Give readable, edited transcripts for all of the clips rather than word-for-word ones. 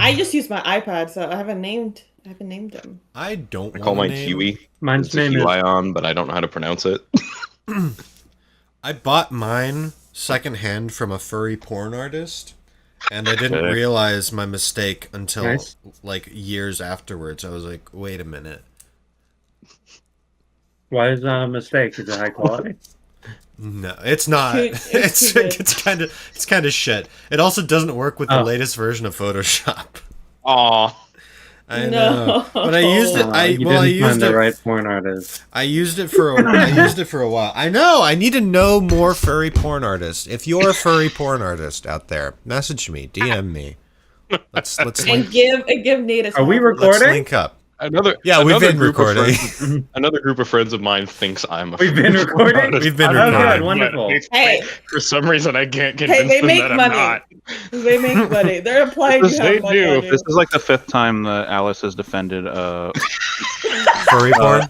I just use my iPad, so I haven't named him. I don't. I call mine name... Huey. Mine's It's a name is. Huion, but I don't know how to pronounce it. I bought mine secondhand from a furry porn artist, and I didn't Okay. realize my mistake until Nice. like years afterwards. I was like, wait a minute. Why is that a mistake? Is it high quality? No, it's not. It's too good. It's kind of shit. It also doesn't work with the Oh. latest version of Photoshop. Aw. I No. know, but I used it. You didn't find the right porn artist. I used it for a while. I know. I need to know more furry porn artists. If you're a furry porn artist out there, message me, DM me. Let's And link. give Nate a Are we sample. Let's recording? link up. Another We've been group of recording. friends- another group of friends of mine thinks I'm a We've been furry recording? artist. We've been Oh, recording. good, wonderful. Hey. For some reason, I can't Hey, convince they them make that I'm money. not. They make money. They're implying Yes, you they have money do. on you. This is like the 5th time that Alice has defended Furry porn.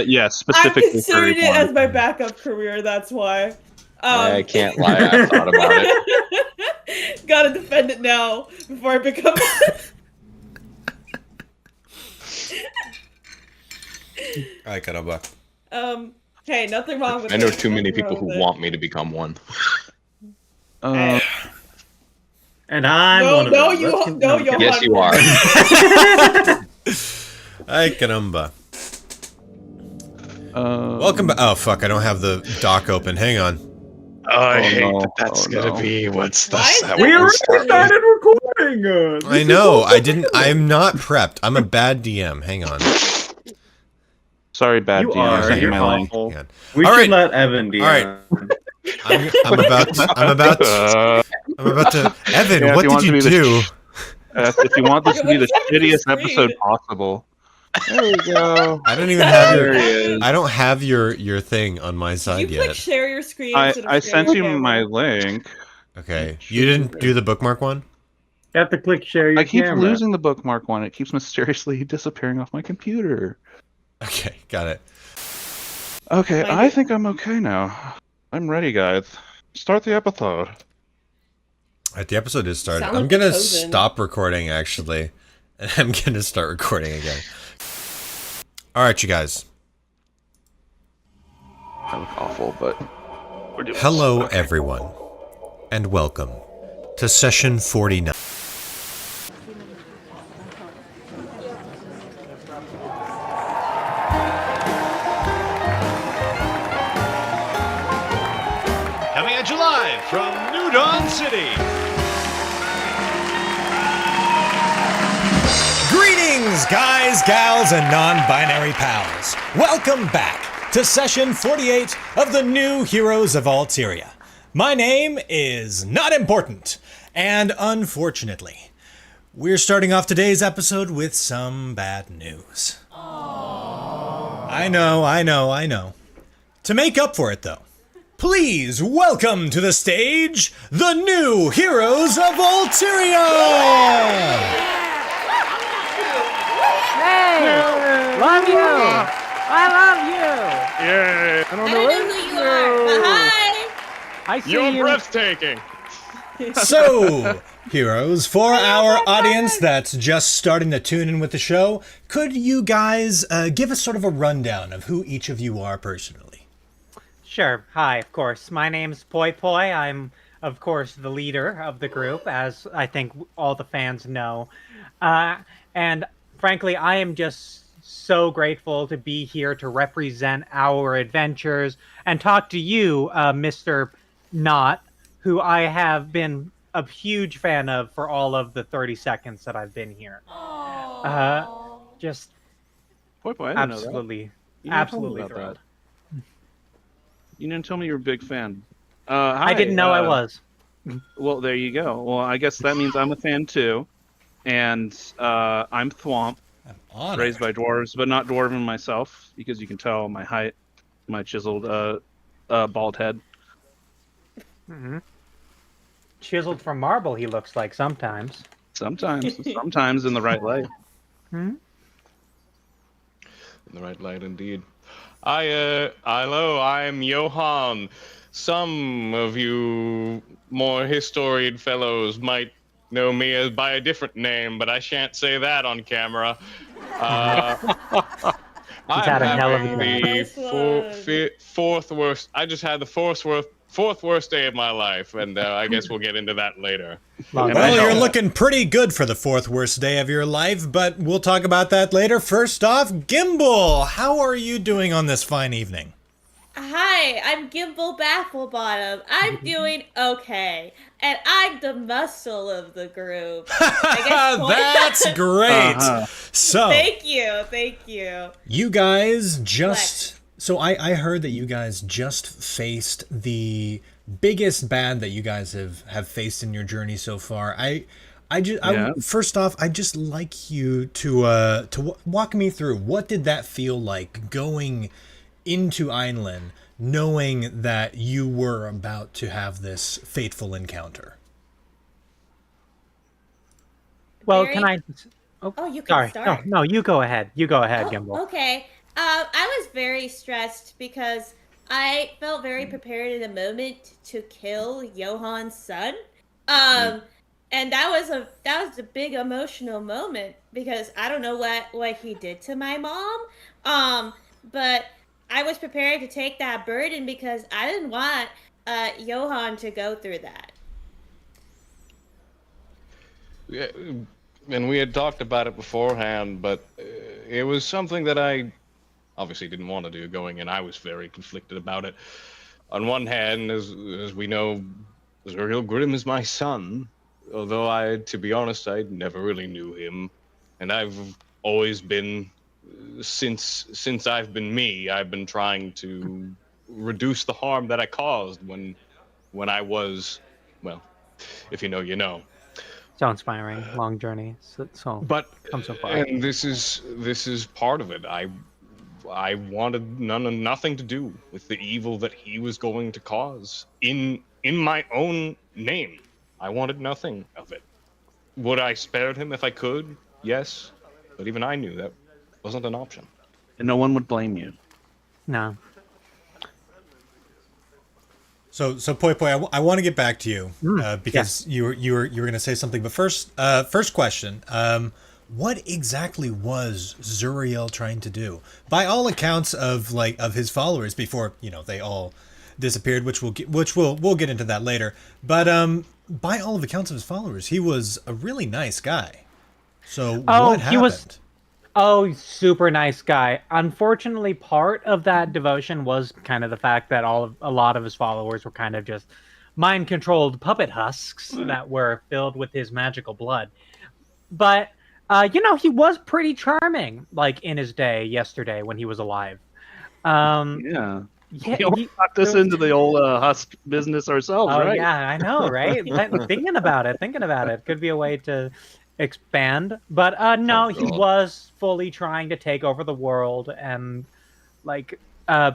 yeah, I specifically considered furry it porn. as my backup career. That's why. I can't lie. I thought about it. Gotta defend it now before I become. Ay, caramba. Hey, nothing wrong with I know it. too many Nothing people wrong who with it. want me to become one. Uh, And I'm No, one of no, them. you- Let's con- no, I'm you're kidding. Yes, you are. Ay, caramba. uh, Welcome back. Oh fuck! I don't have the doc open. Hang on. Oh, I Oh, hate no. that that's Oh, gonna no. be what's the Why is that that- We was- already started recording. I know. I didn't. I'm not prepped. I'm a bad DM. Hang on. Sorry, bad You DM. I are. sent you You're my link. awful. Hang on. We All should right. let Evan be. All right. I'm about to. Evan, Yeah, if what you did want you to be the do? If you want this to be the What's happening to the shittiest screen? episode possible. There we go. I don't even have There your. he is. I don't have your thing on my Did side you click yet. share your screen? I instead of share sent your you camera? my link. Okay. You didn't do the bookmark one? You have to click share your I keep camera. losing the bookmark one. It keeps mysteriously disappearing off my computer. Okay, got it. Okay, Find I it. think I'm okay now. I'm ready, guys. Start the episode. Alright, the episode is started. Sound I'm like gonna The Chosen. stop recording actually, and I'm gonna start recording again. Alright, you guys. I look awful, but we're doing Hello, this. Okay. everyone, and welcome to session 49. Coming at you live from New Dawn City. Greetings, guys, gals, and non-binary pals. Welcome back to session 48 of the new Heroes of Altiria. My name is not important, and unfortunately, we're starting off today's episode with some bad news. I know. To make up for it, though, please welcome to the stage the new Heroes of Altiria! Hey! Love you! I love you! Yay! I don't know who you are, but hi. I see You're you. breathtaking. So, heroes, for our audience that's just starting to tune in with the show, could you guys give us sort of a rundown of who each of you are personally? Sure. Hi, of course. My name's Poi Poi. I'm, of course, the leader of the group, as I think all the fans know. And frankly, I am just so grateful to be here to represent our adventures and talk to you, Mr. Not, who I have been a huge fan of for all of the 30 seconds that I've been here. Just Boy, I didn't know that. absolutely, You didn't tell me absolutely about thrilled. that. You didn't tell me you're a big fan. Hi, I didn't know I was. Well, there you go. Well, I guess that means I'm a fan too. And I'm Thwomp, I'm honored. raised by dwarves, but not dwarven myself, because you can tell my height, my chiseled bald head. Hmm. Chiseled from marble, he looks like sometimes. Sometimes in the right light. Hmm? In the right light, indeed. Hello, I'm Johan. Some of you more historied fellows might know me as by a different name, but I shan't say that on camera. I'm had a hell of a having day. the Nice one. fourth worst. I just had the fourth worst day of my life, and I guess we'll get into that later. Long Well, way. you're looking pretty good for the fourth worst day of your life, but we'll talk about that later. First off, Gimbal, how are you doing on this fine evening? Hi, I'm Gimbal Bafflebottom. I'm doing okay. And I'm the muscle of the group. That's great. Uh-huh. So, Thank you. you guys just... So I heard that you guys just faced the biggest bad that you guys have faced in your journey so far. First off, I'd just like you to walk me through, what did that feel like going into Einlin, knowing that you were about to have this fateful encounter? Well, Very- can I? Oh, you can Sorry. start. No, you go ahead. You go ahead, Oh, Gimbal. okay. I was very stressed because I felt very prepared in the moment to kill Johan's son. And that was a big emotional moment because I don't know what he did to my mom. But I was prepared to take that burden because I didn't want Johan to go through that. Yeah, and we had talked about it beforehand, but it was something that I obviously didn't want to do going in. I was very conflicted about it. On one hand, as we know, Zuriel Grimm is my son, although to be honest, I never really knew him, and I've always been, since I've been me, I've been trying to reduce the harm that I caused when I was, well, if you know, you know. So inspiring. Long journey. But come so far. and this is part of it. I wanted nothing to do with the evil that he was going to cause in my own name. I wanted nothing of it. Would I spared him if I could? Yes, but even I knew that wasn't an option. And no one would blame you. No. So Poi Poi, I want to get back to you because you were going to say something. But first question: what exactly was Zuriel trying to do? By all accounts of his followers, before they all disappeared, which we'll get into that later. But by all of accounts of his followers, he was a really nice guy. So what happened? Super nice guy. Unfortunately, part of that devotion was kind of the fact that a lot of his followers were kind of just mind-controlled puppet husks that were filled with his magical blood. But he was pretty charming, like in his day yesterday when he was alive. Yeah. Yeah, We knocked us into the old husk business ourselves, right? Yeah, I know, right? Thinking about it could be a way to expand. But no, he was fully trying to take over the world and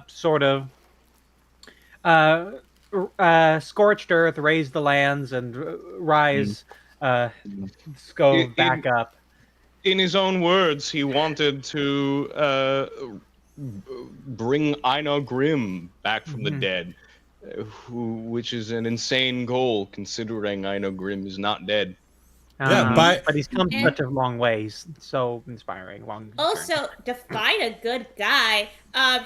sort of scorched earth, raise the lands, and rise, go back up. In his own words, he wanted to bring Einar Grimm back from the dead, which is an insane goal considering Einar Grimm is not dead. But he's come such a long way. He's so inspiring. Also, to find a good guy,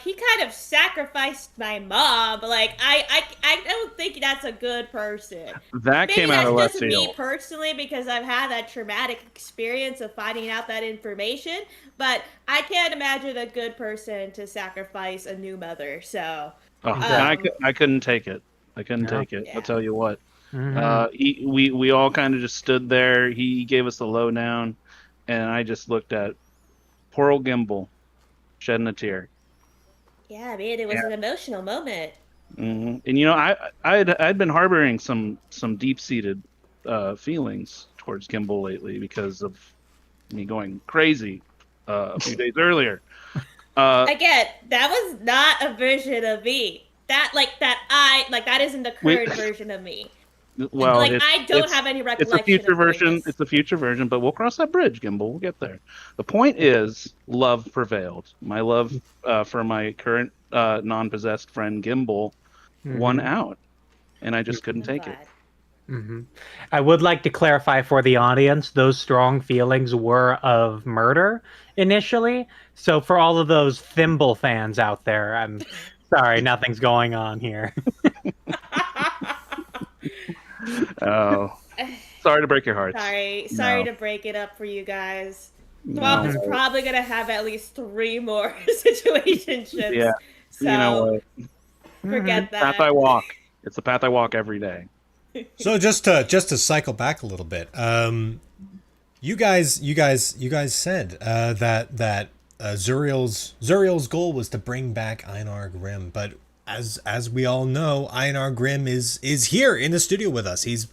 he kind of sacrificed my mom. I don't think that's a good person. That Maybe came out of that's left just me field. personally because I've had that traumatic experience of finding out that information. But I can't imagine a good person to sacrifice a new mother. So I couldn't take it. Yeah. I'll tell you what. Mm-hmm. We all kind of just stood there. He gave us the lowdown, and I just looked at poor old Gimbal shedding a tear. yeah, I mean, it was an emotional moment. And I'd been harboring some deep-seated feelings towards Gimbal lately because of me going crazy a few days earlier. Again, that was not a version of me. That isn't the current version of me. Well, I don't have any recollection. It's a future of doing version. this. It's a future version, but we'll cross that bridge, Gimbal. We'll get there. The point is, love prevailed. My love for my current non-possessed friend Gimbal won out, and I just couldn't take it. I would like to clarify for the audience, those strong feelings were of murder initially. So for all of those Thimble fans out there, I'm sorry, nothing's going on here. Oh, sorry to break your hearts. Sorry No. to break it up for you guys. No. Twelve is probably gonna have at least 3 more situationships. Yeah. So You know what? forget that. Path I walk. It's the path I walk every day. So just to cycle back a little bit, you guys said that Zuriel's goal was to bring back Einar Grimm, but as we all know, Einar Grimm is here in the studio with us. He's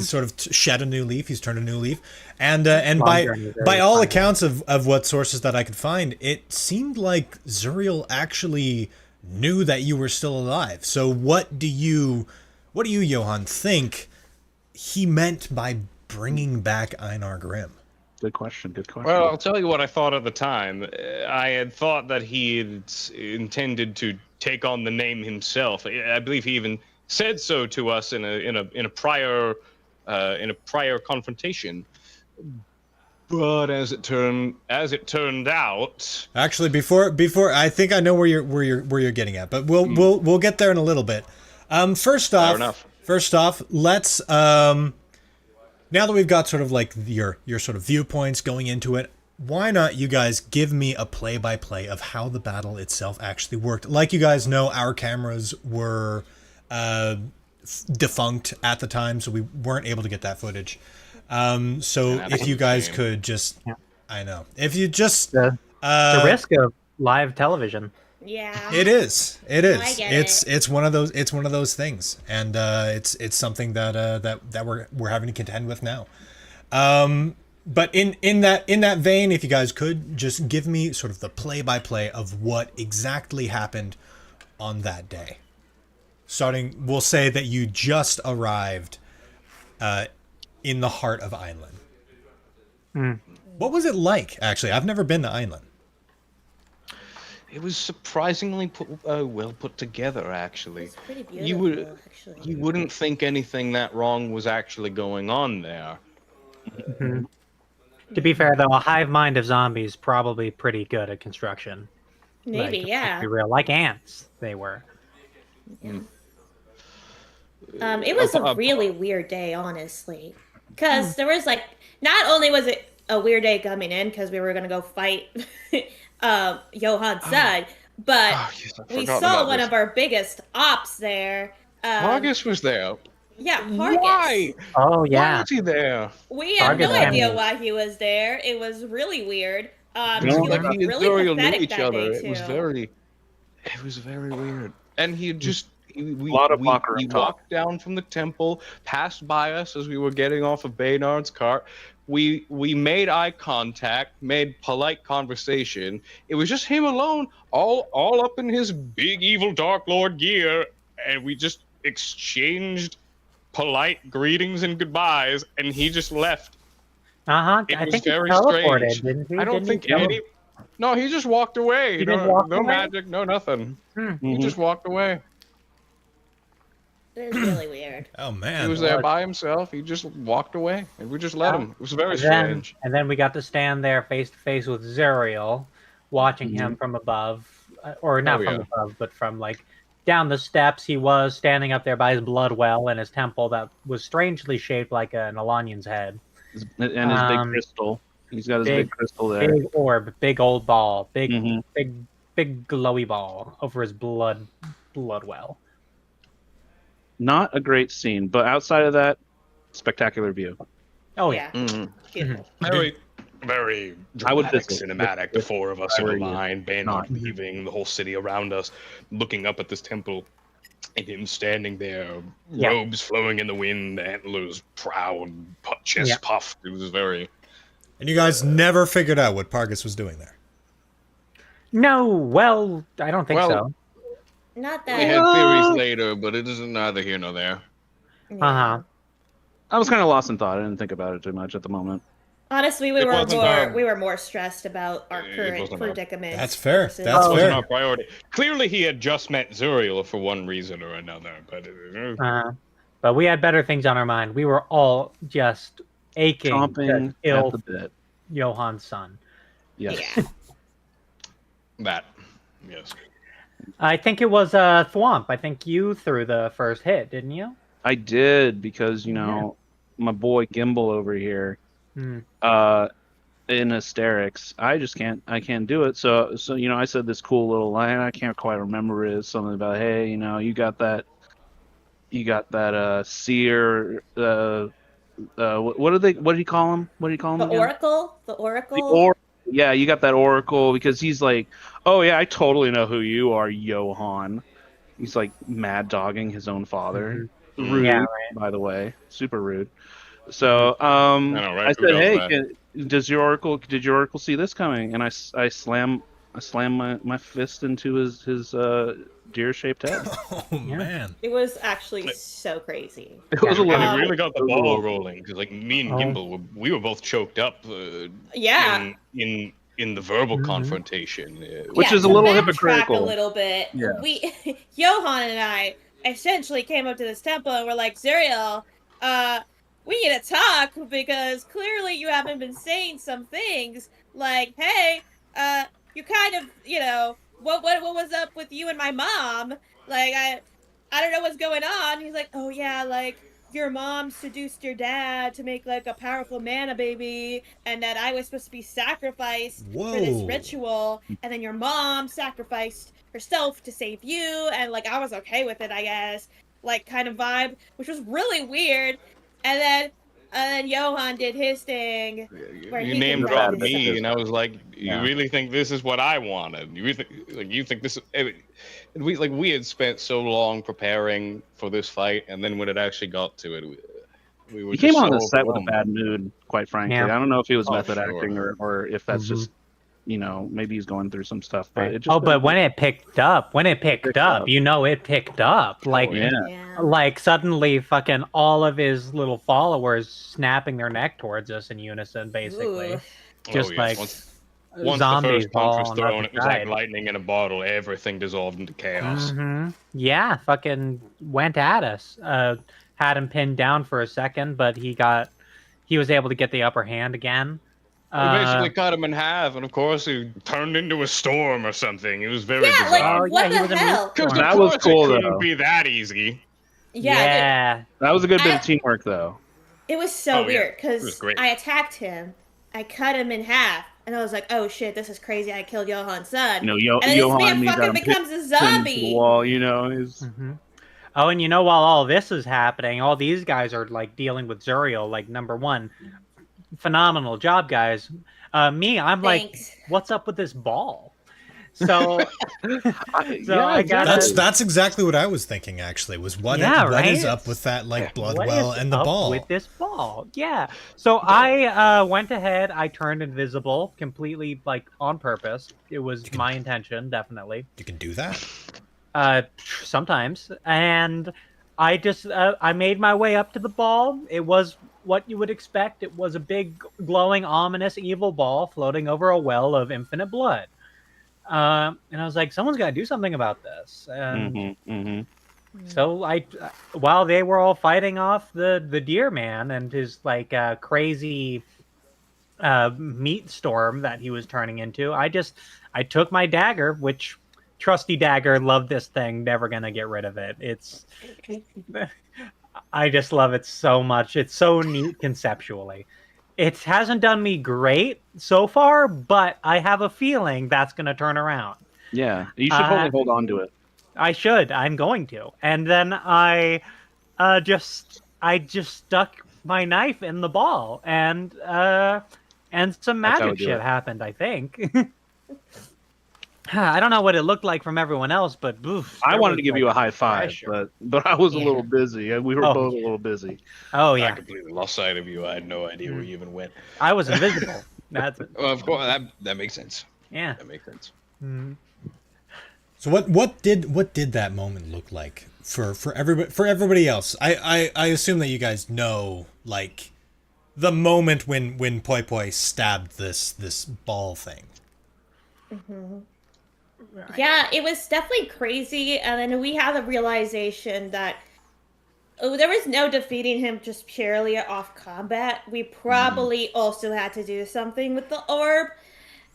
sort of shed a new leaf. He's turned a new leaf, and by all accounts of what sources that I could find, it seemed like Zuriel actually knew that you were still alive. So what do you, Johan, think he meant by bringing back Einar Grimm? Good question. Good question. Well, I'll tell you what I thought at the time. I had thought that he had intended to take on the name himself. I believe he even said so to us in a prior confrontation. But as it turned out, Actually, before I think I know where you're getting at, but we'll get there in a little bit. First off, let's now that we've got sort of like your sort of viewpoints going into it, why not you guys give me a play-by-play of how the battle itself actually worked? Like you guys know, our cameras were defunct at the time, so we weren't able to get that footage. So if you guys could just, I know, if you just the risk of live television. Yeah. It is. I get It's one of those things, and it's something that we're having to contend with now. But in that vein, if you guys could just give me sort of the play-by-play of what exactly happened on that day. Starting, we'll say that you just arrived in the heart of Einland. What was it like? Actually, I've never been to Einland. it was surprisingly well put together, actually. It's pretty beautiful, You wouldn't think anything that wrong was actually going on there. To be fair, though, a hive mind of zombies probably pretty good at construction. Maybe, Like, yeah. let's be real, like ants, they were. It was a really weird day, honestly. Because there was, like, not only was it a weird day coming in, because we were going to go fight Johan's son, but we saw one of our biggest ops there. Vargas was there. Yeah, Vargas. Why? Oh, Why yeah. was he there? We have no Vargas idea family. why he was there. It was really weird. It He was looked like he and really Zuriel knew pathetic each that other. day, It was too. very weird. And he had just we lot of locker room he talk. walked down from the temple, passed by us as we were getting off of Baynard's cart. We made eye contact, made polite conversation. It was just him alone, all up in his big evil Dark Lord gear, and we just exchanged polite greetings and goodbyes, and he just left. It It was think he very teleported, strange. didn't he? I don't Didn't think he any. No, he just walked away. He just walked no away? magic, no nothing. He just walked away. It was really weird. Oh man, He was there by himself. He just walked away, and we just let him. It was very strange. And then we got to stand there face to face with Zuriel, watching him from above, or not Oh, from yeah. above, but from like down the steps. He was standing up there by his blood well and his temple that was strangely shaped like an Alanian's head. And his big crystal. He's got his big crystal there. Big orb, big old ball, big Mhm. big glowy ball over his blood well. Not a great scene, but outside of that, spectacular view. Oh yeah. Beautiful. Very, very I would dramatic, visit. cinematic. The four of us in a Very line, Baynard leaving, the whole city around us, looking up at this temple, and him standing there, Yeah. robes flowing in the wind, antlers proud, chest Yeah. puffed. It was very. and you guys never figured out what Pargus was doing there. No, well, I don't think so. Not We that. had theories later, but it isn't neither here nor there. Uh-huh. I was kind of lost in thought. I didn't think about it too much at the moment. Honestly, we It were wasn't our- more stressed about our It current wasn't our- predicament. That's fair. versus- That's That fair. wasn't our priority. Clearly, he had just met Zuriel for one reason or another, but But we had better things on our mind. We were all just aching Chomping to kill at the bit. Johan's son. Yes. Yeah. That. Yes. I think it was Thwomp. I think you threw the first hit, didn't you? I did because, you know, my boy Gimbal over here, Hmm. in hysterics. I can't do it. So you know, I said this cool little line. I can't quite remember it. It's something about, hey, you know, you got that seer. What do you call him? What do you call him The again? Oracle? The The Oracle? Oracle. Yeah, you got that Oracle because he's like, oh yeah, I totally know who you are, Johan. He's like mad dogging his own father. Mhm. Rude, Yeah, by the way, super rude. So I know, right? I Who said, does hey, that? did your Oracle see this coming? And I slam my fist into his deer shaped head. Oh man. It was actually so crazy. It was a And little. it really got the it was a ball little- rolling because, like, me and Oh. Gimbal, we were both choked up. Yeah. In the verbal Mhm. confrontation, Which Yeah, is a to little backtrack hypocritical. a little bit. Yes. We Johan and I essentially came up to this temple and we're like, Zuriel, we need to talk because clearly you haven't been saying some things like, hey, you kind of, what was up with you and my mom? Like I don't know what's going on. He's like, oh yeah, like your mom seduced your dad to make like a powerful mana baby, and that I was supposed to be sacrificed for this Whoa. ritual, and then your mom sacrificed herself to save you, and like I was okay with it, I guess, like kind of vibe, which was really weird. And then Johan did his thing where you he name confessed dropped his me, son. and I was like, "You Yeah. really think this is what I wanted? You think this?" We had spent so long preparing for this fight, and then when it actually got to it, we were He just came on so the set with a overwhelmed. bad mood, quite frankly. Yeah. I don't know if he was Oh, method sure. acting or if that's Mhm. just, you know, maybe he's going through some stuff. But Right. it just Oh, but when it picked up, Picked up. you know it picked up. Like, yeah. Yeah. like suddenly fucking all of his little followers snapping their neck towards us in unison, basically. Ooh. Just Oh, like once zombies the first punch all was on thrown, the it was like side. lightning in a bottle. Everything dissolved into chaos. Yeah, fucking went at us. Had him pinned down for a second, but he was able to get the upper hand again. We basically cut him in half, and of course, he turned into a storm or something. It was very Yeah, bizarre. like Oh, what yeah, he was the a hell? Because storm. of That was course cool, it couldn't though. be that easy. Yeah, That was a good bit I- of teamwork, though. it was so Oh, yeah. weird It was because great. I attacked him, I cut him in half, and I was like, "Oh shit, this is crazy! I killed Johan's son." You know, and then Johan this man and me got fucking him becomes a pinned to the zombie. wall. You know, he's Oh, and you know, while all this is happening, all these guys are like dealing with Zuriel. Like, number one, phenomenal job, guys. I'm like, Thanks. what's up with this ball? So, yeah, I gotta. That's exactly what I was thinking. Actually, was what Yeah, what is right? up with that like blood What well is and the up ball? with this ball? Yeah. So I went ahead. I turned invisible completely, like on purpose. It was my intention, definitely. You can do that. Sometimes, and I just I made my way up to the ball. It was what you would expect. It was a big, glowing, ominous, evil ball floating over a well of infinite blood. And I was like, someone's got to do something about this. And so while they were all fighting off the deer man and his like crazy meat storm that he was turning into, I took my dagger, which trusty dagger, love this thing, never gonna get rid of it. I just love it so much. It's so neat conceptually. It hasn't done me great so far, but I have a feeling that's gonna turn around. Yeah, you should totally hold on to it. I should. I'm going to. And then I just stuck my knife in the ball, and some That's how magic we do shit it. happened, I think. I don't know what it looked like from everyone else, but oof, I there wanted was, to give like, you a high five, pressure. but I was a Yeah. little busy. We were Oh. both a little busy. Oh I yeah, completely lost sight of you. I had no idea where you even went. I was invisible. That's it. Well, of course, that makes sense. Yeah. That makes sense. Mhm. So what did that moment look like for everybody else? I assume that you guys know like the moment when Poi Poi stabbed this ball thing. Yeah, it was definitely crazy, and then we had the realization that there was no defeating him just purely off combat. We probably also had to do something with the orb.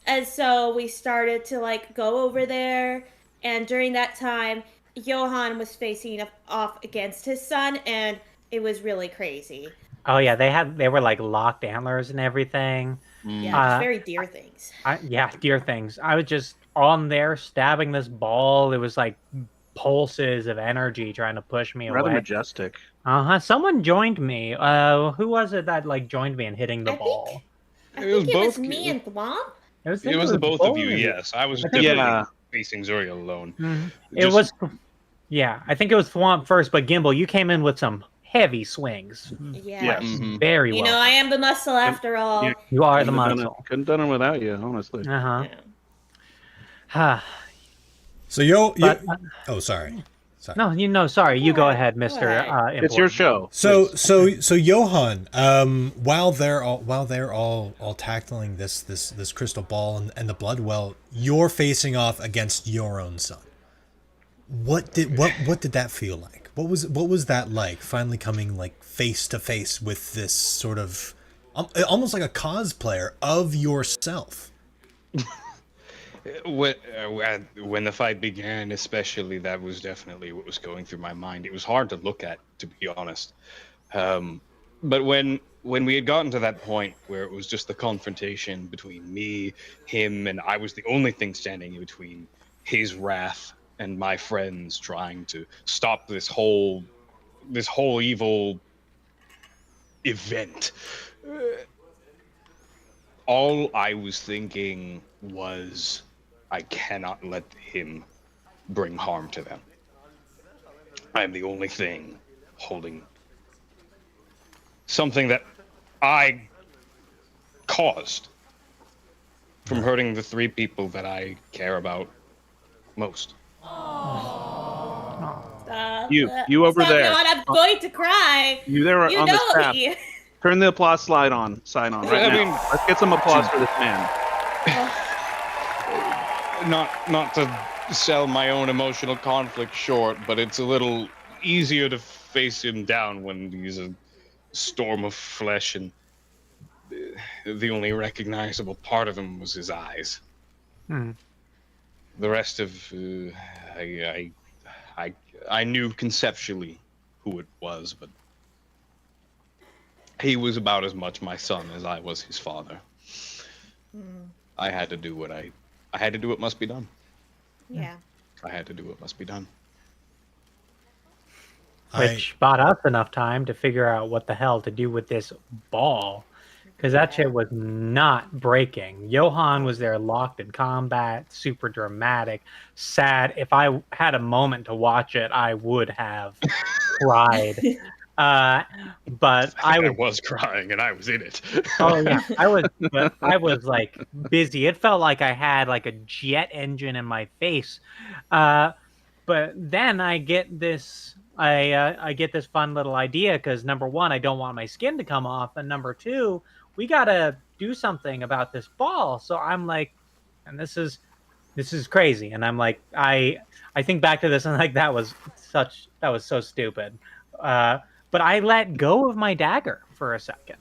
And so we started to like go over there, and during that time, Johann was facing off against his son, and it was really crazy. Oh yeah, they were like locked antlers and everything. Yeah, just very dear things. Yeah, dear things. I was just on there stabbing this ball. It was like pulses of energy trying to push me Rather away. majestic. Someone joined me. Who was it that like joined me in hitting the ball? I think it was me and Thwomp. It was the both of you, yes. I was definitely facing Zuriel alone. Mm-hmm. It was, yeah, I think it was Thwomp first, but Gimbal, you came in with some heavy swings. Yeah. Very well. You know, I am the muscle after all. You are the muscle. Couldn't done it without you, honestly. So oh, sorry. No, sorry. You go ahead, Mr. It's your show. So Johann, while they're all tackling this crystal ball and the blood well, you're facing off against your own son. What did that feel like? What was that like? Finally coming like face to face with this sort of almost like a cosplayer of yourself. When the fight began, especially, that was definitely what was going through my mind. It was hard to look at, to be honest. But when we had gotten to that point where it was just the confrontation between me, him, and I was the only thing standing in between his wrath and my friends trying to stop this whole evil event, all I was thinking was, I cannot let him bring harm to them. I am the only thing holding something that I caused from hurting the three people that I care about most. You over Stop, there. God, I'm going to cry. You there on the staff. Me. Turn the applause sign on right now. Let's get some applause for this man. Not to sell my own emotional conflict short, but it's a little easier to face him down when he's a storm of flesh and the only recognizable part of him was his eyes. The rest of I knew conceptually who it was, but he was about as much my son as I was his father. I had to do what must be done. Yeah. I had to do what must be done. Which bought us enough time to figure out what the hell to do with this ball. Because that shit was not breaking. Johann was there locked in combat, super dramatic, sad. If I had a moment to watch it, I would have cried. But I was crying and I was in it. Oh yeah, I was like busy. It felt like I had like a jet engine in my face. But then I get this I get this fun little idea because number one, I don't want my skin to come off, and number two, we gotta do something about this ball. So I'm like, and this is crazy. And I'm like, I think back to this and like that was so stupid. But I let go of my dagger for a second.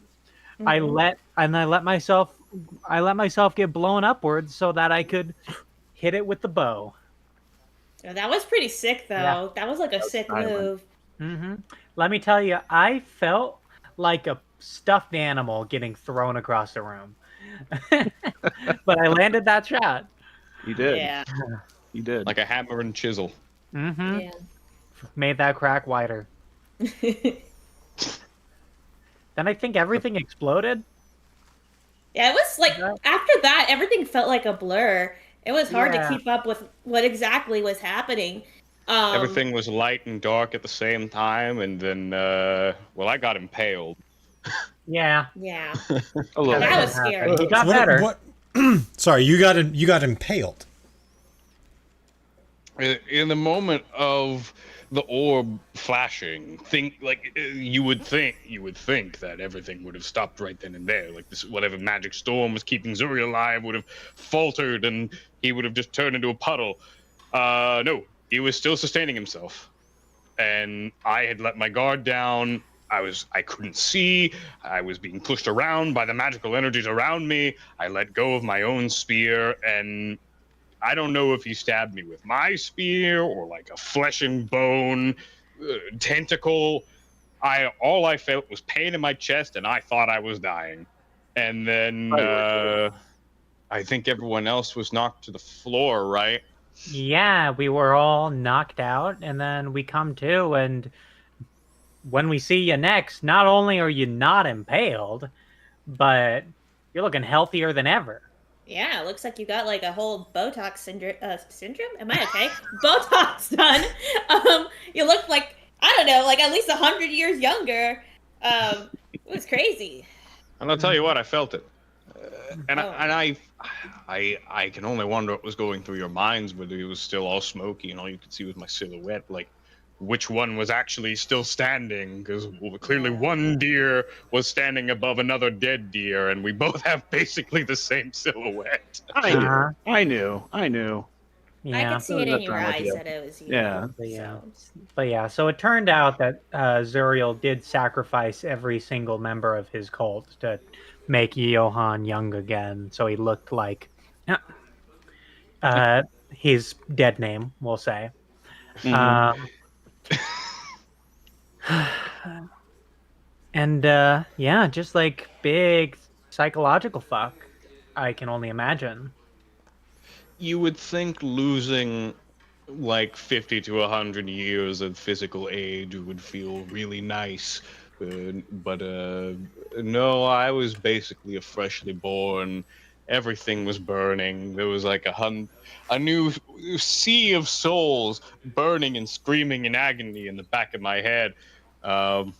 I let myself get blown upwards so that I could hit it with the bow. Oh, that was pretty sick, though. Yeah. That was like a sick move. Let me tell you, I felt like a stuffed animal getting thrown across the room. But I landed that shot. You did. Yeah. You did. Like a hammer and chisel. Yeah. Made that crack wider. Then I think everything exploded. Yeah, it was like, after that, everything felt like a blur. It was hard to keep up with what exactly was happening. Everything was light and dark at the same time, and then, I got impaled. Yeah. Yeah. A little that was scary. He got better. Sorry, you got impaled. In the moment of the orb flashing, you would think that everything would have stopped right then and there. Like this, whatever magic storm was keeping Zuri alive would have faltered, and he would have just turned into a puddle. No, he was still sustaining himself. and I had let my guard down. I couldn't see. I was being pushed around by the magical energies around me. I let go of my own spear, and I don't know if he stabbed me with my spear or like a flesh and bone tentacle. All I felt was pain in my chest, and I thought I was dying. And then I think everyone else was knocked to the floor, right? Yeah, we were all knocked out, and then we come to, and when we see you next, not only are you not impaled, but you're looking healthier than ever. Yeah, it looks like you got like a whole Botox syndrome. Am I okay? Botox done. You look like, I don't know, like at least 100 years younger. It was crazy. And I'll tell you what, I felt it. I can only wonder what was going through your minds, but it was still all smoky, and all you could see was my silhouette. Like, which one was actually still standing? Because clearly one deer was standing above another dead deer, and we both have basically the same silhouette. I knew. Yeah. I could see it in your Like eyes you. that it was you. Yeah. But yeah, so it turned out that Zuriel did sacrifice every single member of his cult to make Johann young again, so he looked like his dead name, we'll say. And yeah, just like big psychological fuck, I can only imagine. You would think losing like 50 to 100 years of physical age would feel really nice, but no, I was basically a freshly born. Everything was burning. There was like a new sea of souls burning and screaming in agony in the back of my head. All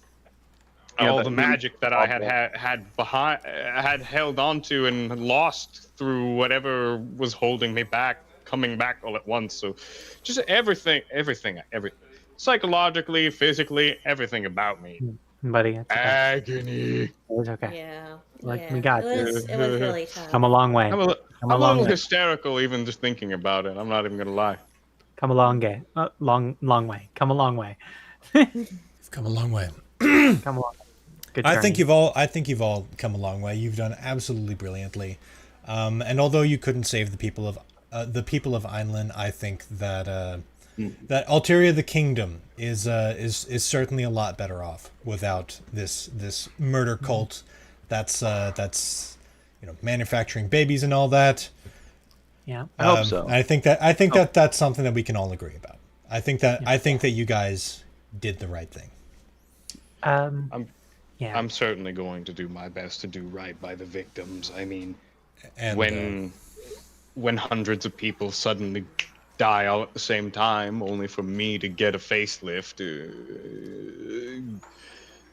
the magic that I had held onto and lost through whatever was holding me back, coming back all at once. So just everything, psychologically, physically, everything about me. Buddy, it's okay. Agony. It was okay. Yeah. Like, we got it was really tough. Come a long way. I'm a little hysterical even just thinking about it. I'm not even gonna lie. Come a long way. Long way. Come a long way. You've come a long way. Come along. Good I think journey. you've all come a long way. You've done absolutely brilliantly. And although you couldn't save the people of Einlin, I think that that Altiria the Kingdom is certainly a lot better off without this murder cult that's manufacturing babies and all that. Yeah. I hope so. I think that that's something that we can all agree about. I think that you guys did the right thing. Yeah. I'm certainly going to do my best to do right by the victims. I mean, And when hundreds of people suddenly die all at the same time, only for me to get a facelift.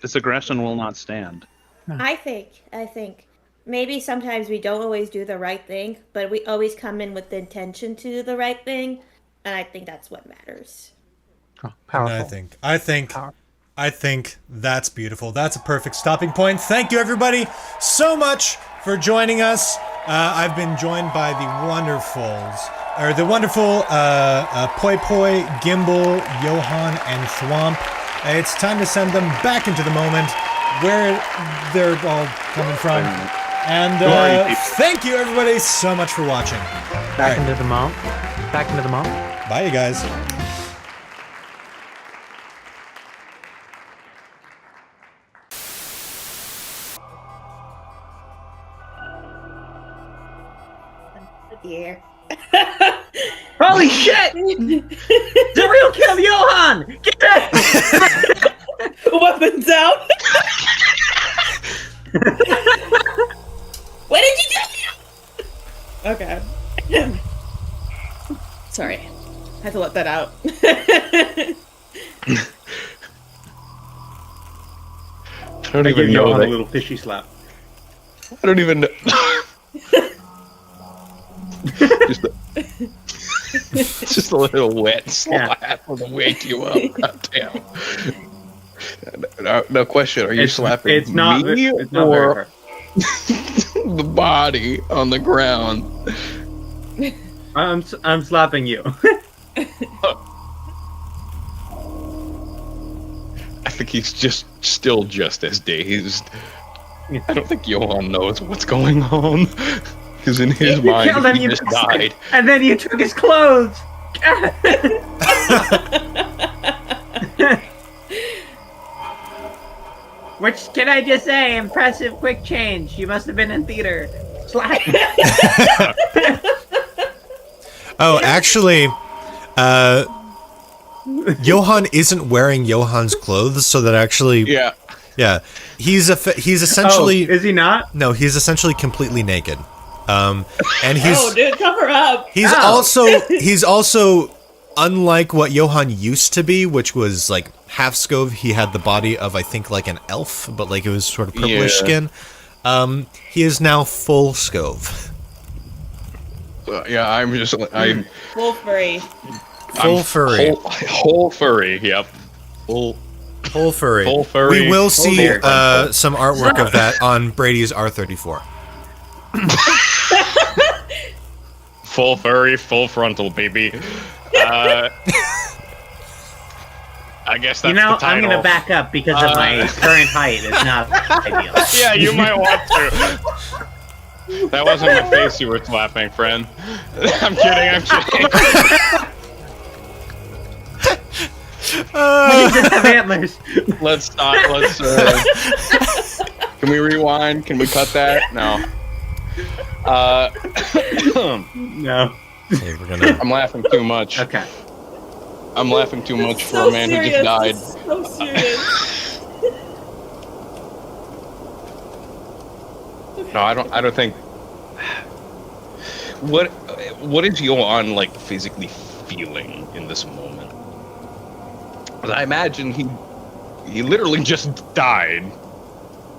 This aggression will not stand. I think maybe sometimes we don't always do the right thing, but we always come in with the intention to do the right thing, and I think that's what matters. Oh, powerful. And I think that's beautiful. That's a perfect stopping point. Thank you, everybody, so much for joining us. I've been joined by the wonderful Poi Poi, Gimbal, Johann, and Thwomp. It's time to send them back into the moment where they're all coming from. And thank you, everybody, so much for watching. Back into the moment. Back into the moment. Bye, you guys. Yeah. Holy shit! The real kill Johann! Get that! Weapons out. What did you do? Okay. Sorry. I had to let that out. I don't I give even know. Johann a little fishy slap. I don't even know. just a little wet slap to wake you up. God damn. No question. Are you slapping it's not, me it's not very or hard. the body on the ground? I'm slapping you. I think he's still just as dazed. I don't think Johan knows what's going on. Because in his You mind, killed him, he you just bastard. died. And then you took his clothes. Which, can I just say, impressive quick change. You must have been in theater. Slap. Oh, actually, Johan isn't wearing Johan's clothes, so that actually, yeah, he's essentially. Oh, is he not? No, he's essentially completely naked. And he's Oh, dude, cover up. he's also unlike what Johan used to be, which was like half Scove. He had the body of, I think, like an elf, but like it was sort of purplish skin. He is now full Scove. Yeah, I'm Full furry. Full furry. Whole furry, yep. Full furry. Full furry. We will see furry. some artwork of that on Brady's R34. Full furry, full frontal, baby. I guess that's You know, the title. I'm gonna back up because of my current height is not ideal. Yeah, you might want to. That wasn't my face you were slapping, friend. I'm kidding. You just have antlers. Let's stop. Can we rewind? Can we cut that? No. No. Hey, we're gonna. I'm laughing too much. Okay. I'm laughing too much for So a man who serious. just died. It's so serious. No, I don't think. What is Johan like physically feeling in this moment? 'Cause I imagine he literally just died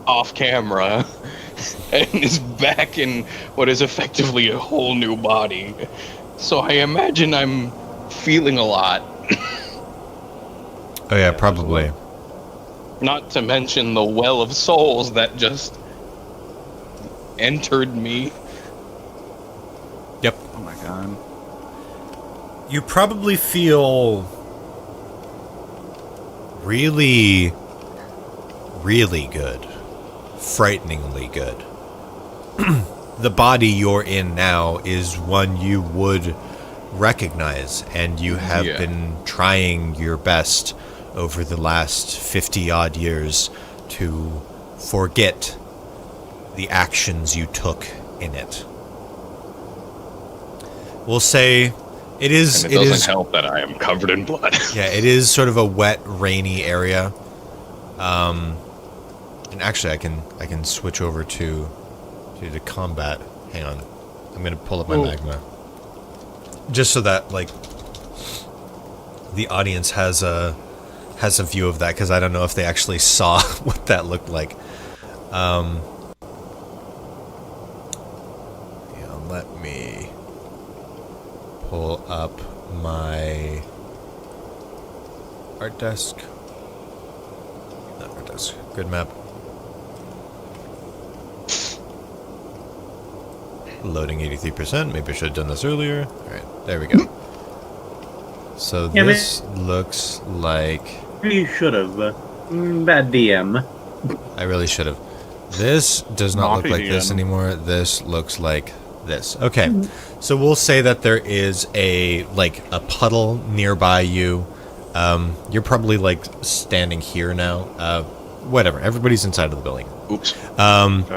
off camera and is back in what is effectively a whole new body. So I imagine I'm feeling a lot. Oh yeah, probably. Not to mention the well of souls that just entered me. Yep. Oh my god. You probably feel really, really good. Frighteningly good. The body you're in now is one you would recognize, and you have been trying your best over the last 50-odd years to forget the actions you took in it. We'll say it is. And it doesn't help that I am covered in blood. Yeah, it is sort of a wet, rainy area. And actually, I can switch over to the combat. Hang on, I'm gonna pull up my magma, just so that like the audience has a view of that, because I don't know if they actually saw what that looked like. Let me pull up my art desk. Not art desk. Good map. Loading 83%. Maybe I should have done this earlier. Alright, there we go. So Yeah, this looks like... You should have. Bad DM. I really should have. This does not look like this DM. anymore. This looks like this. Okay, so we'll say that there is a puddle nearby you. You're probably like standing here now. Whatever. Everybody's inside of the building. Oops.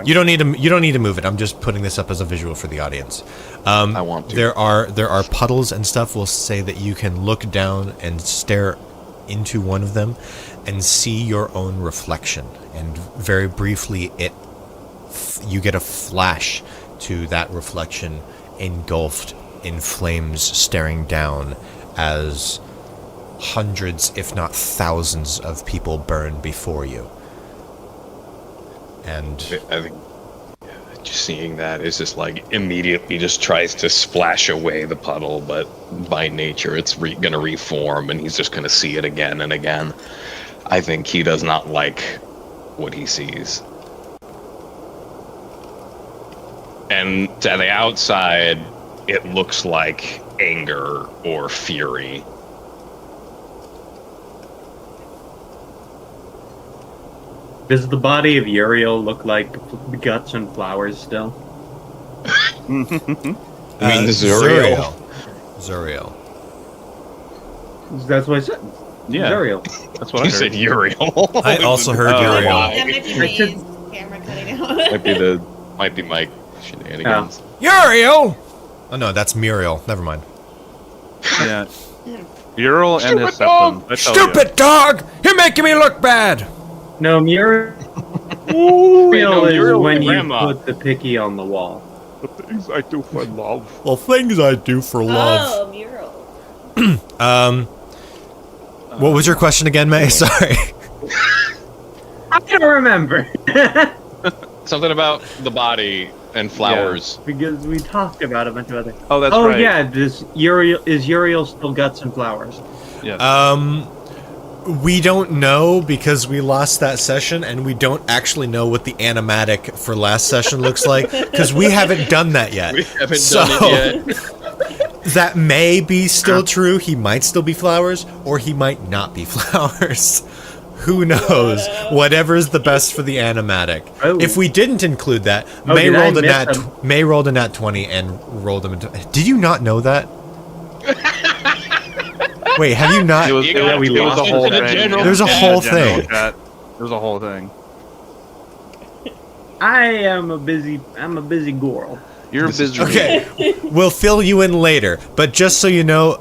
You don't need to move it. I'm just putting this up as a visual for the audience. I want to. There are puddles and stuff. We'll say that you can look down and stare into one of them and see your own reflection. And very briefly, you get a flash to that reflection engulfed in flames, staring down as hundreds, if not thousands, of people burn before you. And I think just seeing that is just like immediately just tries to splash away the puddle, but by nature it's gonna reform, and he's just gonna see it again and again. I think he does not like what he sees. And to the outside, it looks like anger or fury. Does the body of Uriel look like guts and flowers still? I mean, Zuriel. Zuriel. That's what I said. Yeah, Uriel. that's what You I heard. said Uriel. I also heard Oh, Uriel. wow. That might be May's camera cutting out. might be Mike shenanigans. Uriel! Oh no, that's Muriel. Never mind. Yeah. Ural and his septum. I tell Stupid dog! You're making me look bad! No, Uriel no, is Uriel's when you grandma. put the picky on the wall. you. The things I do for love. Well, things I do for love. Oh, mural. What was your question again, May? Sorry. I don't remember. Something about the body and flowers. Because we talked about a bunch of other. Oh, that's oh right. yeah, is Uriel still guts and flowers? Yes. We don't know because we lost that session, and we don't actually know what the animatic for last session looks like because we haven't done that yet. We haven't done it yet. That may be still true. He might still be flowers, or he might not be flowers. Who knows? Whatever's the best for the animatic. Oh. If we didn't include that, Oh, May did I rolled a miss nat. them? May rolled a nat 20 and rolled them into. Did you not know that? Wait, have you not? It was, You it got was, to it was a lost whole into the thing. general There's a chat. whole General thing. chat. There was a whole thing. I'm a busy girl. You're This is busy. Okay, we'll fill you in later. But just so you know,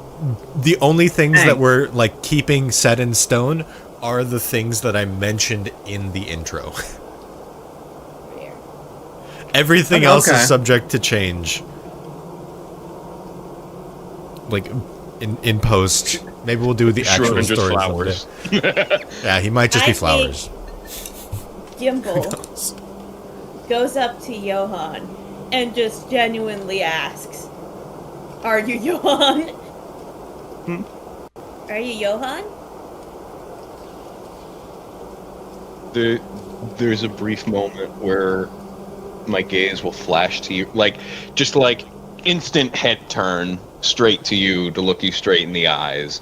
the only things that Thanks. we're like keeping set in stone are the things that I mentioned in the intro. Everything else Okay. is subject to change. Like in post, maybe we'll do the actual Schrodinger's story. flowers. Yeah, he might just I be think- flowers. Gimbal goes up to Johan and just genuinely asks, "Are you Johan? Are you Johan?" There's a brief moment where my gaze will flash to you, just like instant head turn straight to you to look you straight in the eyes,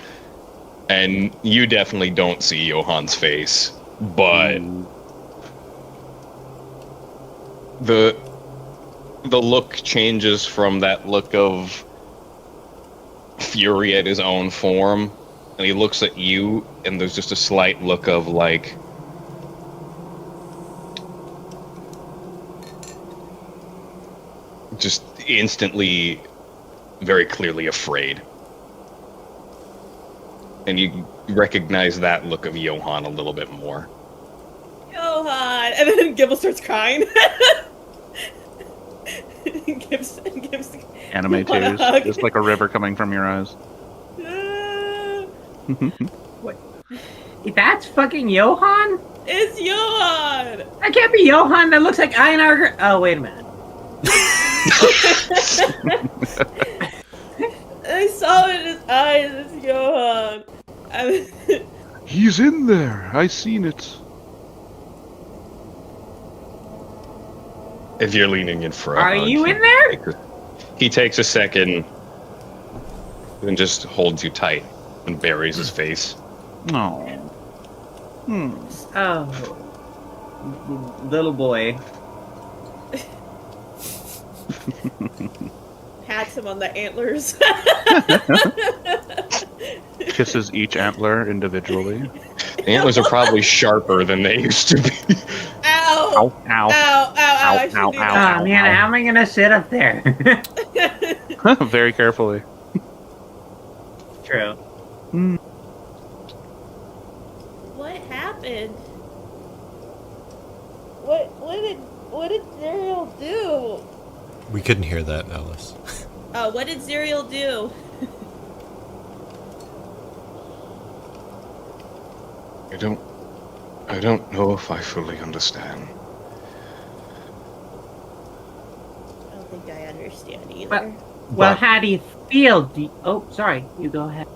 and you definitely don't see Johan's face, but the look changes from that look of fury at his own form, and he looks at you, and there's just a slight look of like, just instantly, very clearly afraid. And you recognize that look of Johan a little bit more. Johan! And then Gimbal starts crying. gives Anime Johan a tears. hug. Just like a river coming from your eyes. That's fucking Johan? It's Johan! That can't be Johan. That looks like Einar. Oh, wait a minute. I saw it in his eyes. It's Johan. He's in there. I seen it. If you're leaning in for a Are hug, you he in there? He takes a second and just holds you tight and buries his face. No. Oh. Little boy. Pats him on the antlers. Kisses each antler individually. The antlers are probably sharper than they used to be. Ow! Ow, ow. Ow! Ow! I should ow, do ow, that. Oh man, how am I gonna sit up there? Very carefully. True. What happened? What did Zerial do? We couldn't hear that, Alice. Oh, what did Zerial do? I don't know if I fully understand. I don't think I understand either. Well, how do you feel? Oh, sorry. You go ahead.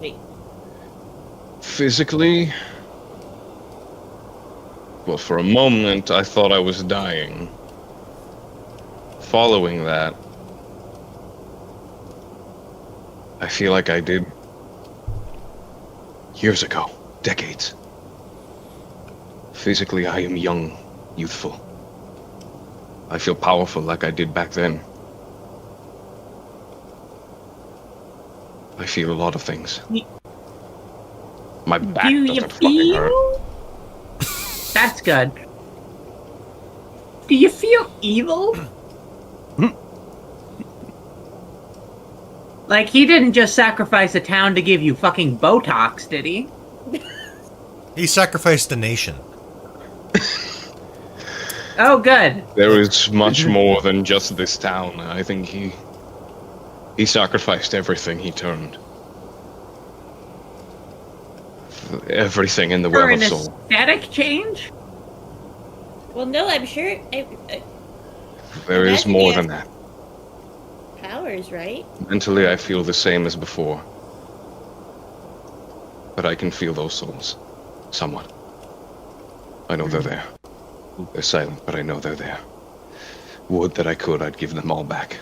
Wait. Physically, well, for a moment, I thought I was dying. Following that, I feel like I did years ago. decades. Physically, I am young, youthful. I feel powerful like I did back then. I feel a lot of things. My back Do you doesn't fucking hurt. feel? That's good. Do you feel evil? Like, he didn't just sacrifice a town to give you fucking Botox, did he? He sacrificed the nation. Oh, good. There is much more than just this town. I think he sacrificed everything he turned. Everything in the For Well an of Soul. aesthetic change? Well, no, I'm sure. There is imagine more he than has that. Powers, right? Mentally, I feel the same as before. But I can feel those souls. Somewhat. I know they're there. They're silent, but I know they're there. Would that I could, I'd give them all back.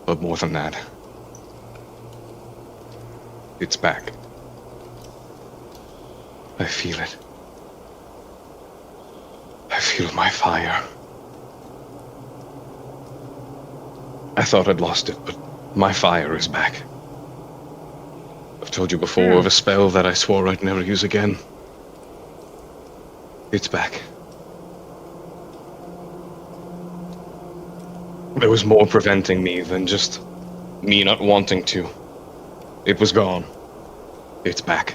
But more than that, it's back. I feel it. I feel my fire. I thought I'd lost it, but my fire is back. I've told you before of a spell that I swore I'd never use again. It's back. There was more preventing me than just me not wanting to. It was gone. It's back.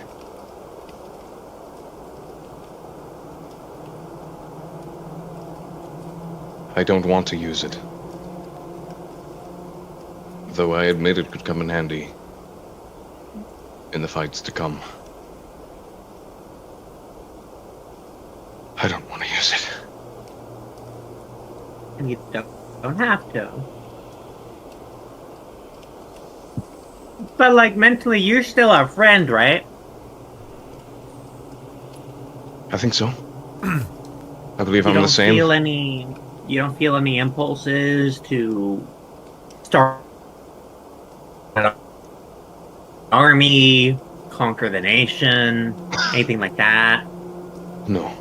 I don't want to use it. Though I admit it could come in handy in the fights to come. I don't want to use it. And you don't have to. But, like, mentally, you're still our friend, right? I think so. I believe I'm the same. You don't feel any impulses to start an army, conquer the nation, anything like that? No.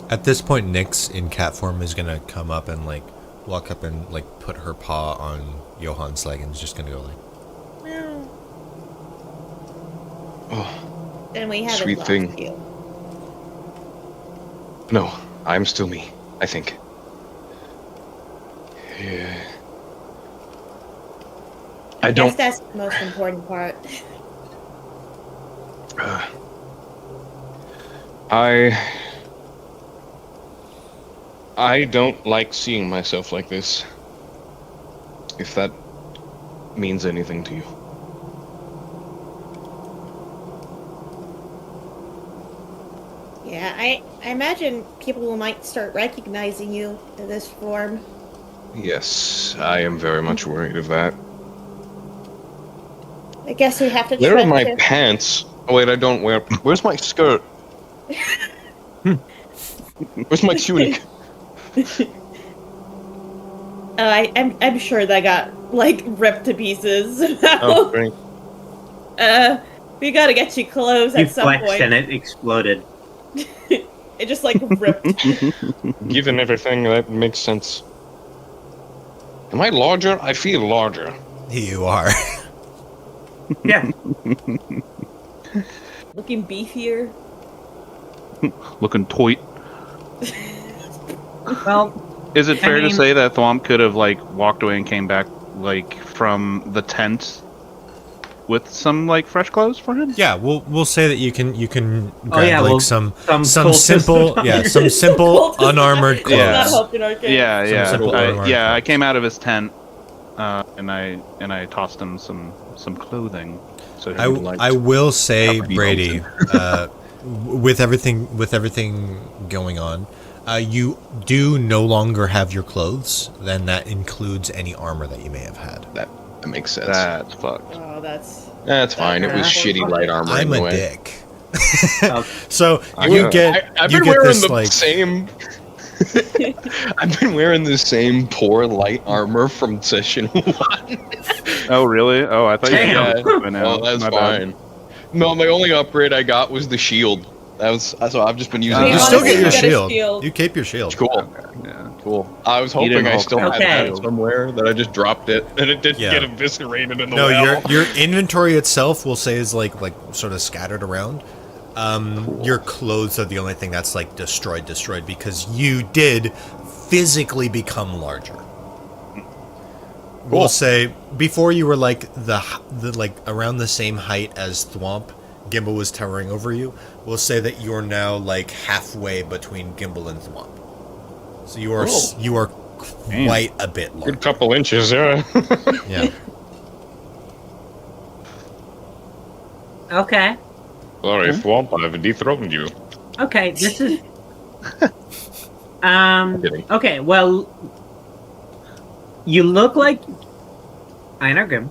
At this point, Nyx in cat form is gonna come up and like walk up and like put her paw on Johann's leg and is just gonna go like, Well, Oh, then we haven't Sweet lost thing. you. no. I'm still me, I think. Yeah. I Guess don't. that's the most important part. I don't like seeing myself like this. If that means anything to you. Yeah, I imagine people might start recognizing you in this form. Yes, I am very much worried of that. I guess we have to Where are trust my you. pants? Oh wait, I don't wear. Where's my skirt? Where's my tunic? I'm sure that got like ripped to pieces. Oh, great. We gotta get you clothes You at some flexed point. and it exploded. It just like ripped. Given everything, that makes sense. Am I larger? I feel larger. you are. Yeah. Looking beefier. Looking toit. Well, Is it fair mean- to say that Thwomp could have like walked away and came back like from the tent with some like fresh clothes for him? Yeah, we'll say that you can grab yeah, like well, some some simple cultist- some simple Cultist- unarmored It's not clothes. helped in our case. Yeah, Some yeah, simple unarmed yeah. I clothes. came out of his tent, and I tossed him some clothing. So he would like I will say, Covered Brady, with everything going on, you do no longer have your clothes. Then that includes any armor that you may have had. That makes sense. That's fucked. Oh, that's. That's fine. It was Yeah. shitty light armor I'm anyway. a dick. Okay. So you get I've you been get wearing this the like same. I've been wearing the same poor light armor from session 1. Oh really? Oh, I thought you Damn. had it by now. Well, that's My bad. fine. No, my only upgrade I got was the shield. So I've just been using. We You that. still honestly get your got a shield. shield. You keep your shield. Cool. Yeah. Cool. I was didn't hoping I Hulk still smash had Okay. that somewhere, that I just dropped it, and it didn't Yeah. get eviscerated in the No, well. your inventory itself, we'll say, is like sort of scattered around. Your clothes are the only thing that's like destroyed because you did physically become larger. We'll say before you were like the like around the same height as Thwomp, Gimbal was towering over you. We'll say that you're now like halfway between Gimbal and Thwomp. So you are quite a bit larger. Good couple inches, yeah. Yeah. Okay. Sorry, Thwomp, I've dethroned you. Okay, this is. Kidding. Okay, well, you look like Einar Grimm.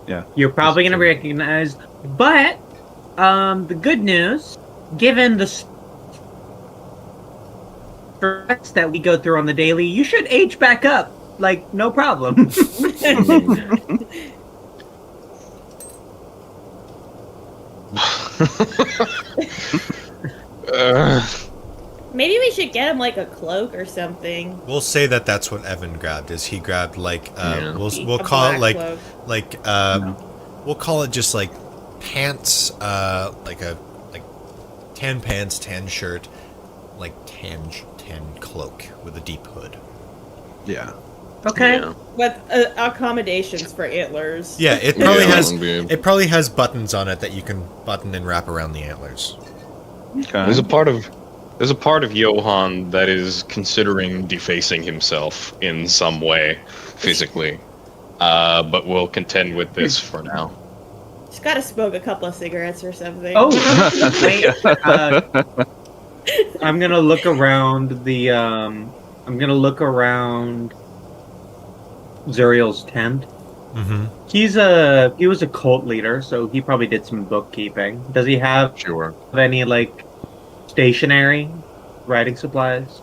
Yeah. You're probably gonna recognize, but the good news, given the stress that we go through on the daily, you should age back up, like no problem. Maybe we should get him like a cloak or something. We'll say that that's what Evan grabbed. Is he grabbed like we'll A call it black like cloak. we'll call it just like pants, like tan pants, tan shirt, like tan cloak with a deep hood. Yeah. Okay. With accommodations for antlers. Yeah, it probably Yeah, has indeed. it probably has buttons on it that you can button and wrap around the antlers. Okay. There's a part of Johan that is considering defacing himself in some way, physically. But we'll contend with this for now. Just gotta smoke a couple of cigarettes or something. Oh, wait. I'm gonna look around the. I'm gonna look around Zuriel's tent. Mm-hmm. He was a cult leader, so he probably did some bookkeeping. Does he have Sure. any like stationary writing supplies?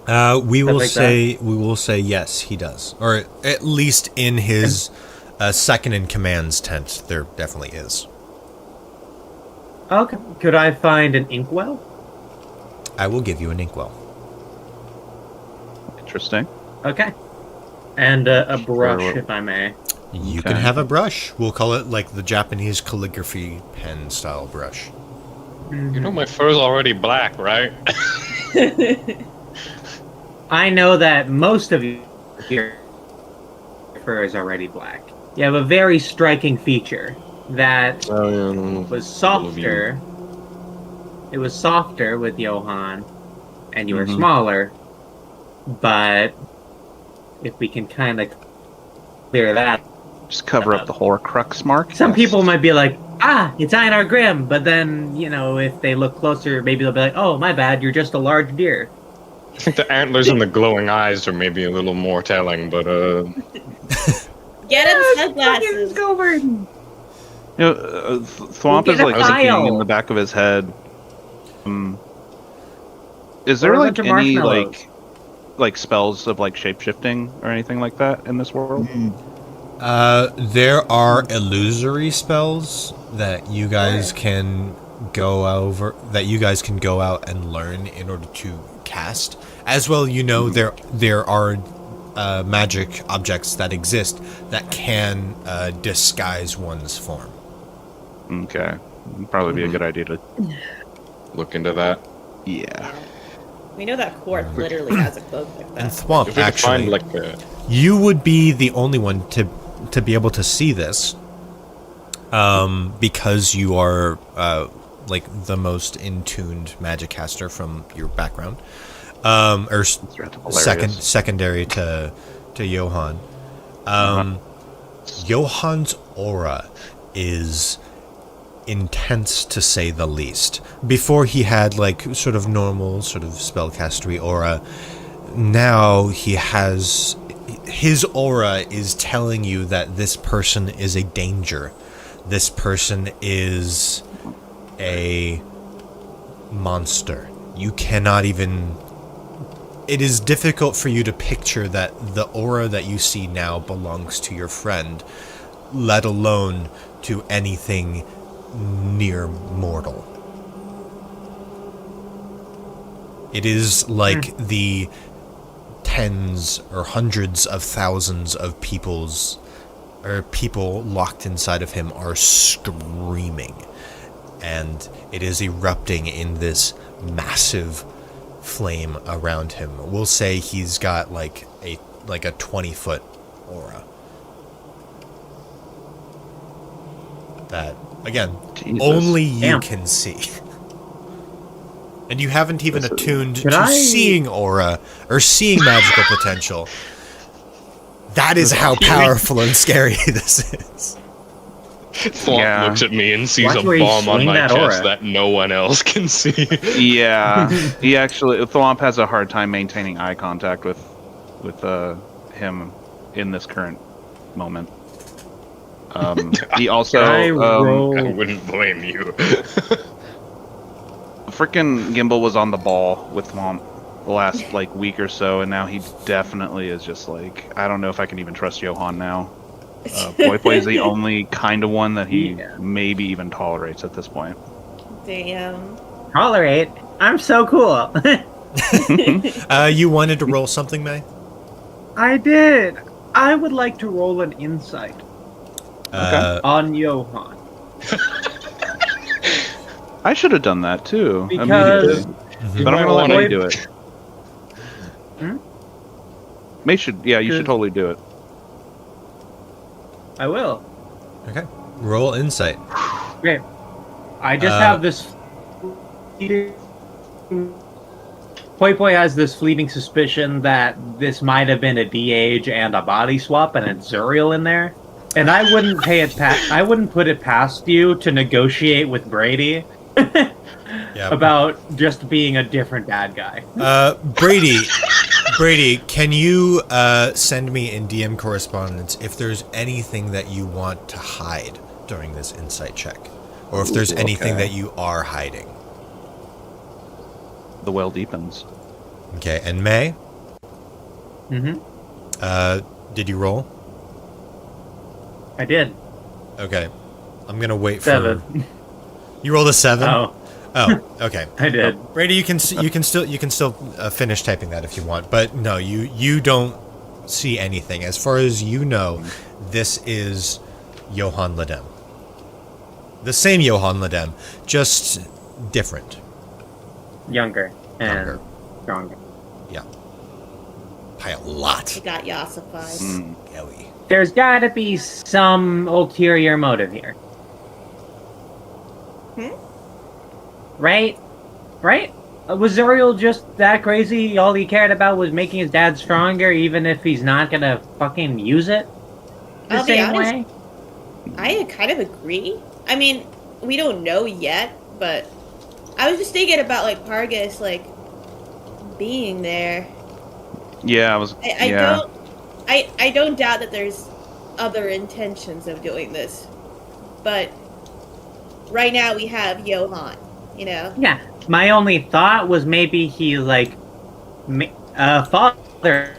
We Stuff will like say yes, he does, or at least in his second in command's tent, there definitely is. Okay. Could I find an inkwell? I will give you an inkwell. Interesting. Okay. And a brush, Sure. if I may. You Okay. can have a brush. We'll call it like the Japanese calligraphy pen style brush. You know my fur's already black, right? I know that most of your fur is already black. You have a very striking feature that was softer. It was softer with Johan, and you were smaller. But if we can kind of clear that, Just cover up the Horcrux mark. some Yes. people might be like, "Ah, it's Einar Grimm," but then if they look closer, maybe they'll be like, "Oh, my bad, you're just a large deer." I think the antlers and the glowing eyes are maybe a little more telling, but Get him sunglasses. Thwomp Get is a like file. thinking in the back of his head. Is Or there a like bunch of any marshmallows. like spells of like shape-shifting or anything like that in this world? There are illusory spells that you guys can go out and learn in order to cast. As well, there are magic objects that exist that can disguise one's form. Okay, probably be a good idea to. look into that. Yeah. We know that Court literally has a cloak like And that. Thwomp, If we could find actually, you would be the only one to be able to see this, because you are like the most in-tuned magic caster from your background, or secondary to Johan. Johan's aura is intense to say the least. Before he had like sort of normal sort of spellcastery aura. Now his aura is telling you that this person is a danger. This person is a monster. You cannot even... It is difficult for you to picture that the aura that you see now belongs to your friend, let alone to anything near mortal. It is like the tens or hundreds of thousands of people locked inside of him are screaming, and it is erupting in this massive flame around him. We'll say he's got like a 20-foot aura. That, again, Jesus. only you Damn. can see. And you haven't even attuned Could to I- seeing aura or seeing magical potential. That is how powerful and scary this is. Thwomp Yeah. looks at me and sees Watch a where you bomb on swing my that chest aura. that no one else can see. Yeah, Thwomp has a hard time maintaining eye contact with him in this current moment. He also I I roll. wouldn't blame you. freaking Gimbal was on the ball with Thwomp the last like week or so, and now he definitely is just like, I don't know if I can even trust Johan now. Poi Poi is the only kind of one that he Yeah. maybe even tolerates at this point. Damn. Tolerate. I'm so cool. You wanted to roll something, May? I did. I would like to roll an insight on Johan. I should have done that too. Because- immediately. But I'm gonna let May do it. May should, yeah, you should totally do it. I will. Okay. Roll insight. Okay. I just have this. Poi Poi has this fleeting suspicion that this might have been a de-age and a body swap, and it's Zuriel in there. And I wouldn't I wouldn't put it past you to negotiate with Brady Yeah. about just being a different bad guy. Brady, can you send me in DM correspondence if there's anything that you want to hide during this insight check, or if there's anything okay. that you are hiding? The well deepens. Okay, and May, Mm-hmm. did you roll? I did. Okay, I'm gonna wait 7. for. You rolled a 7. Oh, Oh, okay. I did. Brady, you can still finish typing that if you want, but no, you don't see anything. As far as you know, this is Johan Ledem. The same Johan Ledem, just different. Younger and Younger. stronger. Yeah, by a lot. He got yassified. Mm. Ellie. There's gotta be some ulterior motive here. Right? Right? Was Zuriel just that crazy? All he cared about was making his dad stronger, even if he's not gonna fucking use it the I'll be same honest. way? I kind of agree. I mean, we don't know yet, but I was just thinking about like Pargus like being there. Yeah, I don't doubt that there's other intentions of doing this, but right now we have Johan. You know. Yeah. My only thought was maybe he father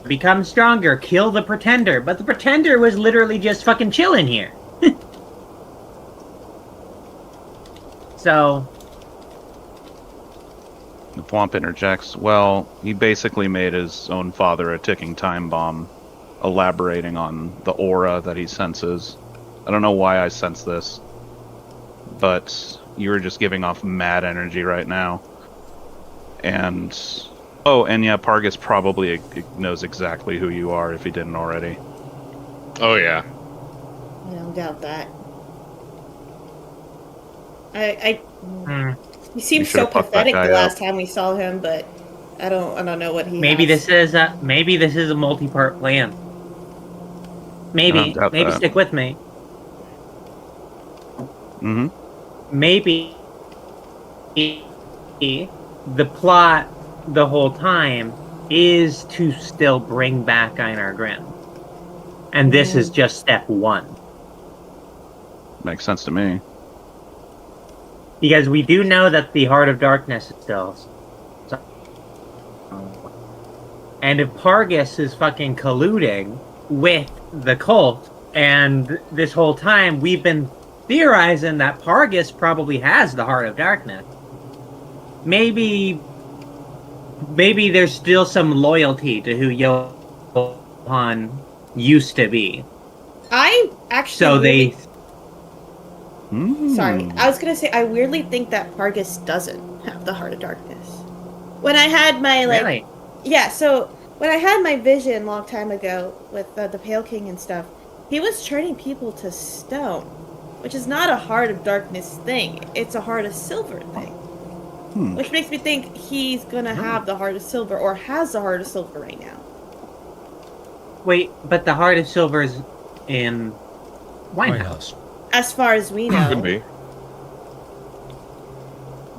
become stronger, kill the pretender, but the pretender was literally just fucking chilling here. So. The Thwomp interjects, well, he basically made his own father a ticking time bomb, elaborating on the aura that he senses. I don't know why I sense this, but you were just giving off mad energy right now. And yeah, Pargus probably knows exactly who you are if he didn't already. Oh yeah. I don't doubt that. He You seemed so should've puffed that pathetic guy the up. last time we saw him, but I don't know what he. Maybe has. this is a multi-part plan. Maybe I don't doubt that. stick with me. Mm-hmm. Maybe the plot the whole time is to still bring back Einar Grimm, and this is just step 1. Makes sense to me. Because we do know that the Heart of Darkness is still. And if Pargus is fucking colluding with the cult, and this whole time we've been theorizing that Pargus probably has the Heart of Darkness. Maybe there's still some loyalty to who Johan used to be. I actually. So they. Sorry, I was gonna say I weirdly think that Pargus doesn't have the Heart of Darkness. When I had my Really? yeah, so when I had my vision a long time ago with the Pale King and stuff, he was turning people to stone, which is not a Heart of Darkness thing. It's a Heart of Silver thing. Which makes me think he's gonna have the Heart of Silver, or has the Heart of Silver right now. Wait, but the Heart of Silver is in Winehouse. House. As far as we know. Could be.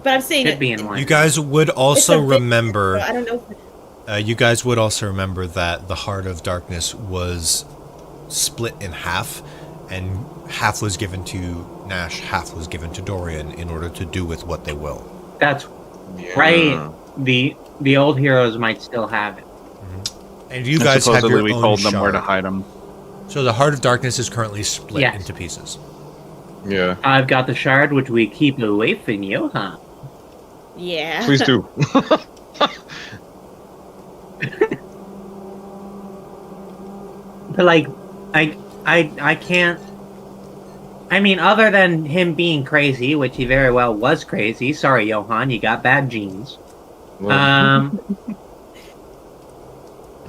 But I'm saying Should be in Winehouse. You guys would it's also a bit- remember. I don't know. You guys would also remember that the Heart of Darkness was split in half, and half was given to Nash, half was given to Dorian in order to do with what they will. That's Yeah. right. The old heroes might still have it. And you And guys have supposedly your we own told them where to shard. hide them. So the Heart of Darkness is currently split Yes. into pieces. Yeah. I've got the shard which we keep away from Johan. Yeah. Please do. But like, I can't. I mean, other than him being crazy, which he very well was crazy. Sorry, Johan, you got bad genes.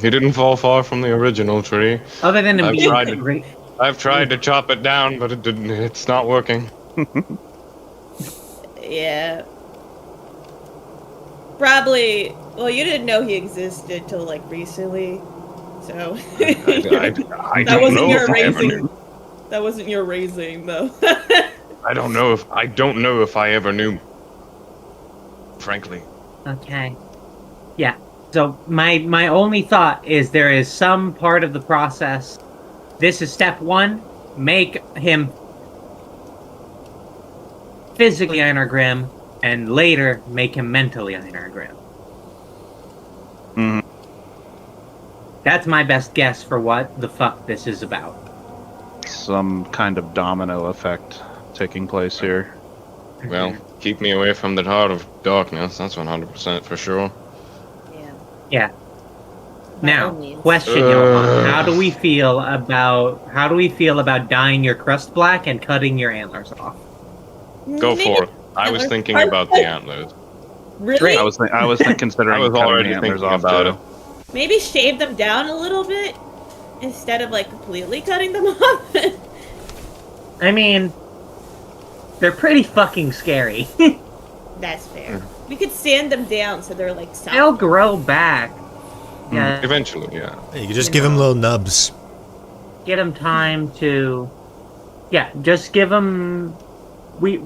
He didn't fall far from the original tree. Other than him I've being tried to- crazy. I've tried to chop it down, but it didn't. It's not working. Yeah. Probably. Well, you didn't know he existed till like recently, so. I That don't wasn't know your if I ever raising. knew. That wasn't your raising, though. I don't know if I ever knew. Frankly. Okay. Yeah. So my only thought is there is some part of the process. This is step one. Make him physically Iron Grim, and later make him mentally Iron Grim. Mhm. That's my best guess for what the fuck this is about. Some kind of domino effect taking place here. Well, keep me away from the Heart of Darkness. That's 100% for sure. Yeah. Yeah. By Now, all means. question, Johan. How do we feel about dyeing your crust black and cutting your antlers off? Go Maybe- for it. I was thinking about the antlers. Really? I was considering I was cutting already the antlers thinking off about too. it. Maybe shave them down a little bit instead of like completely cutting them off. I mean, they're pretty fucking scary. That's fair. We could sand them down so they're like soft. They'll grow back. Yeah, Eventually, yeah. You could just give him little nubs. get them time to. Yeah, just give them. We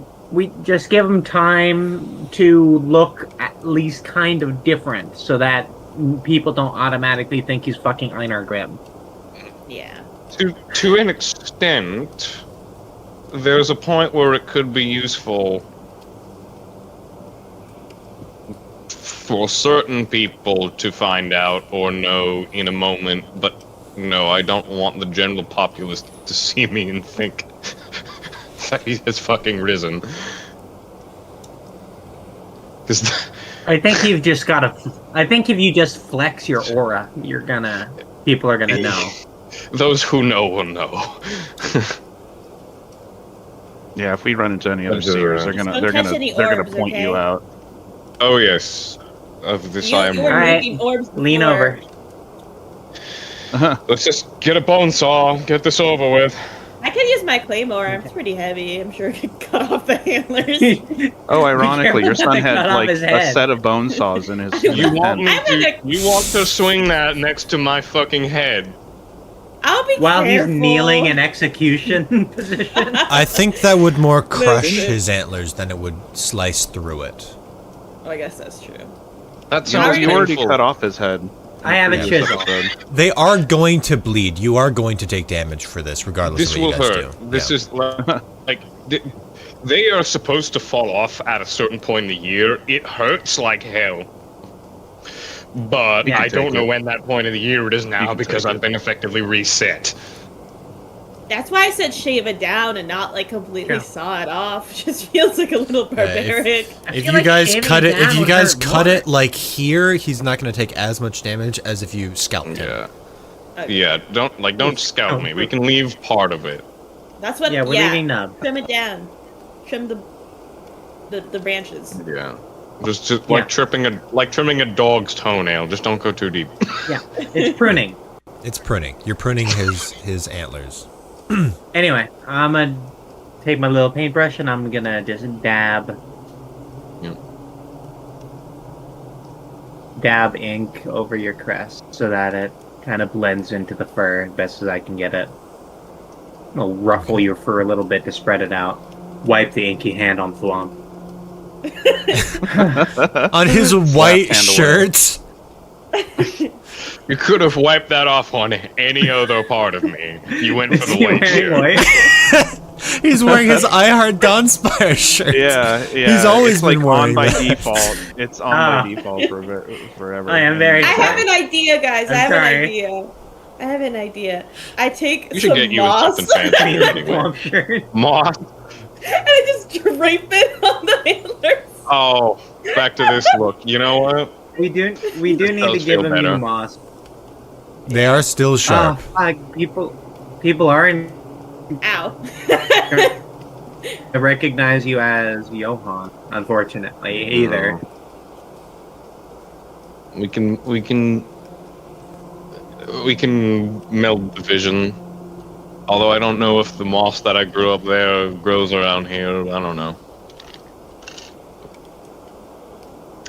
just give them time to look at least kind of different, so that people don't automatically think he's fucking Einar Grim. Yeah. To an extent, there's a point where it could be useful for certain people to find out or know in a moment, but no, I don't want the general populace to see me and think that he has fucking risen. 'Cause I think you've just got to. I think if you just flex your aura, people are gonna know. those who know will know. Yeah, if we run into any other That's all seers, right. Don't touch any they're gonna orbs, point you okay? out. Oh yes, of this I am. You were Alright, moving orbs Lean before. over. Let's just get a bone saw, get this over with. I could use my claymore. It's pretty heavy. I'm sure I could cut off the antlers. Oh, ironically, your son Cut had off like his a head. set of bone saws in his. You want me I'm to? gonna- You want to swing that next to my fucking head? I'll be While careful. he's kneeling in execution position. I think that would more crush Listen. his antlers than it would slice through it. Oh, I guess that's true. That You, sounds you already painful. cut off his head. I have a Previous chisel. episode. They are going to bleed. You are going to take damage for this, regardless This of what will you guys hurt. do. This Yeah. is like they are supposed to fall off at a certain point in the year. It hurts like hell. But Yeah, I don't take know it. when that point of the year it is now can because take I've it. been effectively reset. That's why I said shave it down and not like completely Yeah. saw it off. Just feels like a little barbaric. If feel you like guys shaving cut it it, if down you would guys hurt cut more. it like here, he's not going to take as much damage as if you scalped him. Yeah. Okay. Yeah, don't scout me. We can leave part of it. That's what. Yeah, we're leaving Nub. Trim it down. Trim the branches. Yeah. Just like trimming a dog's toenail. Just don't go too deep. Yeah, it's pruning. It's pruning. You're pruning his antlers. Anyway, I'm gonna take my little paintbrush and I'm gonna just dab ink over your crest so that it kind of blends into the fur as best as I can get it. I'll ruffle your fur a little bit to spread it out. Wipe the inky hand on Flomp. On his white hand away. shirt. You could have wiped that off on any other part of me. You went for the white shirt. He's wearing his I Heart Dawnspire shirt. Yeah. He's always it's like been wearing on by that. default. It's on by default forever. I am very I have an idea, guys. I'm I have sorry. an idea. I take You should some get you moss something fancy anyway. Flomp shirt. Moss. and I just drape it on the antlers. Oh, back to this look. You know what? We do need to Does give feel him better. new moss. They are still sharp. People aren't Ow. to recognize you as Johann, unfortunately, either. We can meld the vision. Although I don't know if the moss that I grew up there grows around here. I don't know.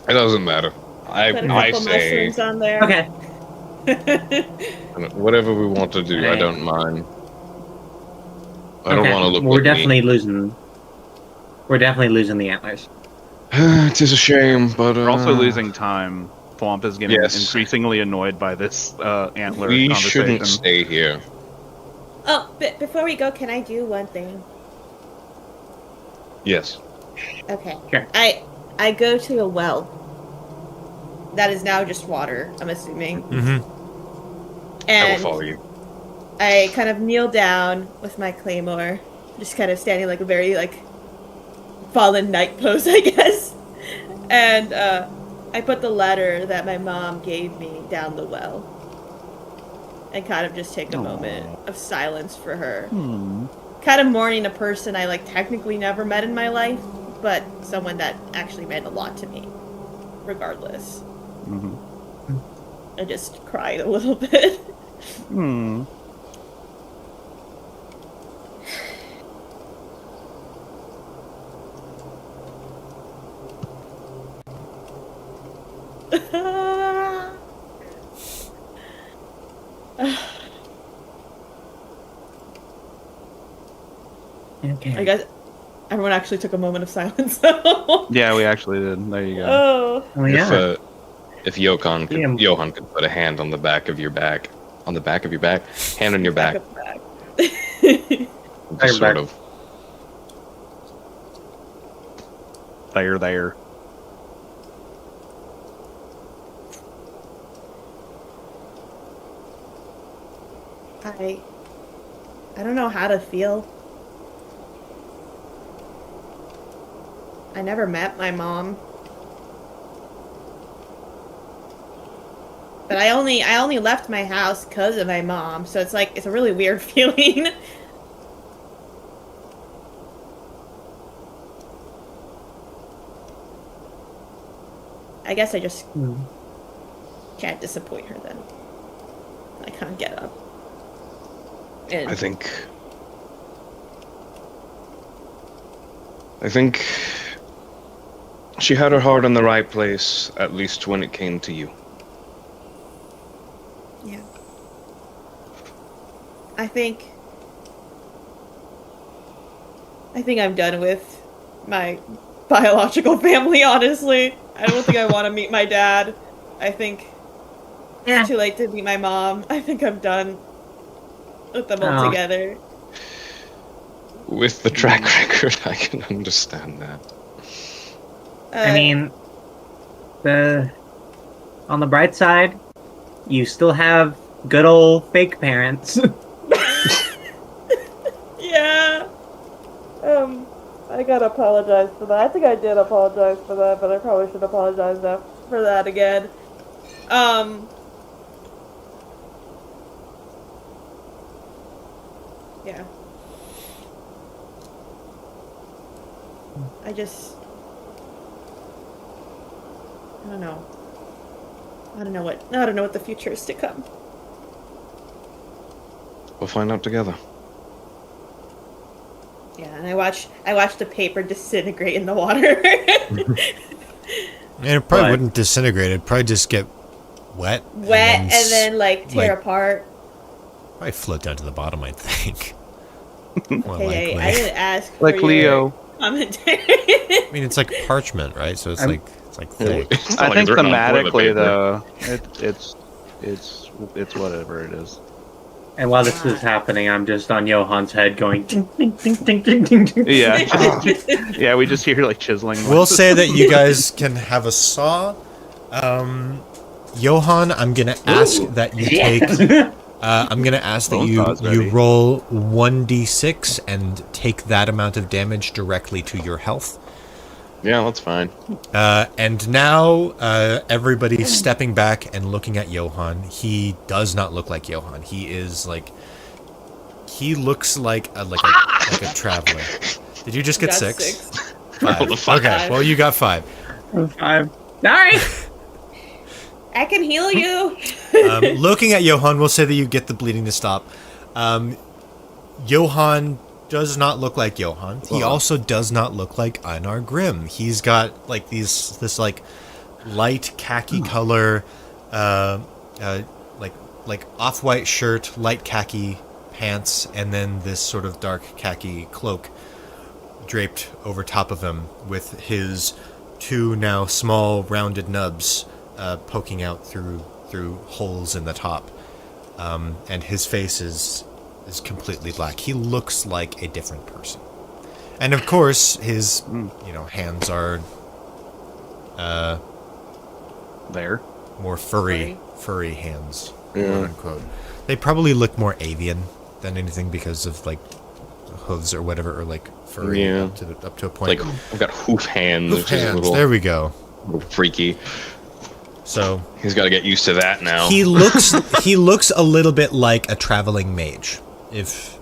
It doesn't matter. Put a I couple say mushrooms on there. Okay. whatever we want to do. I Alright. don't mind. I don't Okay, want to look. We're like definitely losing. We're definitely losing the antlers. It is a shame, but We're also losing time. Flomp is getting Yes. increasingly annoyed by this antler We conversation. shouldn't stay here. Oh, but before we go, can I do one thing? Yes. Okay. Sure. I go to a well. That is now just water, I'm assuming. Mm-hmm. I will And follow you. I kind of kneel down with my claymore, just kind of standing like a very fallen knight pose, I guess. And I put the letter that my mom gave me down the well, and kind of just take a moment of silence for her. Kind of mourning a person I technically never met in my life, but someone that actually meant a lot to me, regardless. I just cried a little bit. Okay. I guess everyone actually took a moment of silence. So. Yeah, we actually did. There you go. Oh. Oh yeah. If Johan could, Yeah. Johan could put a hand on the back of your back, hand on your back, Back. just sort of. There. I don't know how to feel. I never met my mom. But I only left my house because of my mom, so it's it's a really weird feeling. I guess I just can't disappoint her then. I can't get up. And I think she had her heart in the right place, at least when it came to you. yeah. I think I'm done with my biological family, honestly. I don't think I want to meet my dad. I think it's too late to meet my mom. I think I'm done with them all together. With the track record, I can understand that. I mean, on the bright side, you still have good old fake parents. I gotta apologize for that. I think I did apologize for that, but I probably should apologize for that again. Yeah. I don't know. I don't know what the future is to come. We'll find out together. Yeah, and I watched the paper disintegrate in the water. And it probably wouldn't disintegrate. It'd probably just get wet. And then like tear apart. Probably float down to the bottom, I think. Okay, I didn't ask for Like your Leo. commentary. I mean, it's like parchment, right? So it's like thick. I think thematically, though, it's whatever it is. And while this is happening, I'm just on Johan's head going ding ding ding ding ding ding. Ding. Yeah, yeah. We just hear like chiseling. We'll say that you guys can have a saw. Johan, I'm gonna ask that you take. I'm gonna ask that you roll 1d6 and take that amount of damage directly to your health. Yeah, that's fine. And now everybody's stepping back and looking at Johan. He does not look like Johan. He looks like a traveler. Did you just get 6? 5. Okay, well you got 5. 5. Sorry. I can heal you. Looking at Johan, we'll say that you get the bleeding to stop. Johan does not look like Johan. He also does not look like Einar Grimm. He's got like this like light khaki color, like off-white shirt, light khaki pants, and then this sort of dark khaki cloak draped over top of him, with his 2 now small rounded nubs poking out through holes in the top, and his face is completely black. He looks like a different person, and of course his hands are there more furry hands, quote unquote. They probably look more avian than anything because of like hooves or whatever, or like furry up to a point. Like I've got hoof hands. Hoof hands. There we go. A little freaky. So he's got to get used to that now. He looks a little bit like a traveling mage, if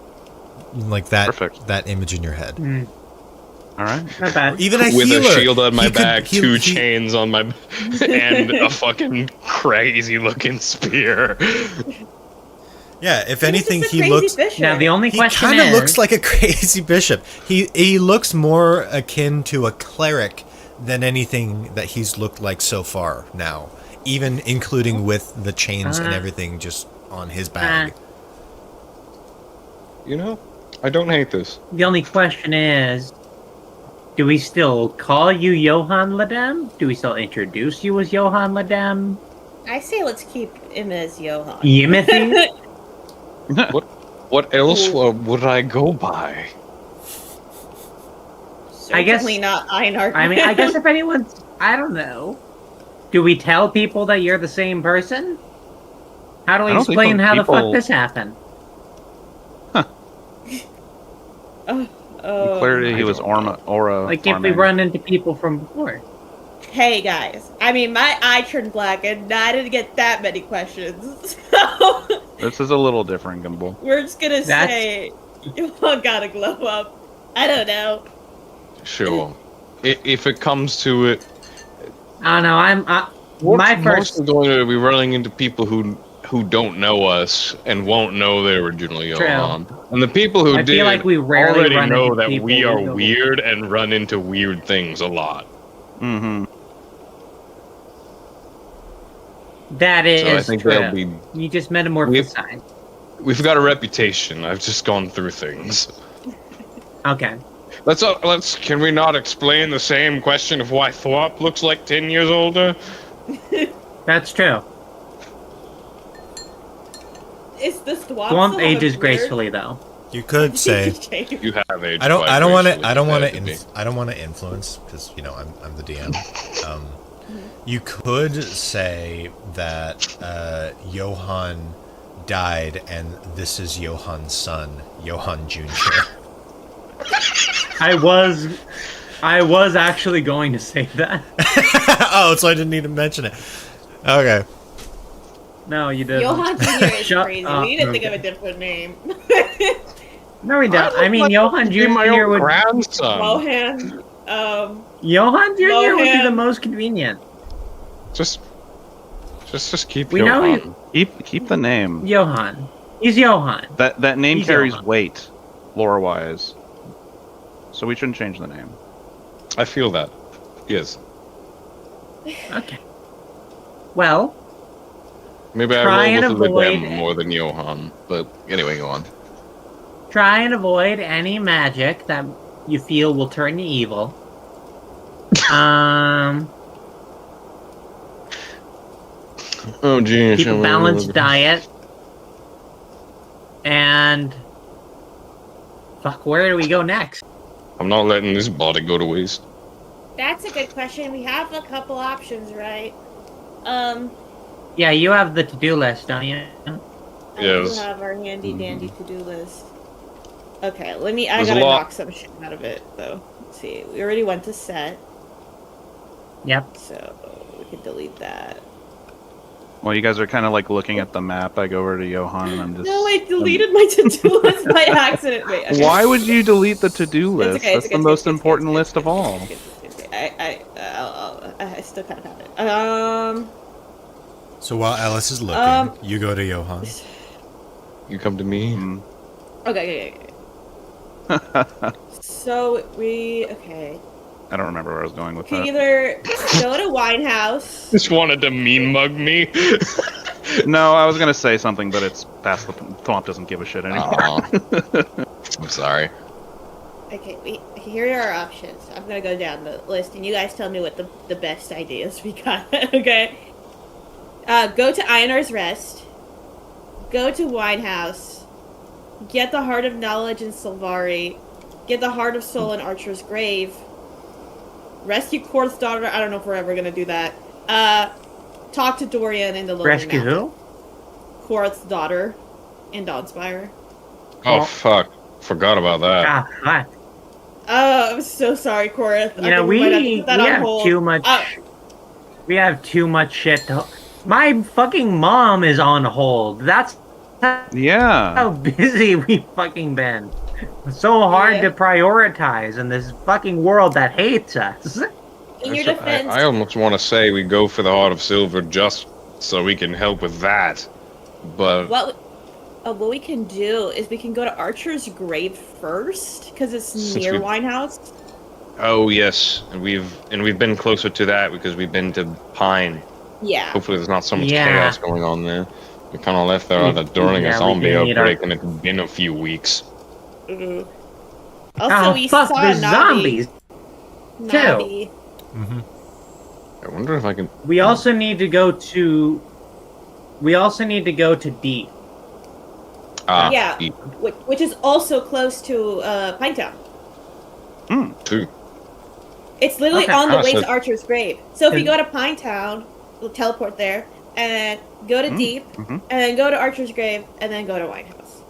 like that. Perfect. That image in your head. All right, not bad. Even a with healer. A shield on my back, 2 chains on my, and a fucking crazy looking spear. Yeah, if anything, he looks. Bishop. Now the only question He kind of looks like a crazy bishop. He looks more akin to a cleric than anything that he's looked like so far now, even including with the chains and everything just on his bag. You know, I don't hate this. The only question is, do we still call you Johan Ledem? Do we still introduce you as Johan Ledem? I say let's keep him as Johan. Yimothy? What else would I go by? Certainly not Einar. I mean, I guess if anyone's... I don't know. Do we tell people that you're the same person? How do we explain how the fuck this happened? Clearly he was aura. Like if we run into people from before. Hey guys, I mean my eye turned black and I didn't get that many questions. So This is a little different, Gimbal. we're just gonna say you all gotta glow up. I don't know. Sure. If it comes to it, I don't know. we're going to be running into people who don't know us and won't know they originally Johan. And the people who did feel like we rarely already run know into that people we are who don't. weird and run into weird things a lot. Mm-hmm. That is So I think true. that'll be. You just metamorphosized. We've got a reputation. I've just gone through things. Okay. Can we not explain the same question of why Thwop looks like 10 years older? That's true. Is this Thwomp ages gracefully, though. You could say. You have aged. I quite don't want to. gracefully I don't want compared me. to. I don't want to influence because I'm the DM. You could say that Johan died, and this is Johan's son, Johan Jr. I was actually going to say that. Oh, so I didn't need to mention it. Okay. No, you didn't. Johann Jr. is Shut crazy. up. We need to think of a different name. No, we don't. I mean, I'd Johann be my Jr. own would. grandson. Mohan. Johann Jr. would be the Mohan. most convenient. Just keep We going know on. Keep the name. Johann. He's Johann. That name He's carries Johann. weight, lore-wise. So we shouldn't change the name. I feel that. Yes. Okay. Well, Maybe Try I and roll with avoid- them more than Johan. But anyway, go on. try and avoid any magic that you feel will turn you evil. Oh, geez. Keep a balanced diet. And fuck, where do we go next? I'm not letting this body go to waste. That's a good question. We have a couple options, right? Yeah, you have the to-do list, don't you? I Yes. do have our handy dandy to-do list. Okay, I There's a gotta lot. knock some shit out of it, though. Let's see, we already went to set, Yep. so we can delete that. Well, you guys are kind of like looking at the map. I go over to Johan and I'm just. No, I deleted my to-do list by accident. Wait, okay. Why would you delete the to-do It's list? okay, it's That's okay, the it's most okay, it's okay, important it's okay, list of all. it's okay. I still kind of have it. So while Alice is looking, you go to Johan. You come to me. Mm. Okay. So okay. I don't remember where I was going with Can that. either go to Winehouse. Just wanted to mean mug me. No, I was gonna say something, but it's past the Thwomp doesn't give a shit anymore. Aw. I'm sorry. Okay, here are our options. I'm gonna go down the list, and you guys tell me what the best ideas we got. Okay. Go to Einar's Rest. Go to Winehouse. Get the Heart of Knowledge in Silvari. Get the Heart of Soul in Archer's Grave. Rescue Korth's daughter. I don't know if we're ever gonna do that. Talk to Dorian in the Lonely Rescue Mountain. who? Korth's daughter in Dawnspire. Oh, fuck. Forgot about that. Ah, fuck. Oh, I'm so sorry, Korth. You know, we might have to we put that on have hold. too much. We have too much shit to. My fucking mom is on hold. That's Yeah. how busy we fucking been. It's so hard Yeah. to prioritize in this fucking world that hates us. In your So defense, I almost want to say we go for the Heart of Silver just so we can help with that. But what we can do is we can go to Archer's Grave first, because it's Since near we- Winehouse. oh yes, and we've been closer to that because we've been to Pine. Yeah. Hopefully there's not so much Yeah. chaos going on there. We kind of left there during Yeah, a we zombie do need our- outbreak, and it's been a few weeks. Mhm. Also, Oh we fuck, saw there's Navi. zombies. Navi. Mm-hmm. I wonder if I can. We also need to go to. We also need to go to Deep. Yeah. Eat Which is also close to Pinetown. too. It's literally Okay. on the Ah, way so- to Archer's Grave. So if you And- go to Pinetown, we'll teleport there, and then go to Deep, mhm. and then go to Archer's Grave, and then go to Winehouse.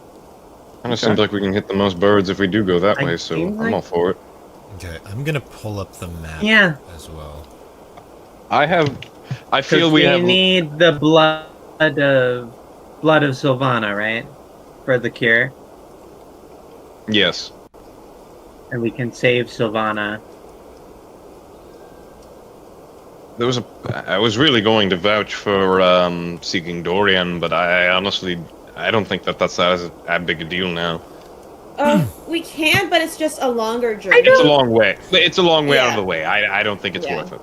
Kind of seems like we can hit the most birds if we do go that I way. So feel I'm like- all for it. Okay, I'm gonna pull up the map Yeah. as well. I feel we have. need the blood of Sylvana, right? For the cure, Yes. and we can save Sylvana. There was I was really going to vouch for seeking Dorian, but I honestly I don't think that's that big a deal now. We can, but it's just a longer journey. It's a long way. It's a long way out of Yeah. the way. I don't think it's Yeah. worth it.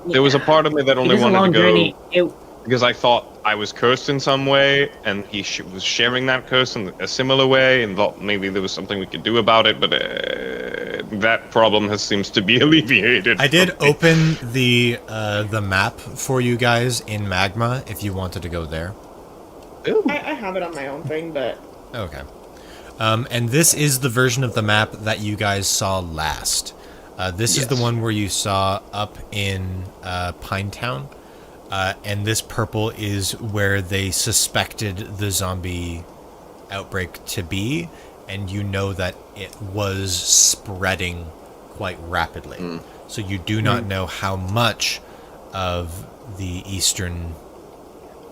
There was a part of me that It only is a wanted to long go journey. because I thought I was cursed in some way, and he was sharing that curse in a similar way, and thought maybe there was something we could do about it. But that problem seems to be alleviated. I did from me. open the map for you guys in Magma if you wanted to go there. Ooh. I have it on my own thing, but Okay. And this is the version of the map that you guys saw last. This is the Yes. one where you saw up in Pinetown. And this purple is where they suspected the zombie outbreak to be. and you know that it was spreading quite rapidly. So you do not know how much of the eastern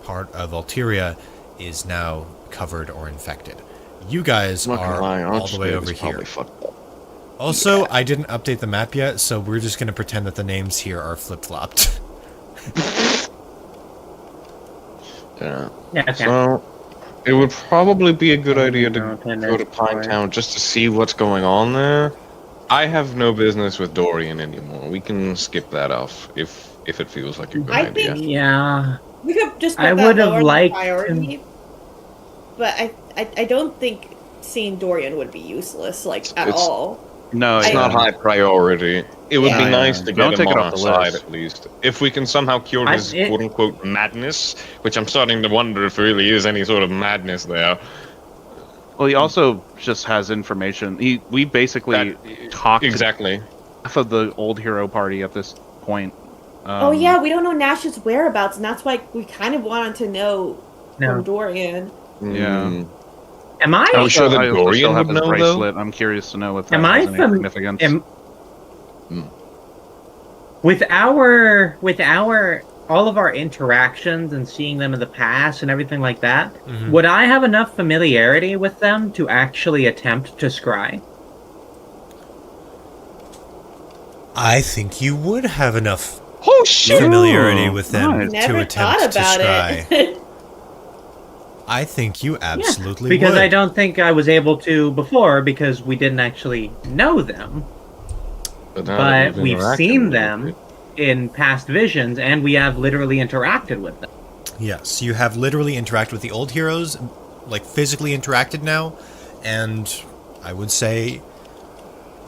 part of Altiria is now covered or infected. You guys are all the way over here. Also, I didn't update the map yet, so we're just going to pretend that the names here are flip-flopped. Yeah. Yeah, So, it would probably be a good idea to go to Pinetown just to see what's going on there. I have no business with Dorian anymore. We can skip that off if it feels like a good idea. Yeah. We could just put I that would have lower on the liked priority. But I don't think seeing Dorian would be useless, at all. No, It's not high priority. It would be Yeah. nice to Don't get take him it on off our the side list. at least. If we can somehow cure his quote-unquote madness, which I'm starting to wonder if there really is any sort of madness there. Well, he also just has information. We basically talked exactly to half of the old hero party at this point. Oh yeah, we don't know Nash's whereabouts, and that's why we kind of wanted to know from Dorian. Yeah. Am I? I'm sure that I Dorian still have would his know, bracelet. I'm curious to know if that Am I has any from? significance. With our all of our interactions and seeing them in the past and everything like that, would I have enough familiarity with them to actually attempt to scry? I think you would have enough Oh shit! familiarity with them nice. to Never attempt thought to about scry. it. I think you absolutely Because would. I don't think I was able to before because we didn't actually know them. But we've seen them in past visions, and we have literally interacted with them. Yes, you have literally interacted with the old heroes, like physically interacted now, and I would say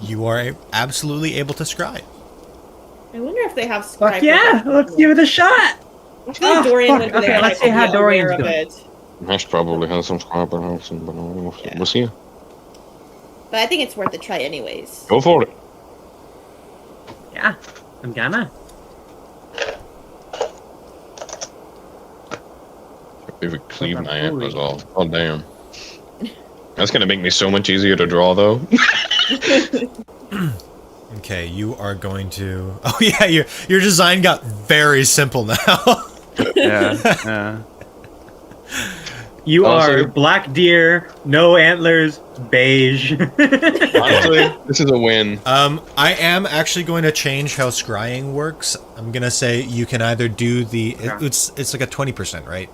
you are absolutely able to scry. I wonder if they have Fuck Skype. yeah! Let's give it a shot! I feel like Dorian would be Okay, there, let's see how be Dorian's aware of doing. it. Nash probably has some scribe and Harrison, but we'll see. But I think it's worth a try anyways. Go for it. Yeah, I'm gonna. If we cleave my antlers off. Oh damn. That's gonna make me so much easier to draw though. Okay, you are going to... Oh yeah, your design got very simple now. Yeah. You Honestly- are black deer, no antlers, beige. Honestly, this is a win. I am actually going to change how scrying works. I'm gonna say you can either do the... It's like a 20%, right?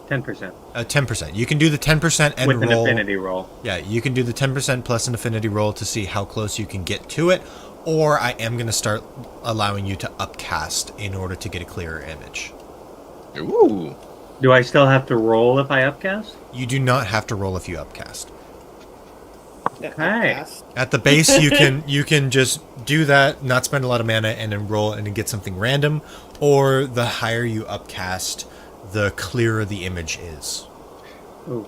10%. 10%. You can do the 10% and With an roll... affinity roll. Yeah, you can do the 10% plus an affinity roll to see how close you can get to it, or I am going to start allowing you to upcast in order to get a clearer image. Ooh. Do I still have to roll if I upcast? You do not have to roll if you upcast. Okay. At the base, you can just do that, not spend a lot of mana, and then roll and then get something random, or the higher you upcast, the clearer the image is. Ooh.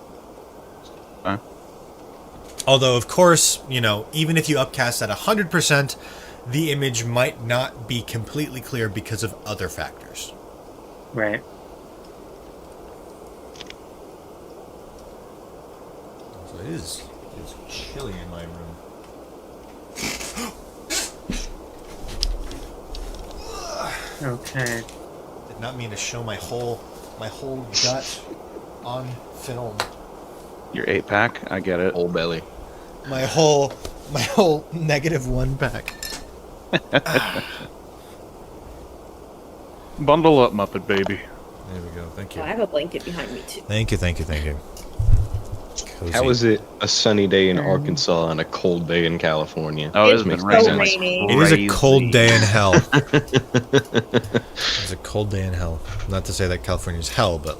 Although, of course, even if you upcast at 100%, the image might not be completely clear because of other factors. Right. So it's chilly in my room. Okay. Did not mean to show my whole gut on film. Your 8-pack, I get it. Whole belly. My whole -1 pack. Bundle up, Muppet Baby. There we go. Thank you. Oh, I have a blanket behind me too. Thank you. Cozy. How is it a sunny day in Arkansas and a cold day in California? Oh, It's it's been so raining. like rainy. It is a crazy. cold day in hell. It's a cold day in hell. Not to say that California's hell, but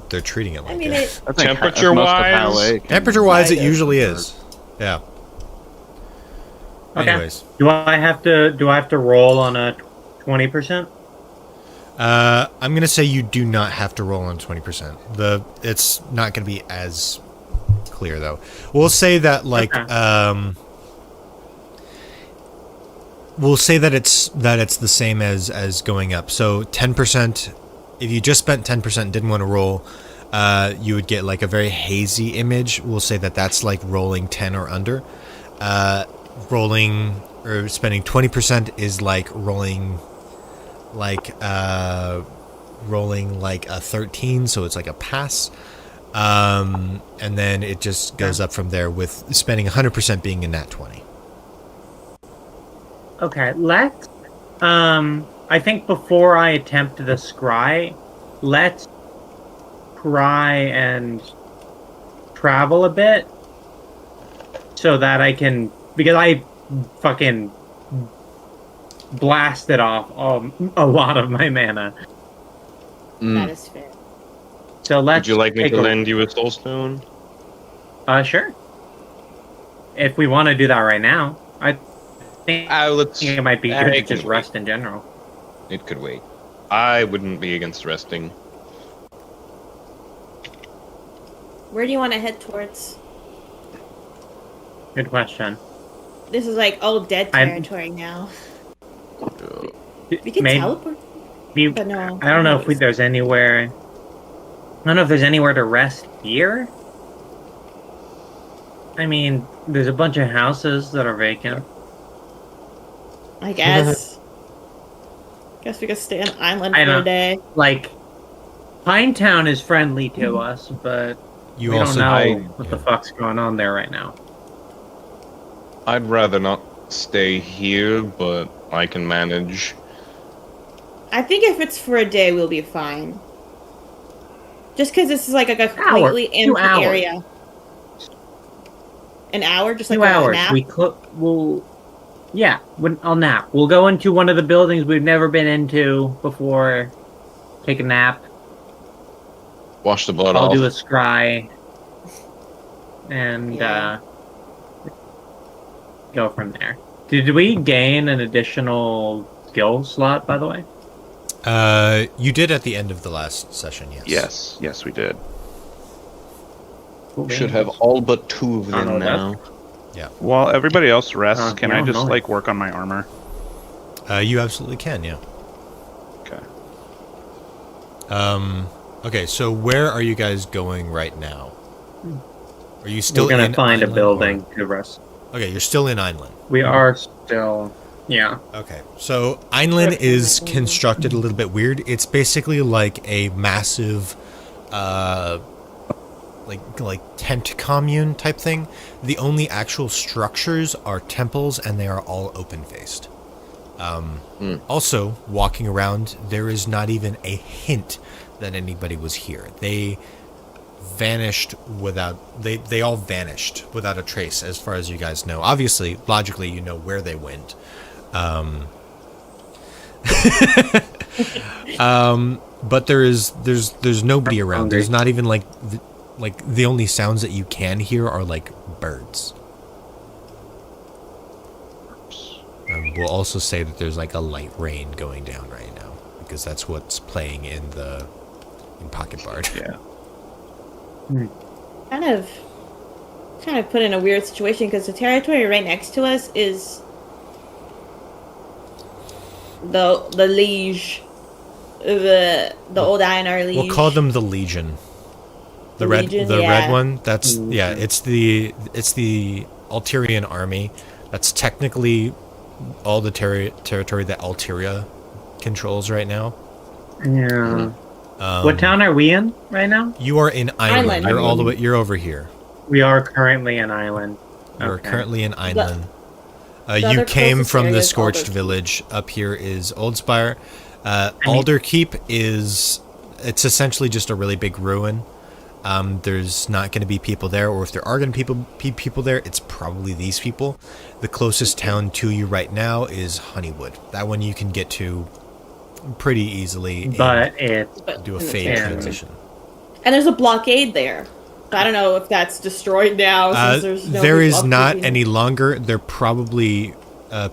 they're treating it like I mean, it. I think Temperature-wise- LA can- Temperature-wise, it Kind of. usually is. Yeah. Okay. Anyways, Do I have to roll on a 20%? I'm gonna say you do not have to roll on 20%. It's not gonna be as clear though. We'll say that we'll say that it's the same as going up. So 10%. If you just spent 10% and didn't want to roll, you would get like a very hazy image. We'll say that that's like rolling 10 or under. Rolling or spending 20% is like rolling like a 13, so it's like a pass. And then it just goes up from there with spending 100% being a nat 20. Okay, let's I think before I attempt the scry, let's try and travel a bit so that I can, because I fucking blasted off a lot of my mana. That is fair. So let's. Would you like me take to lend you a soulstone? Sure. If we want to do that right now, I think it might be good to just rest in general. It could wait. I wouldn't be against resting. Where do you want to head towards? Good question. This is like all dead territory now. We can teleport. But no, I don't know if there's anywhere. I don't know if there's anywhere to rest here. I mean, there's a bunch of houses that are vacant. I guess. Guess we could stay on island for a day. Like, Pinetown is friendly to us, but we don't know what the fuck's going on there right now. I'd rather not stay here, but I can manage. I think if it's for a day, we'll be fine. Just because this is like a completely empty area. An hour? Just like 2 hours. A nap? I'll nap. We'll go into one of the buildings we've never been into before. Take a nap. Wash the blood off. I'll do a scry. And, go from there. Did we gain an additional skill slot, by the way? You did at the end of the last session, yes. Yes, we did. We should have all but 2 of them now. Yeah. While everybody else rests, can I just like work on my armor? You absolutely can, yeah. Okay. Okay, so where are you guys going right now? Are you still We're gonna find a building to rest. Okay, you're still in Einland. We are still, yeah. Okay, so Einland is constructed a little bit weird. It's basically like a massive, like tent commune type thing. The only actual structures are temples, and they are all open-faced. Also, walking around, there is not even a hint that anybody was here. They vanished without they all vanished without a trace, as far as you guys know. Obviously, logically, you know where they went. But there's nobody around. There's not even like the only sounds that you can hear are like birds. We'll also say that there's like a light rain going down right now, because that's what's playing in Pocket Bard. Yeah. Kind of put in a weird situation, because the territory right next to us is the liege, the old Einar liege. We'll call them the Legion. The red one. That's It's the Altirian army. That's technically all the territory that Altiria controls right now. Yeah. What town are we in right now? You are in Island. You're all the way. You're over here. We are currently in Island. You're currently in Island. You came from the Scorched Village. Up here is Oldspire. Alderkeep it's essentially just a really big ruin. There's not going to be people there, or if there are going to be people there, it's probably these people. The closest town to you right now is Honeywood. That one you can get to pretty easily, but do a fade transition. And there's a blockade there. I don't know if that's destroyed now. Since there is not any longer. They're probably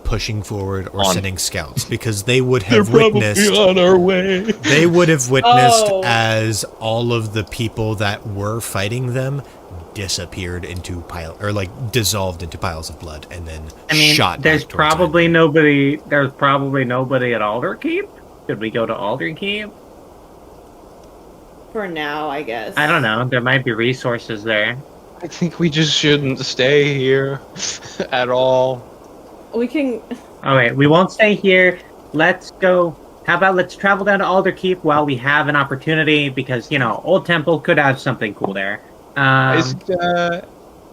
pushing forward or sending scouts, because they would have witnessed. On our way. They would have witnessed as all of the people that were fighting them disappeared into dissolved into piles of blood, and then shot. There's probably nobody. There's probably nobody at Alderkeep. Should we go to Alderkeep? for now, I guess. I don't know. There might be resources there. I think we just shouldn't stay here at all. We can. All right, we won't stay here. Let's go. How about let's travel down to Alderkeep while we have an opportunity, because Old Temple could have something cool there.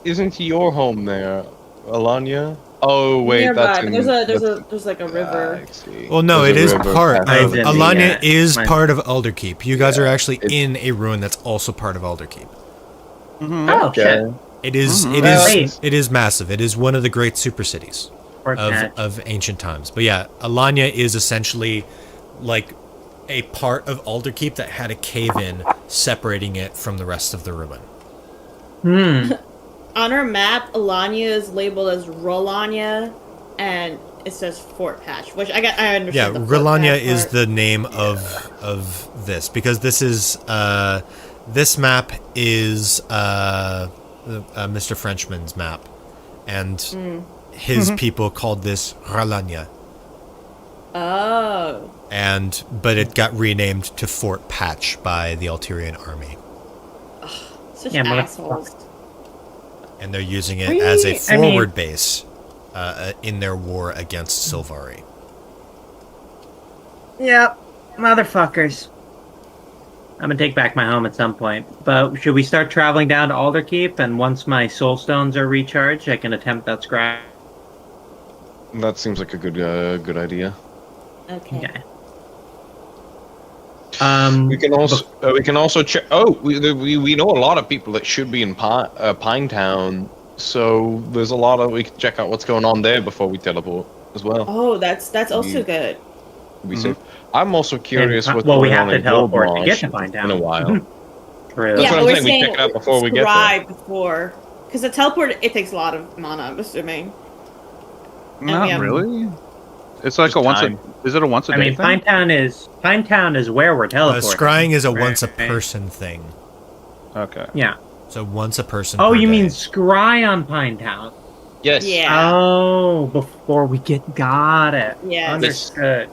Isn't your home there, Alanya? Oh wait, nearby, that's there's like a river. I see. Well, no, There's it a is river part of past it. Alanya is Mine- part of Alderkeep. You guys are actually it's- in a ruin that's also part of Alderkeep. Oh shit! It is it Well, is it is massive. It is one of the great super cities Or patch. of ancient times. But yeah, Alanya is essentially like a part of Alderkeep that had a cave in separating it from the rest of the ruin. On our map, Alanya is labeled as Rolanya, and it says Fort Patch, which I Yeah, understand. the Fort Rolanya Patch is part. the name of this, because this is this map is Mr. Frenchman's map, and his people called this Rolanya. Oh. But it got renamed to Fort Patch by the Altirian army, Such Yeah, assholes. and they're using it as a I mean- forward base in their war against Sylvari. Yep, motherfuckers. I'm gonna take back my home at some point. But should we start traveling down to Alderkeep, and once my soul stones are recharged, I can attempt that scry? That seems like a good idea. Okay. Okay. We can also check. Oh, we know a lot of people that should be in Pine Town, so there's a lot of we can check out what's going on there before we teleport as well. Oh, that's also Yeah. good. Be safe. I'm also curious what's well, we going have on to in teleport to Gold get to Marsh Pine Town. in a while. True. That's Yeah, what I'm we're saying, we saying check it out before we get there. scribe before, because the teleport it takes a lot of mana. I'm assuming. Not yeah. really. It's like Just a once time. a. Is it a once a I day mean, thing? Pine Town is where we're teleporting. Scrying is a right? once a person thing, Okay. Yeah. so once a person. Oh, per you day. mean scry on Pine Town? Yes. Yeah. Oh, before we got it. Yes. Understood.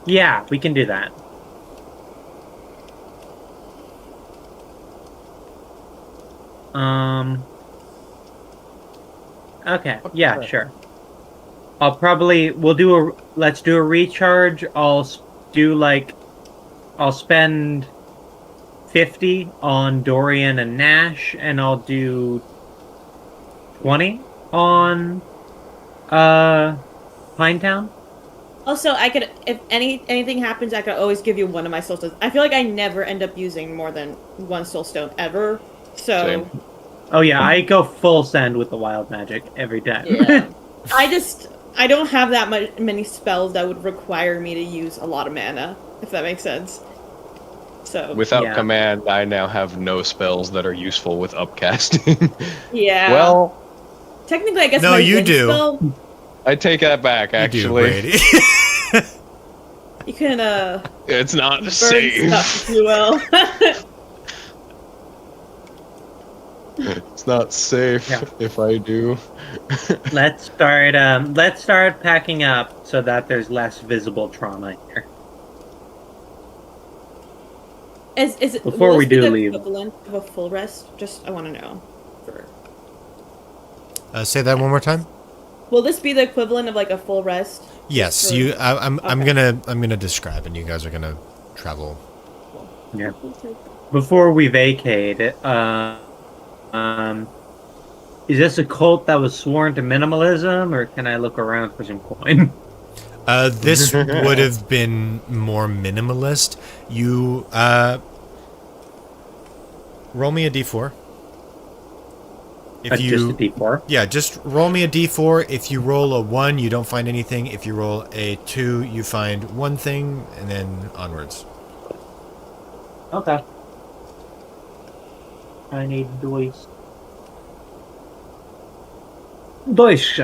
Yeah, we can do that. Okay. Yeah, sure. Let's do a recharge. I'll spend 50 on Dorian and Nash, and I'll do 20 on Pine Town. Also, I could, if anything happens, I could always give you one of my soul stones. I feel like I never end up using more than one soul stone ever. So, Same. Oh yeah, I go full send with the wild magic every time. yeah. I don't have that many spells that would require me to use a lot of mana, if that makes sense. So, Without Yeah. command, I now have no spells that are useful with upcasting. yeah. Well, technically, I guess No, my you wind do. spell, I take that back. You do, Actually, Brady. you can it's not burn safe. stuff if you will. It's not safe Yeah. if I do. Let's start packing up so that there's less visible trauma here. Is it Before will we this be do the leave. equivalent of a full rest? Just I want to know. Say that one more time. Will this be the equivalent of like a full rest? Yes, For- you. I'm Okay. gonna describe, and you guys are gonna travel. Yeah. Before we vacate, is this a cult that was sworn to minimalism, or can I look around for some coin? This would have been more minimalist. You roll me a d4. If Just a D4. Yeah, just roll me a d4. If you roll a 1, you don't find anything. If you roll a 2, you find one thing, and then onwards. Okay. I need dice. Dice.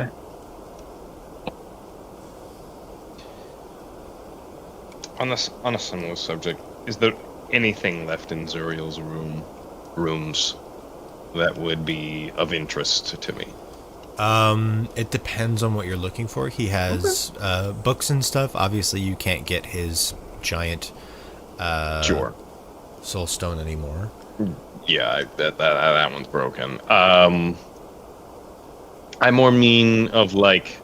On a similar subject, is there anything left in Zuriel's rooms that would be of interest to me? It depends on what you're looking for. He has books and stuff. Obviously, you can't get his giant Sure. soul stone anymore. Yeah, that one's broken. I more mean of like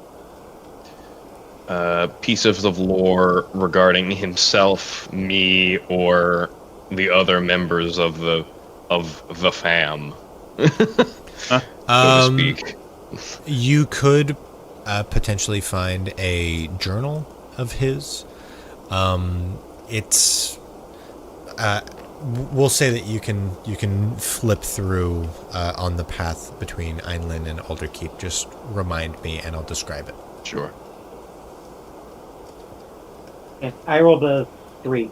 pieces of lore regarding himself, me, or the other members of the fam, so to speak. You could potentially find a journal of his. It's we'll say that you can flip through on the path between Einlin and Alderkeep. Just remind me, and I'll describe it. Sure. Yeah, I rolled a 3.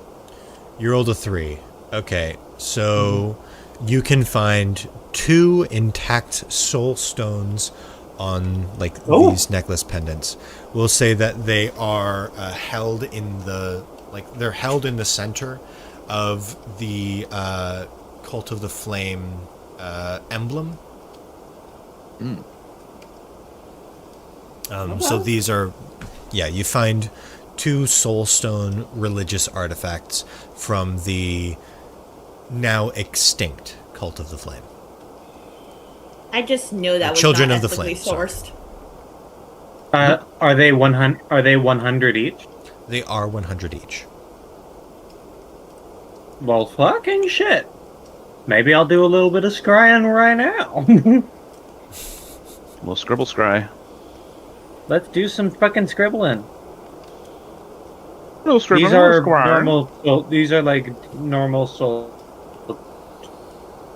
You rolled a 3. Okay, so you can find 2 intact soul stones on these necklace pendants. We'll say that they are held in the center of the Cult of the Flame emblem. So these are, you find 2 soulstone religious artifacts from the now extinct Cult of the Flame. I just know that was Children not of the ethically Flame, sourced. Are they 100? Are they 100 each? They are 100 each. Well, fucking shit. Maybe I'll do a little bit of scrying right now. We'll scribble scry. Let's do some fucking scribbling. Little scribble, These are scry. normal. Well, these are like normal soul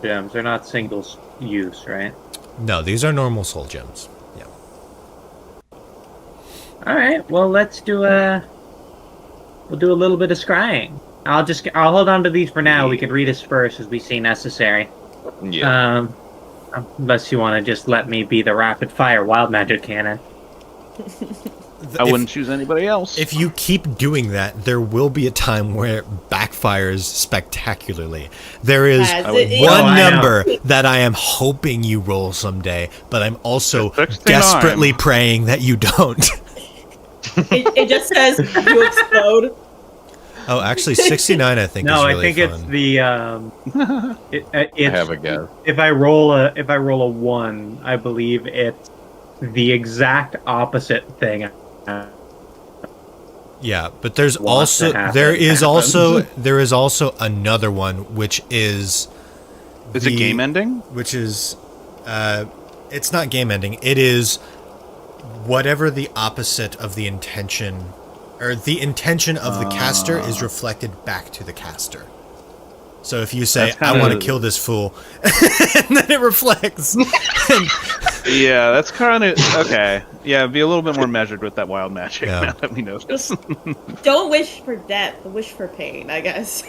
gems. They're not single use, right? No, these are normal soul gems. Yeah. All right. Well, let's do We'll do a little bit of scrying. I'll hold on to these for now. We can redisperse as we see necessary. Yeah. Unless you want to just let me be the rapid fire wild magic cannon. I wouldn't choose anybody else. If you keep doing that, there will be a time where it backfires spectacularly. There is one number that I am hoping you roll someday, but I'm also 69. desperately praying that you don't. It just says you explode. Oh, actually, 69 I think is No, really I think fun. it's the I have a guess. If I roll a 1, I believe it's the exact opposite thing. Yeah, but there's Wants to also happen. there is also another one which is Is it game ending? which is it's not game ending. It is whatever the opposite of the intention, or the intention of the caster is reflected back to the caster. So if you say, I want to kill this fool, and then it reflects. Yeah, that's kind of okay. Yeah, be a little bit more measured with that wild magic now that we know this. Don't wish for death, wish for pain, I guess.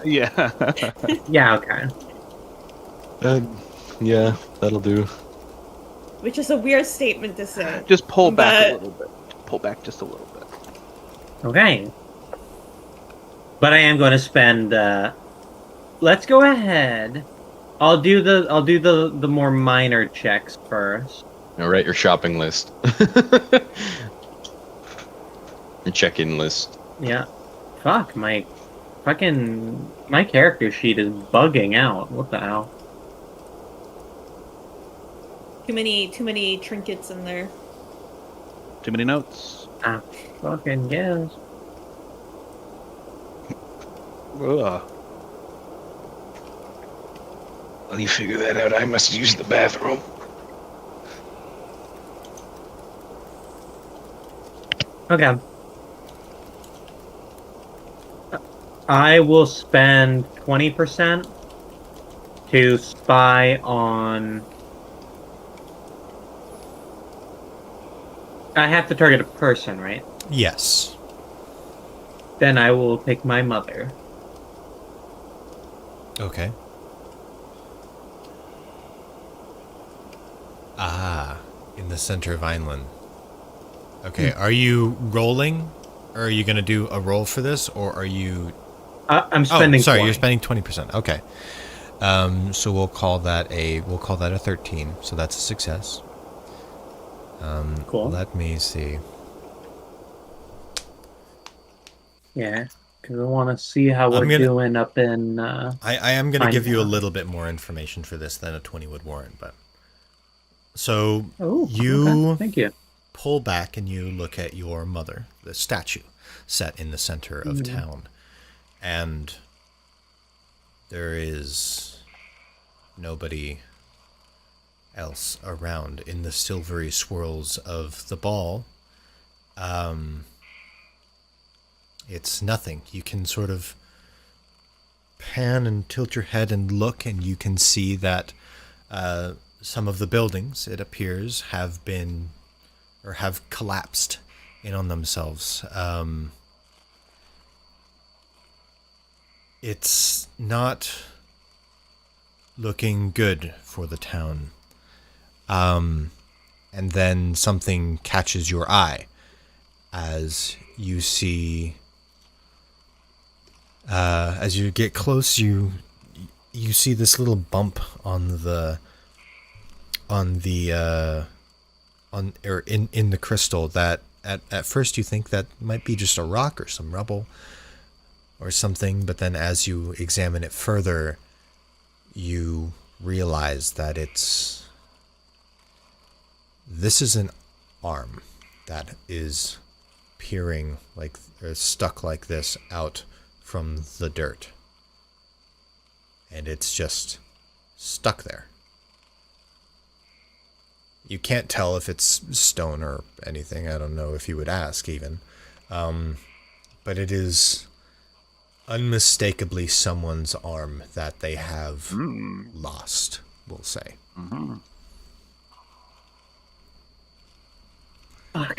Yeah. Yeah, okay. Yeah, that'll do. Which is a weird statement to say. Just pull back a little bit. Pull back just a little bit. Okay. But I am going to spend. Let's go ahead. I'll do the more minor checks first. All right, your shopping list. Your check-in list. Yeah. Fuck, my character sheet is bugging out. What the hell? Too many trinkets in there. Too many notes. Ah, fucking yes. Ugh. While you figure that out, I must use the bathroom. Okay. I will spend 20% to spy on. I have to target a person, right? Yes. Then I will pick my mother. Okay. Ah, in the center of Vineland. Okay, are you rolling? Or are you going to do a roll for this? Or are you... I'm spending. Oh, sorry, 20. you're spending 20%. Okay. So we'll call that a 13. So that's a success. Cool. Let me see. Yeah, because I want to see how we're doing up in. I am going to give you a little bit more information for this than a 20 would warrant, but so thank you. Pull back and you look at your mother, the statue set in the center of town, and there is nobody else around in the silvery swirls of the ball. It's nothing. You can sort of pan and tilt your head and look, and you can see that some of the buildings, it appears, have been or have collapsed in on themselves. It's not looking good for the town. And then something catches your eye as you see, as you get close, you see this little bump in the crystal that at first you think that might be just a rock or some rubble or something, but then as you examine it further, you realize that this is an arm that is peering like, or stuck like this out from the dirt. And it's just stuck there. You can't tell if it's stone or anything. I don't know if you would ask even. But it is unmistakably someone's arm that they have lost, we'll say.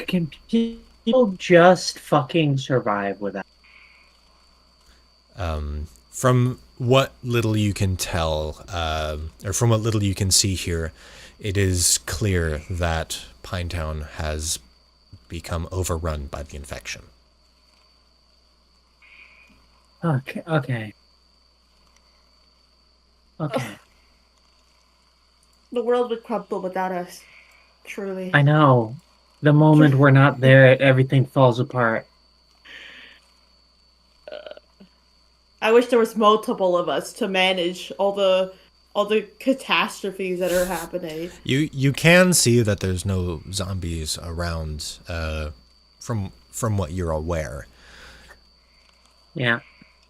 Can people just fucking survive without? From what little you can tell, or from what little you can see here, it is clear that Pinetown has become overrun by the infection. Okay. The world would crumble without us. Truly. I know. The moment we're not there, everything falls apart. I wish there was multiple of us to manage all the catastrophes that are happening. You can see that there's no zombies around, from what you're aware. Yeah.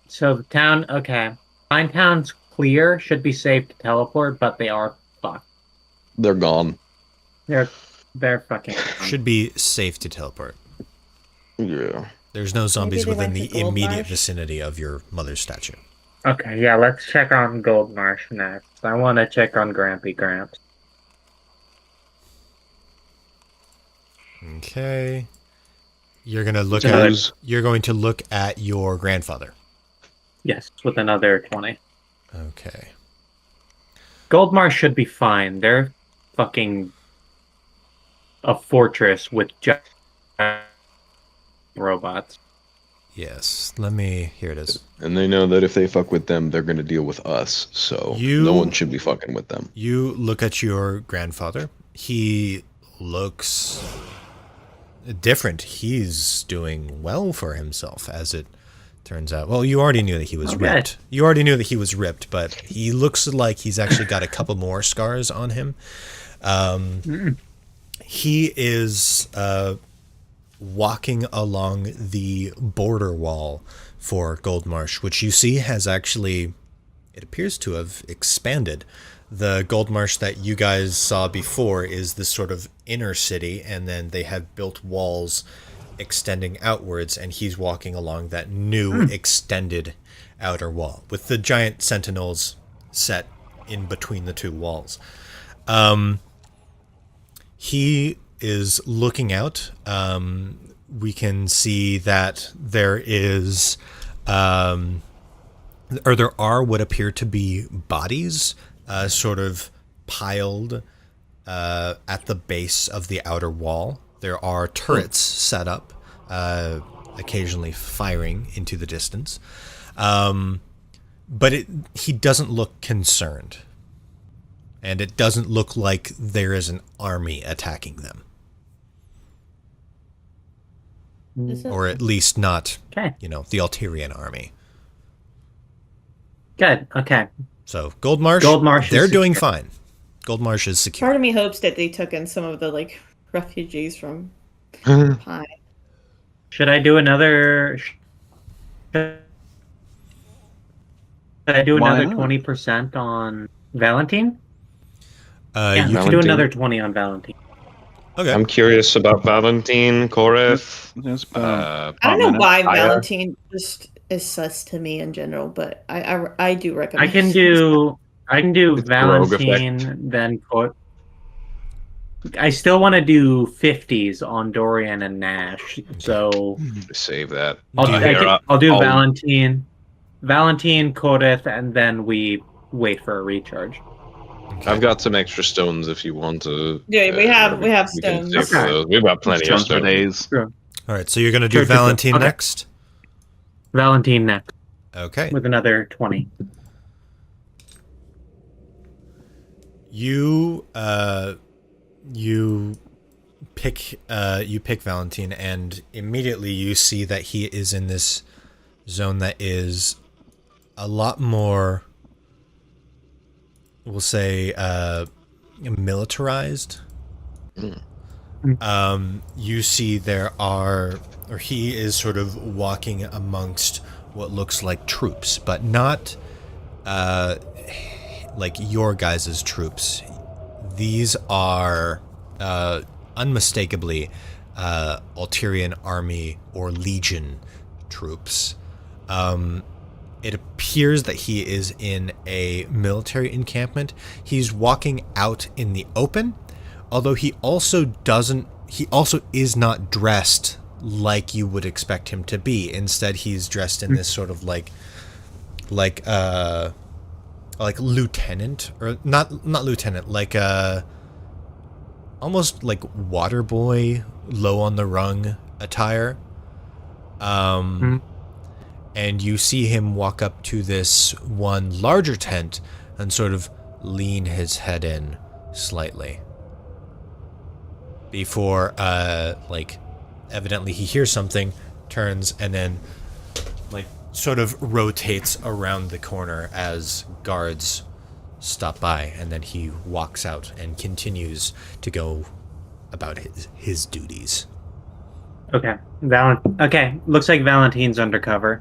So the town, okay. Pinetown's clear, should be safe to teleport, but they are fucked. They're gone. They're fucking gone. Should be safe to teleport. Yeah. There's no zombies within the Gold immediate Marsh? vicinity of your mother's statue. Okay, yeah, let's check on Gold Marsh next. I want to check on Grampy Gramps. Okay. You're going to look at your grandfather. Yes, with another 20. Okay. Gold Marsh should be fine. They're fucking a fortress with just robots. Yes. Here it is. And they know that if they fuck with them, they're going to deal with us. So no one should be fucking with them. You look at your grandfather. He looks different. He's doing well for himself, as it turns out. Well, you already knew that he was ripped. You already knew that he was ripped, but he looks like he's actually got a couple more scars on him. He is walking along the border wall for Goldmarsh, which you see has actually, it appears to have expanded. The Goldmarsh that you guys saw before is this sort of inner city, and then they have built walls extending outwards, and he's walking along that new extended outer wall with the giant sentinels set in between the two walls. He is looking out. We can see that there is, or there are what appear to be bodies, sort of piled at the base of the outer wall. There are turrets set up, occasionally firing into the distance. But he doesn't look concerned. And it doesn't look like there is an army attacking them. or at least not, Okay. the Altirian army. Good. Okay. So Goldmarsh, Goldmarsh they're is doing secure. fine. Goldmarsh is secure. Part of me hopes that they took in some of the refugees from Pine. Should I do another? Should I do Why another not? 20% on Valentine? Yeah, You let's can do Valentine. another 20 on Valentine. okay. I'm curious about Valentine, Koreth. It's about I don't know minutes. why Aya. Valentine just is sus to me in general, but I do recommend. I can do It's rogue effect. Valentine, then I still want to do 50s on Dorian and Nash. So Save that. I'll do I'll- Valentine, Koreth, and then we wait for a recharge. I've got some extra stones if you want to. Yeah, we have can stones. save for Okay. those. We've got plenty of Stones for stones. days. All right, so you're going to do Sure, Valentine okay. next? Valentine next Okay. with another 20. You pick Valentine, and immediately you see that he is in this zone that is a lot more, we'll say, militarized. You see he is sort of walking amongst what looks like troops, but not like your guys' troops. These are unmistakably Altirian army or legion troops. It appears that he is in a military encampment. He's walking out in the open, although he also is not dressed like you would expect him to be. Instead, he's dressed in this sort of like lieutenant, or not lieutenant, like almost like water boy, low on the rung attire. And you see him walk up to this one larger tent and sort of lean his head in slightly before evidently he hears something, turns, and then sort of rotates around the corner as guards stop by, and then he walks out and continues to go about his duties. Okay. Okay. Looks like Valentine's undercover.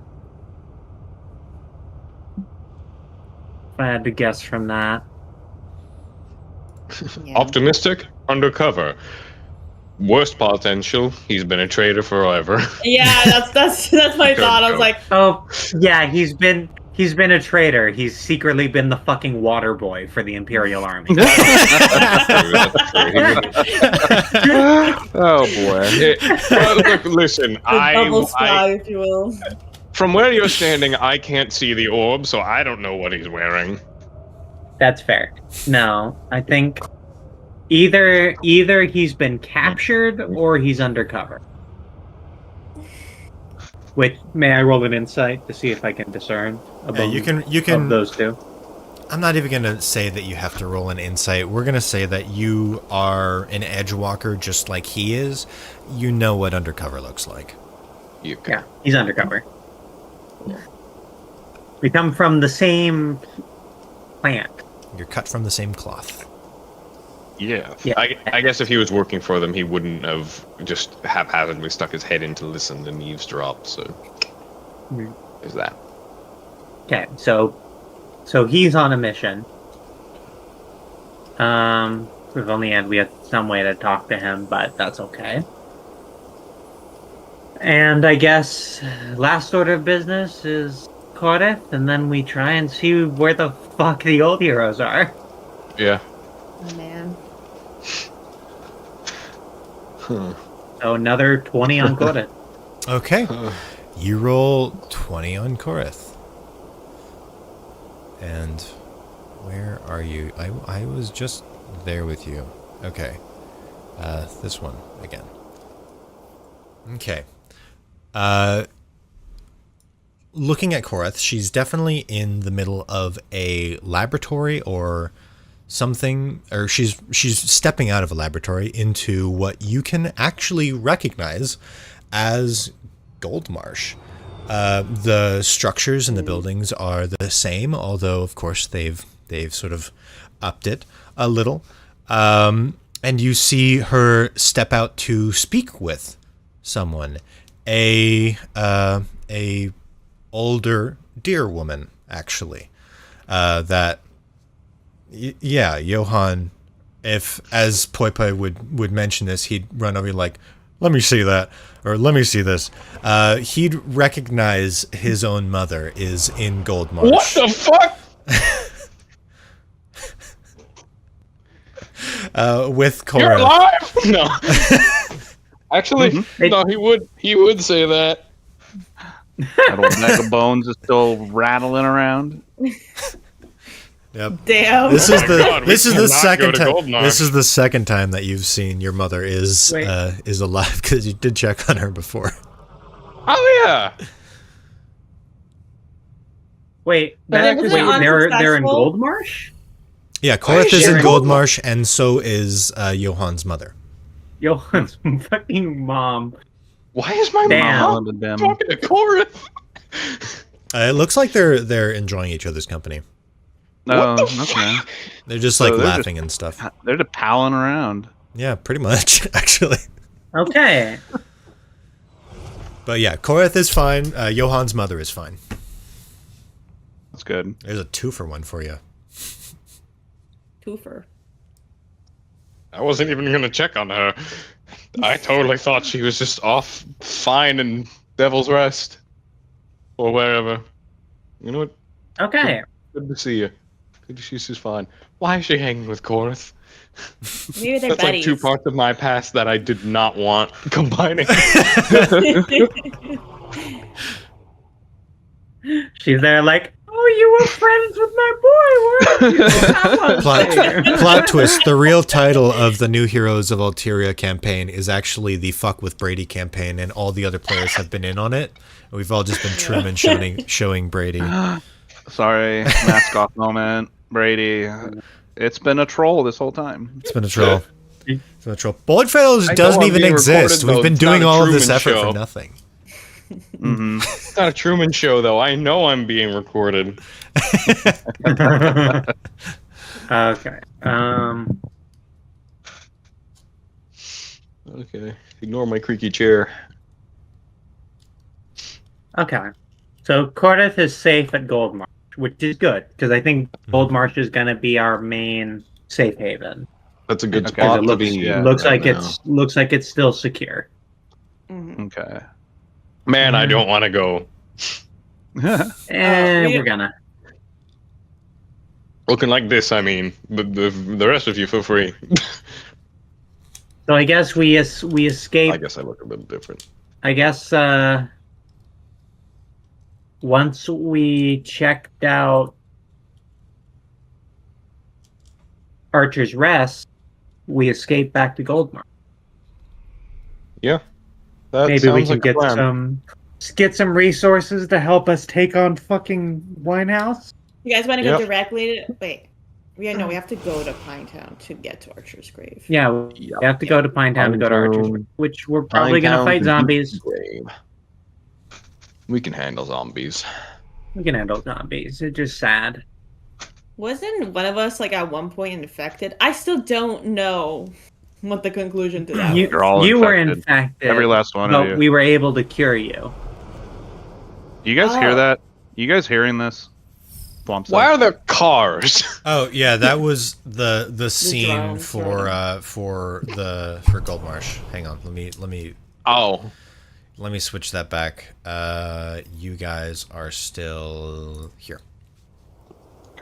If I had to guess from that. Yeah. Optimistic, undercover. Worst potential. He's been a traitor forever. Yeah, that's my thought. I was like, Oh, yeah, he's been a traitor. He's secretly been the fucking water boy for the Imperial Army. That's true. Oh boy. Well, look, listen. the double spy, if you will. From where you're standing, I can't see the orb, so I don't know what he's wearing. That's fair. No, I think either he's been captured or he's undercover. Wait, may I roll an insight to see if I can discern Yeah, you can of those two? I'm not even gonna say that you have to roll an insight. We're gonna say that you are an edgewalker just like he is. You know what undercover looks like. Yeah, he's undercover. We come from the same plant. You're cut from the same cloth. Yeah. Yeah. I guess if he was working for them, he wouldn't have just haphazardly stuck his head in to listen and eavesdrop, so there's that. Okay, so he's on a mission. If only we had some way to talk to him, but that's okay. And I guess last order of business is Koreth, and then we try and see where the fuck the old heroes are. Yeah. Oh, man. So another 20 on Koreth. Okay. You roll 20 on Koreth. And where are you? I was just there with you. Okay. This one again. Okay. Looking at Koreth, she's definitely in the middle of a laboratory or something, or she's stepping out of a laboratory into what you can actually recognize as Goldmarsh. The structures and the buildings are the same, although of course they've sort of upped it a little. And you see her step out to speak with someone, a older deer woman, actually. Johann, if as Poi Poi would mention this, he'd run over like, let me see that, or let me see this. He'd recognize his own mother is in Goldmarsh. What the fuck? With Cora. You're alive? No. Actually, no. He would say that. That old bag of bones is still rattling around. Yep. Damn. This is the God, this is the cannot second go to time. Goldmarsh. This is the second time that you've seen your mother is alive, because you did check on her before. Oh yeah. Wait, But wasn't it they're in unsuccessful? Goldmarsh? Yeah, Korath is in sharing Goldmarsh, and so is Johann's mother. Johann's fucking mom. Why is my Damn. mom talking to Corinth? It looks like they're enjoying each other's company. No, What the okay. They're just So like they're laughing and stuff. They're just palling around. Yeah, pretty much, actually. Okay. But yeah, Korath is fine. Johann's mother is fine. That's good. There's a 2-for-1 for you. Twofer. I wasn't even gonna check on her. I totally thought she was just off fine in Devil's Rest. Or wherever. You know what? Okay. Good to see you. Good to see she's fine. Why is she hanging with Korath? Maybe they're That's buddies. like 2 parts of my past that I did not want combining. She's there like, oh, you were friends with my boy. Where are you? Plot twist. The real title of the New Heroes of Altiria campaign is actually the Fuck with Brady campaign, and all the other players have been in on it. We've all just been Truman showing Brady. Sorry, mask off moment, Brady. It's been a troll this whole time. It's been a troll. It's been a troll. BoardFellows doesn't I'm even being exist. recorded, We've been though. It's doing not a all of this Truman effort show. for nothing. Mm-hmm. It's not a Truman Show, though. I know I'm being recorded. Okay. Okay. Ignore my creaky chair. Okay. So Cordith is safe at Goldmarsh, which is good because I think Goldmarsh is going to be our main safe haven. That's a good Okay. spot It to looks, be at looks right like now. looks like it's still secure. Okay. Man, I don't want to go. And we- we're gonna. Looking like this, I mean. The rest of you, feel free. So I guess we escape. I guess I look a little different. I guess once we checked out Archer's Rest, we escape back to Goldmarsh. Yeah. That Maybe we sounds can like a plan. Get some resources to help us take on fucking Winehouse. You guys want to go Yep. directly to... Wait. No, we have to go to Pinetown to get to Archer's Grave. Yeah, we have to go to Pinetown to go to Archer's Rest, which we're probably gonna Pinetown fight to zombies. Grave. We can handle zombies. We can handle zombies. It's just sad. Wasn't one of us, like, at one point infected? I still don't know what the conclusion to that You, was. You're all you were infected. infected. Every last one of but you. we were able to cure you. You guys hear Oh. that? You guys hearing this? Swamp Why are there cars? Oh yeah, that was the scene drone, for Goldmarsh. Hang on, let me switch that back. You guys are still here.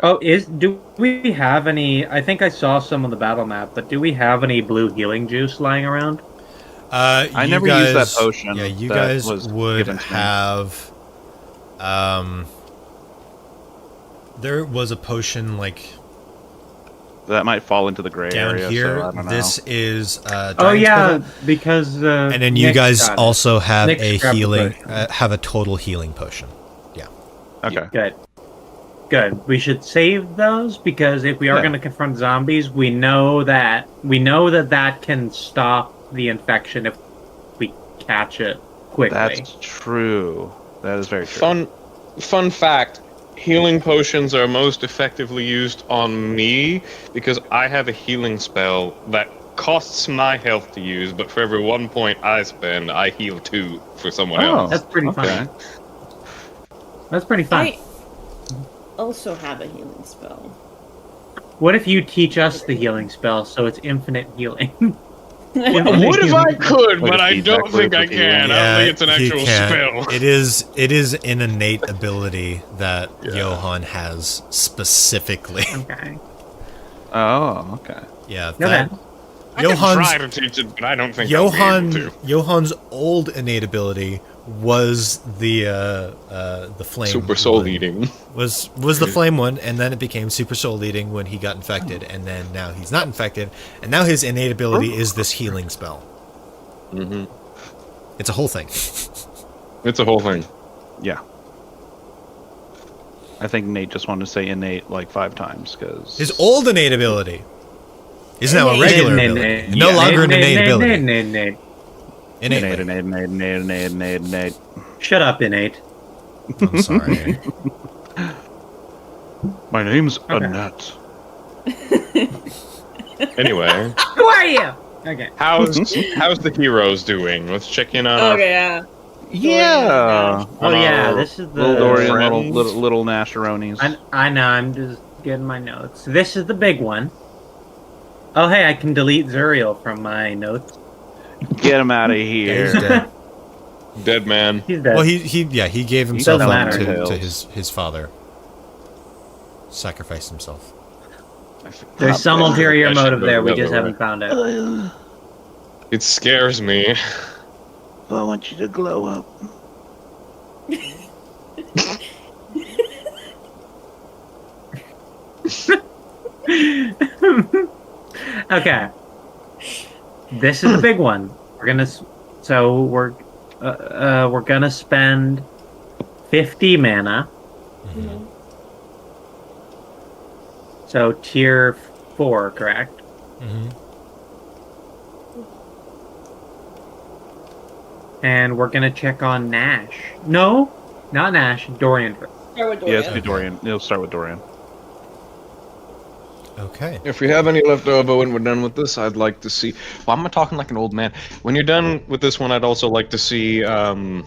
Oh, do we have any? I think I saw some on the battle map, but do we have any blue healing juice lying around? I You never used that potion Yeah, you that guys was would given to me. have. There was a potion like That might fall into the gray down area. here. So I don't know. This is. Oh Dragon's yeah, Blood. because And then you Nick guys got it. also have Nick's a grabbed the healing, potion. have a total healing potion. Okay. Good. We should save those because if we are Yeah. going to confront zombies, we know that that can stop the infection if we catch it quickly. That's true. That is very true. Fun fact. Healing potions are most effectively used on me because I have a healing spell that costs my health to use, but for every 1 point I spend, I heal 2 for someone else. That's pretty fun. That's pretty fun. I also have a healing spell. What if you teach us the healing spell so it's infinite healing? What if I could, but I don't feedback think I loop with can. I don't think it's an he actual can't. spell. It is an innate ability that Johan has specifically. Okay. Oh, okay. Yeah, No, that man. I can try to teach it, but I don't think I'll be able to. Johan's old innate ability was the flame Super soul one. eating. Was the flame one, and then it became super soul eating when he got infected, and then now he's not infected, and now his innate ability is this healing spell. Mm-hmm. It's a whole thing. It's a whole thing. Yeah. I think Nate just wanted to say innate like 5 times because His old innate ability is now a regular ability, no Yeah. longer an innate ability. Innate. innate. Shut up, innate. I'm sorry. My name's Okay. Annette. Anyway, Who are you? Okay. how's the heroes doing? Let's check in on our Okay, yeah. Yeah. Oh yeah, this is the Little Dorian, friends. little Nasheronis. I know. I'm just getting my notes. This is the big one. Oh hey, I can delete Zuriel from my notes. Get him out of He's here. dead. dead man. He's dead. Well, he gave himself doesn't up matter. to his father. Sacrificed himself. There's some ulterior I should motive go there. the We other just way. haven't found it. It scares me. I want you to glow up. Okay. This is the big one. We're gonna spend 50 mana. Mhm. So tier 4, correct? Mm-hmm. And we're gonna check on Nash. No, not Nash. Dorian. Start with Yeah, it's Dorian. be Dorian. It'll start with Dorian. Okay. If we have any left over when we're done with this, I'd like to see. Well, I'm talking like an old man. When you're done with this one, I'd also like to see Aya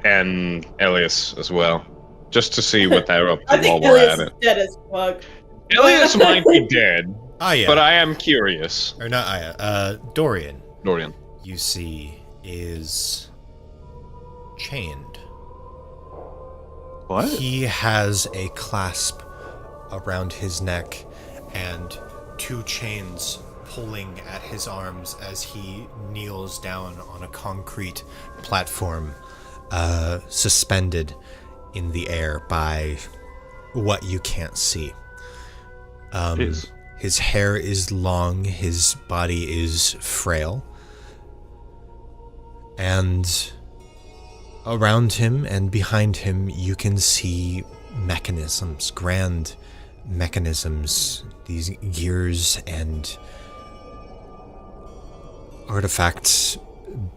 and Elias as well, just to see what they're up to I while think we're Elias at is it. dead as fuck. Elias might be dead, Aya, but I am curious. or not Aya. Dorian, Dorian. you see, is chained. What? He has a clasp around his neck and 2 chains pulling at his arms as he kneels down on a concrete platform, suspended in the air by what you can't see. Jeez. His hair is long, his body is frail, and around him and behind him you can see mechanisms, grand mechanisms, these gears and artifacts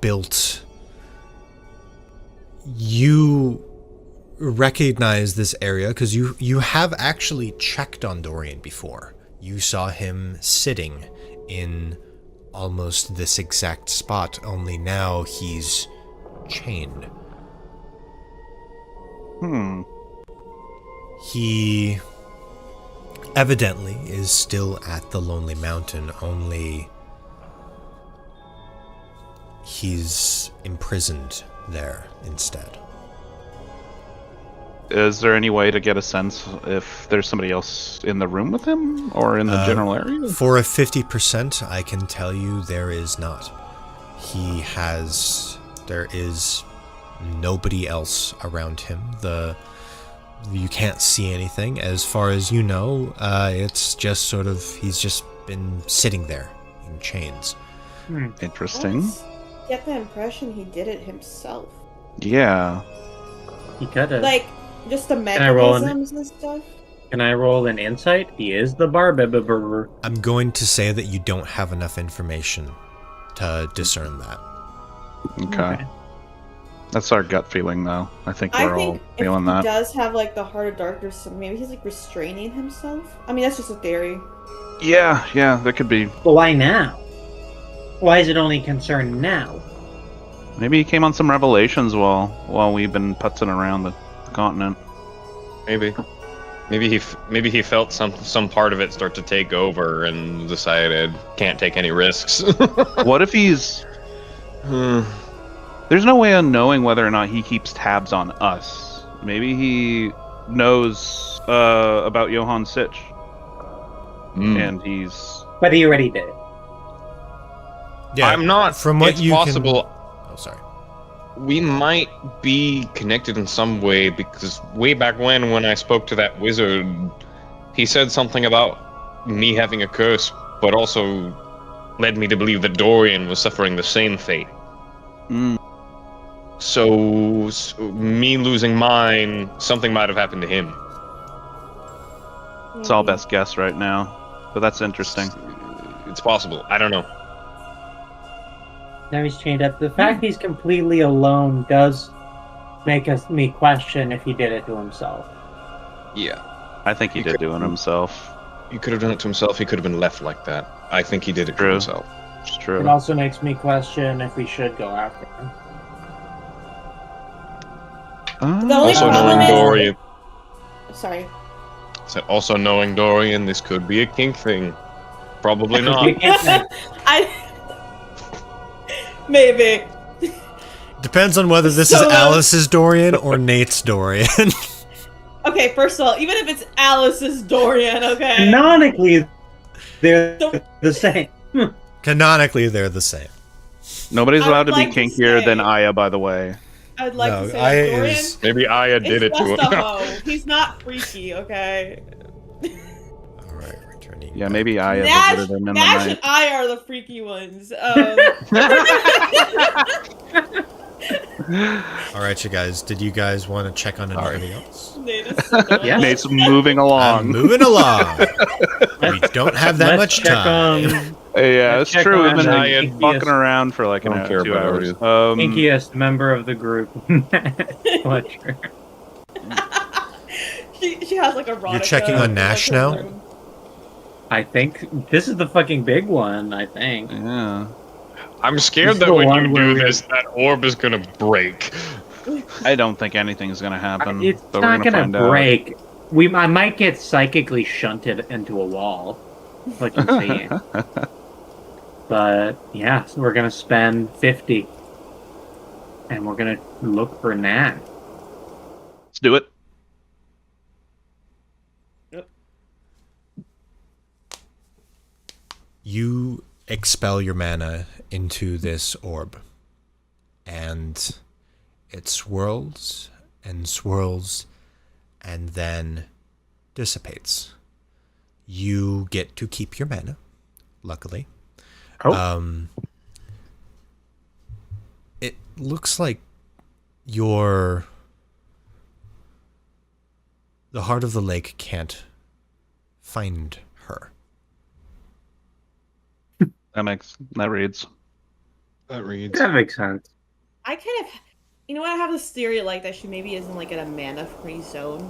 built. You recognize this area because you have actually checked on Dorian before. You saw him sitting in almost this exact spot, only now he's chained. He evidently is still at the Lonely Mountain, only he's imprisoned there instead. Is there any way to get a sense if there's somebody else in the room with him or in the general area? For a 50%, I can tell you there is not. There is nobody else around him. You can't see anything. As far as you know, it's just sort of, he's just been sitting there in chains. Interesting. I get the impression he did it himself. Yeah. He could have. Like, just the I roll an- mechanisms and stuff. Can I roll an insight? He is the barber. I'm going to say that you don't have enough information to discern that. Okay. That's our gut feeling, though. I think I we're all think if feeling he that. does have like the heart of darkness, so maybe he's like restraining himself. I mean, that's just a theory. Yeah, that could be. But why now? Why is it only concerned now? Maybe he came on some revelations while we've been putzing around the continent. Maybe he felt some part of it start to take over and decided can't take any risks. What if he's? There's no way of knowing whether or not he keeps tabs on us. Maybe he knows about Johann Sitch, and he's. But he already did. Yeah, I'm not. From what it's you possible. Oh, sorry. We might be connected in some way because way back when I spoke to that wizard, he said something about me having a curse, but also led me to believe that Dorian was suffering the same fate. So me losing mine, something might have happened to him. It's all best guess right now, but that's interesting. It's possible. I don't know. Now he's chained up. The fact he's completely alone does make me question if he did it to himself. Yeah. I think he did do it himself. He could have done it to himself. He could have been left like that. I think he did it to himself. It's true. It also makes me question if we should go after him. The only Also problem knowing is... Dorian. Sorry. Said also knowing Dorian, this could be a kink thing. Probably not. Maybe. Depends on whether this is Alice's Dorian or Nate's Dorian. Okay, first of all, even if it's Alice's Dorian, okay? Canonically, they're the same. Canonically, they're the same. Nobody's allowed to like be to kinkier say- than Aya, by the way. I'd like No, to say Aya that Dorian is- Maybe Aya did it is to just him. a hoe. He's not freaky, okay? Alright, returning. Yeah, maybe Aya Nash, visited him in the Nash night. and I are the freaky ones. Alright, you guys. Did you guys want to check on anybody else? Yeah. Nate's moving along. Moving along. We don't have that Let's much check time. Yeah, Let's it's check true. We've on been the fucking around for like I don't care 2 about hours. it. Kinkiest member of the group. Fletcher. she has like a You're checking on Nash now? I think this is the fucking big one, I think. Yeah. I'm This scared is that the when one you where do we- this, that orb is gonna break. I don't think anything's gonna happen. It's but not we're gonna find out. break. I might get psychically shunted into a wall. Like I'm saying. But yeah, so we're gonna spend 50. And we're gonna look for Nat. Let's do it. You expel your mana into this orb, and it swirls and swirls and then dissipates. You get to keep your mana, luckily. Oh. It looks like the heart of the lake can't find her. That reads. That reads. That makes sense. I kind of, you know what? I have this theory like that she maybe isn't like in a mana-free zone.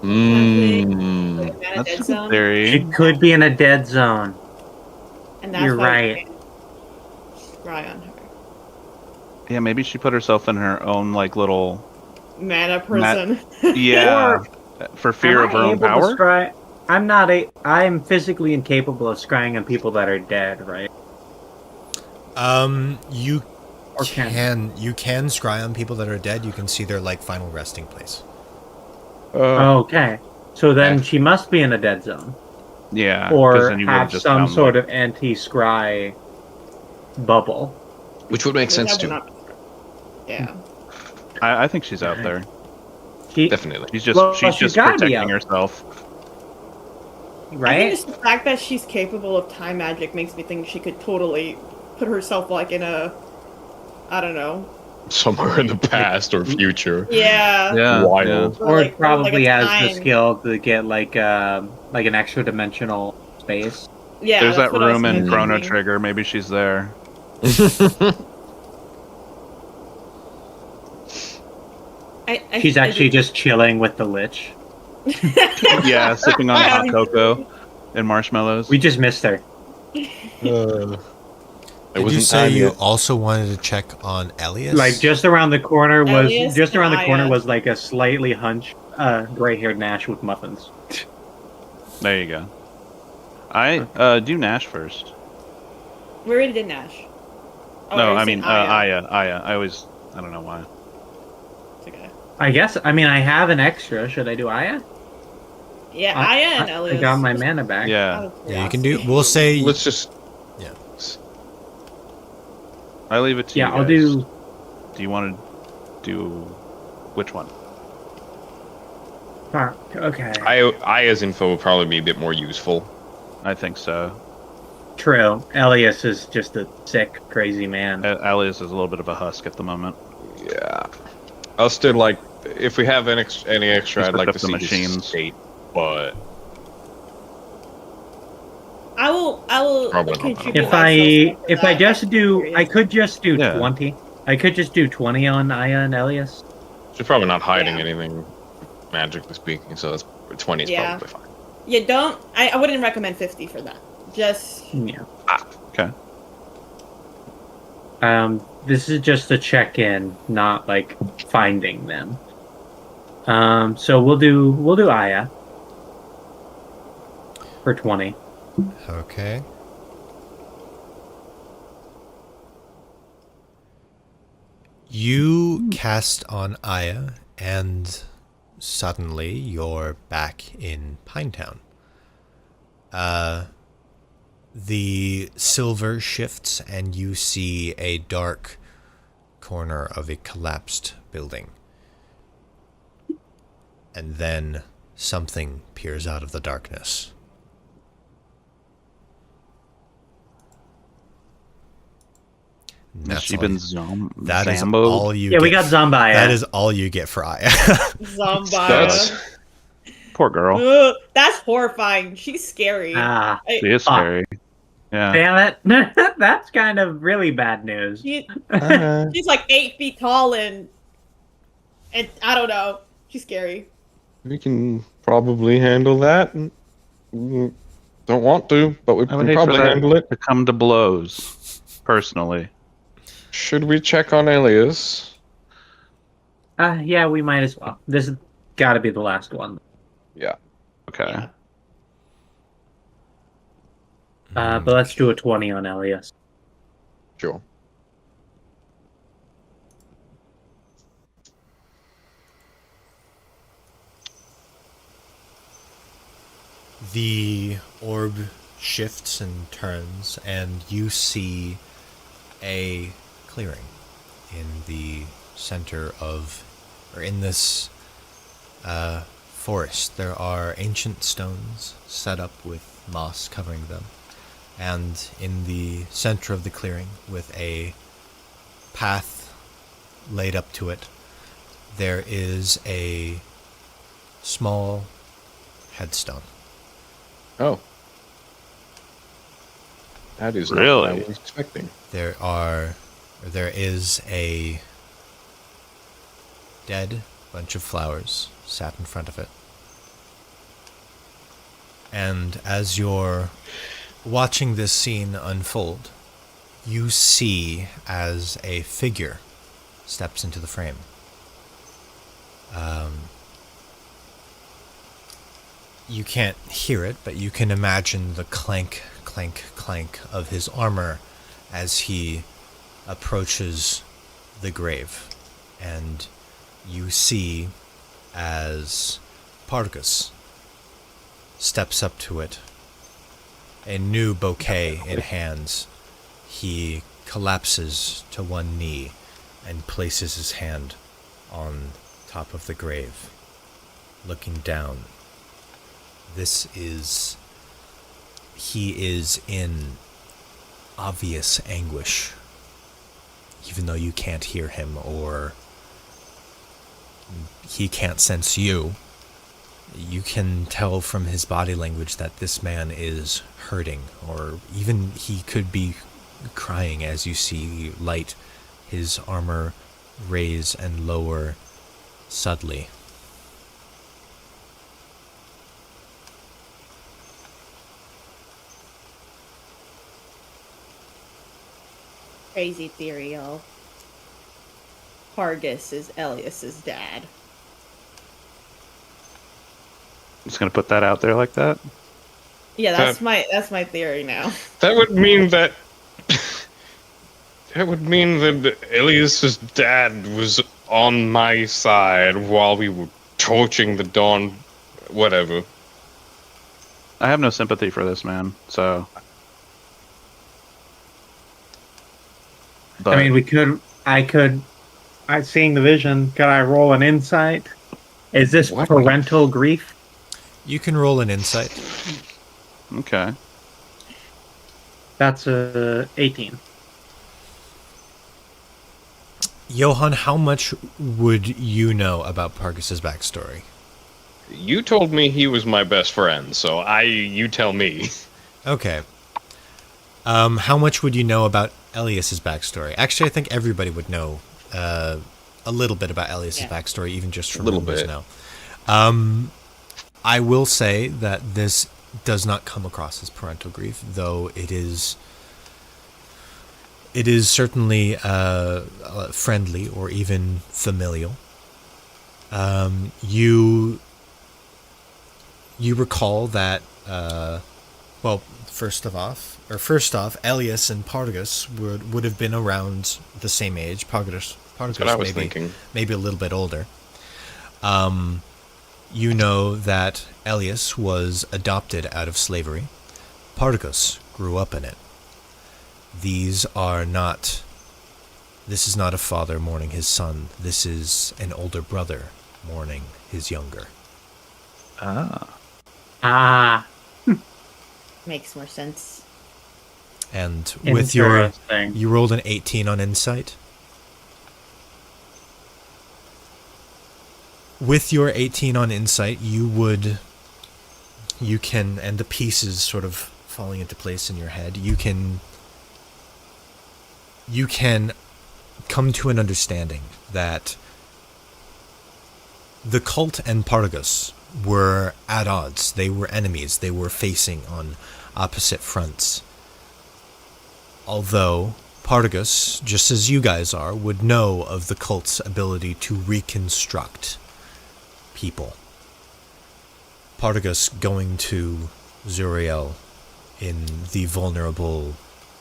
Like a mana That's dead a zone. good theory. She could be in a dead zone. And that's You're why right. Scry on her. Yeah, maybe she put herself in her own like little Mana prison. yeah for fear Am of her I own able to power. scry- I'm physically incapable of scrying on people that are dead, right? You Or can- you can scry on people that are dead. You can see their like final resting place. Okay. So then she must be in a dead zone. Yeah, 'cause Or then you would've have just some found sort them. of anti-scry bubble. Which would make sense too. Yeah. I think she's out there. Definitely. She's just Well, she's she's just gotta be protecting out. herself. I think Right? just the fact that she's capable of time magic makes me think she could totally put herself like in a, I don't know. Somewhere in the past or future. Yeah. Yeah, Wild. Or like- it probably like a has the time. skill to get like an extra dimensional space. Yeah. There's that's that what I was room in thinking. Chrono Trigger. Maybe she's there. She's actually just chilling with the Lich. Yeah, sipping on hot cocoa and marshmallows. We just missed her. Did you say you also wanted to check on Elias? Like just around the corner was Elias and Aya. was like a slightly hunched, gray-haired Nash with muffins. There you go. I do Nash first. We already did Nash. Oh, No, you I said mean Aya. Aya. I don't know why. It's okay. I guess. I mean, I have an extra. Should I do Aya? Yeah, Aya and Elias. I got my mana back. Yeah. Yeah, you can do. We'll say. Let's just. Yeah. I leave it to you. Yeah, I'll guys. do. Do you want to do which one? Fuck. Okay. Aya's info will probably be a bit more useful. I think so. True. Elias is just a sick, crazy man. Alias is a little bit of a husk at the moment. Yeah. I'll still like, if we have any extra, He's I'd like picked to up the see his machines. state, but I will Probably not. contribute. If myself I to just that. do, I could just do Yeah. 20. I could just do 20 on Aya and Elias. she's probably not hiding Yeah. anything, magically speaking. So that's 20 is Yeah. probably fine. You don't. I wouldn't recommend 50 for that. Just Yeah. Okay. This is just a check-in, not like finding them. So we'll do Aya for 20. Okay. You cast on Aya, and suddenly you're back in Pinetown. The silver shifts, and you see a dark corner of a collapsed building. And then something peers out of the darkness. Has she been That is Zamboed? all you Yeah, get. we got Zombie. That is all you get for Aya. zombie. That's Poor girl. Ugh, that's horrifying. She's scary. Ah, She is scary. Yeah. damn it. That's kind of really bad news. She's like 8 feet tall and I don't know. She's scary. we can probably handle that. Don't want to, but we I would can hate for probably that handle it. to come to blows, personally. Should we check on Elias? Yeah, we might as well. This has got to be the last one. Yeah. Okay. But let's do a 20 on Elias. Sure. The orb shifts and turns, and you see a clearing in the center of, or in this forest. There are ancient stones set up with moss covering them, and in the center of the clearing, with a path laid up to it, there is a small headstone. Oh. That is Really? not what I was expecting. There is a dead bunch of flowers sat in front of it. And as you're watching this scene unfold, you see as a figure steps into the frame. You can't hear it, but you can imagine the clank, clank, clank of his armor as he approaches the grave. And you see as Pargus steps up to it, a new bouquet in hands, he collapses to one knee and places his hand on top of the grave, looking down. He is in obvious anguish, even though you can't hear him or he can't sense you. You can tell from his body language that this man is hurting, or even he could be crying as you see light his armor raise and lower Suddenly. Crazy theory, y'all. Hargus is Elias's dad. Just gonna put that out there like that. Yeah, that's my theory now. That would mean that. That would mean that Elias's dad was on my side while we were torching the Dawn. Whatever. I have no sympathy for this man, so. But I mean, seeing the vision, could I roll an insight? Is this parental grief? You can roll an insight. okay. That's 18. Johan, how much would you know about Pargus's backstory? You told me he was my best friend, so you tell me. Okay. How much would you know about Elias's backstory? Actually, I think everybody would know a little bit about Elias's backstory, even just from numbers now. I will say that this does not come across as parental grief, though it is certainly friendly or even familial. You recall that first off, Elias and Pargus would have been around the same age. Pargus maybe a little bit older. You know that Elias was adopted out of slavery. Pargus grew up in it. This is not a father mourning his son. This is an older brother mourning his younger. Makes more sense. And with you rolled an 18 on insight. With your 18 on insight, and the pieces sort of falling into place in your head, you can come to an understanding that the cult and Pargus were at odds. They were enemies. They were facing on opposite fronts. Although Pargus, just as you guys are, would know of the cult's ability to reconstruct people. Pargus going to Zuriel in the vulnerable,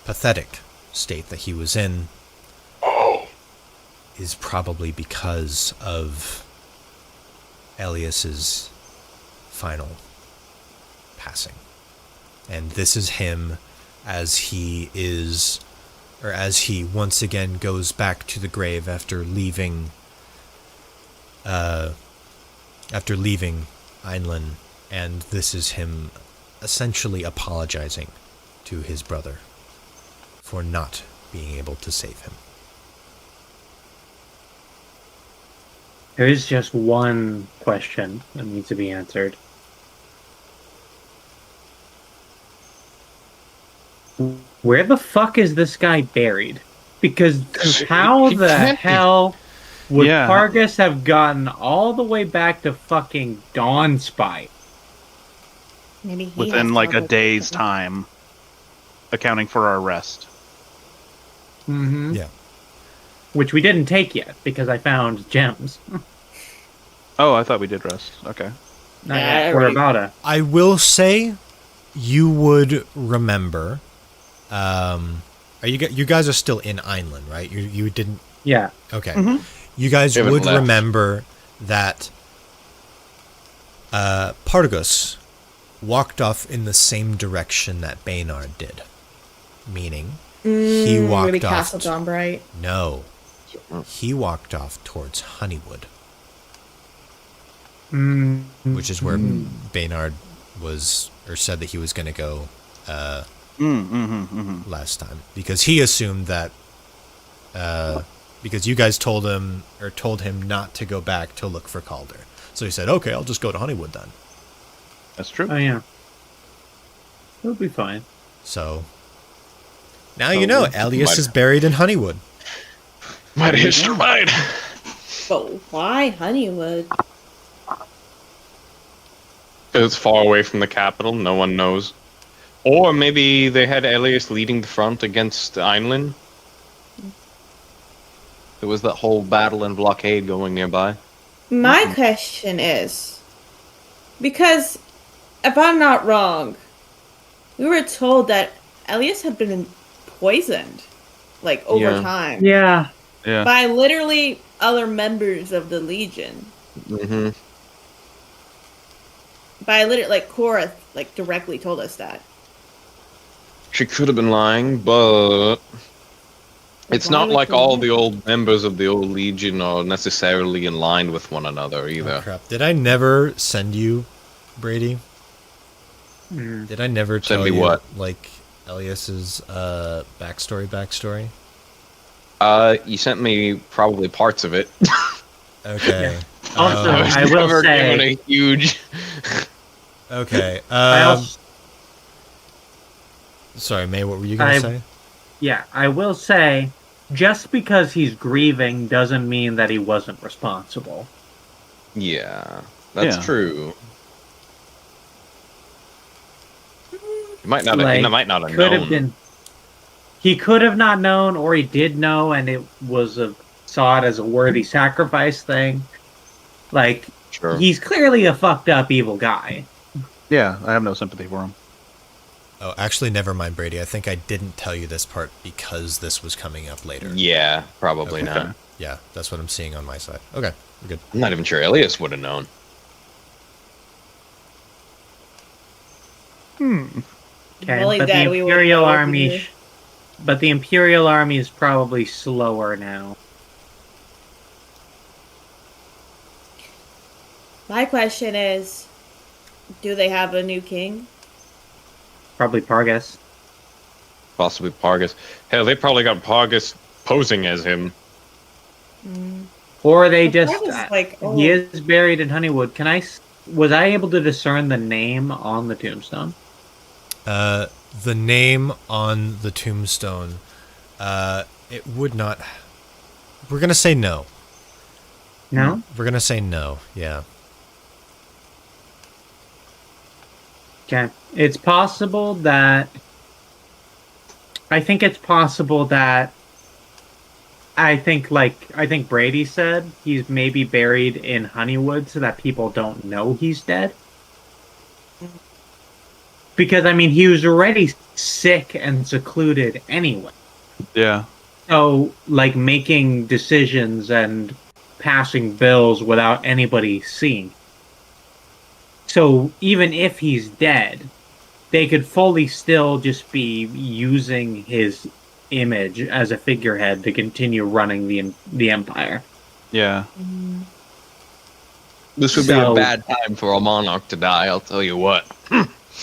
pathetic state that he was in is probably because of Elias's final passing. And this is him as he once again goes back to the grave after leaving Einlin, and this is him essentially apologizing to his brother for not being able to save him. There is just one question that needs to be answered. Where the fuck is this guy buried? Because how the hell would Pargus have gotten all the way back to fucking Dawnspite? Maybe within like a day's time, accounting for our rest. Mm-hmm. Yeah. Which we didn't take yet because I found gems. Oh, I thought we did rest. Okay. Not yet. We're about to. I will say, you would remember. You guys are still in Einlin, right? You didn't. Yeah. Okay. Mm-hmm. You guys would remember that Pargus walked off in the same direction that Baynard did, meaning he walked maybe off. Castle Dawnbright. No, he walked off towards Honeywood, which is where Baynard was, or said that he was going to go last time, because he assumed that because you guys told him not to go back to look for Calder, so he said, "Okay, I'll just go to Honeywood then." That's true. Oh yeah, it'll be fine. So now you know Elias is buried in Honeywood. Might have hitched a ride. But why Honeywood? It's far away from the capital. No one knows. Or maybe they had Elias leading the front against Einlin. There was that whole battle and blockade going nearby. My question is, because if I'm not wrong, we were told that Elias had been poisoned, like, over Yeah. time. Yeah. Yeah. By literally other members of the Legion. Mm-hmm. By literally, like, Cora, like, directly told us that. She could have been lying, but it's Why not would like she all lie? the old members of the old Legion are necessarily in line with one another Oh, either. crap. Did I never send you, Brady? Mm. Did I never Send tell me you, what? like, Elias's backstory? You sent me probably parts of it. Okay. Also, I was I will never given say- a huge. Okay. I also, Sorry, May, what were you going to say? yeah, I will say, just because he's grieving doesn't mean that he wasn't responsible. Yeah, that's Yeah. true. He might not. He Like, might not have Could known. have been. He could have not known, or he did know, and it was saw it as a worthy sacrifice thing. Like, Sure. he's clearly a fucked up evil guy. Yeah, I have no sympathy for him. Oh, actually, never mind, Brady. I think I didn't tell you this part because this was coming up later. Yeah, probably Okay. not. Yeah, that's what I'm seeing on my side. Okay, we're good. I'm not even sure Elias would have known. Okay, Really but that the we would Imperial know Army, either. but the Imperial Army is probably slower now. My question is, do they have a new king? Probably Pargas. Possibly Pargas. Hell, they probably got Pargas posing as him. Or they But just Pargas, like, he old. is buried in Honeywood. Was I able to discern the name on the tombstone? The name on the tombstone, it would not. We're gonna say no. No. We're gonna say no. Yeah. Okay. It's possible that. I think it's possible that. I think Brady said he's maybe buried in Honeywood so that people don't know he's dead. Because, I mean, he was already sick and secluded anyway. Yeah. So, like, making decisions and passing bills without anybody seeing. So, even if he's dead, they could fully still just be using his image as a figurehead to continue running the Empire. Yeah. This would be a So- bad time for a monarch to die, I'll tell you what.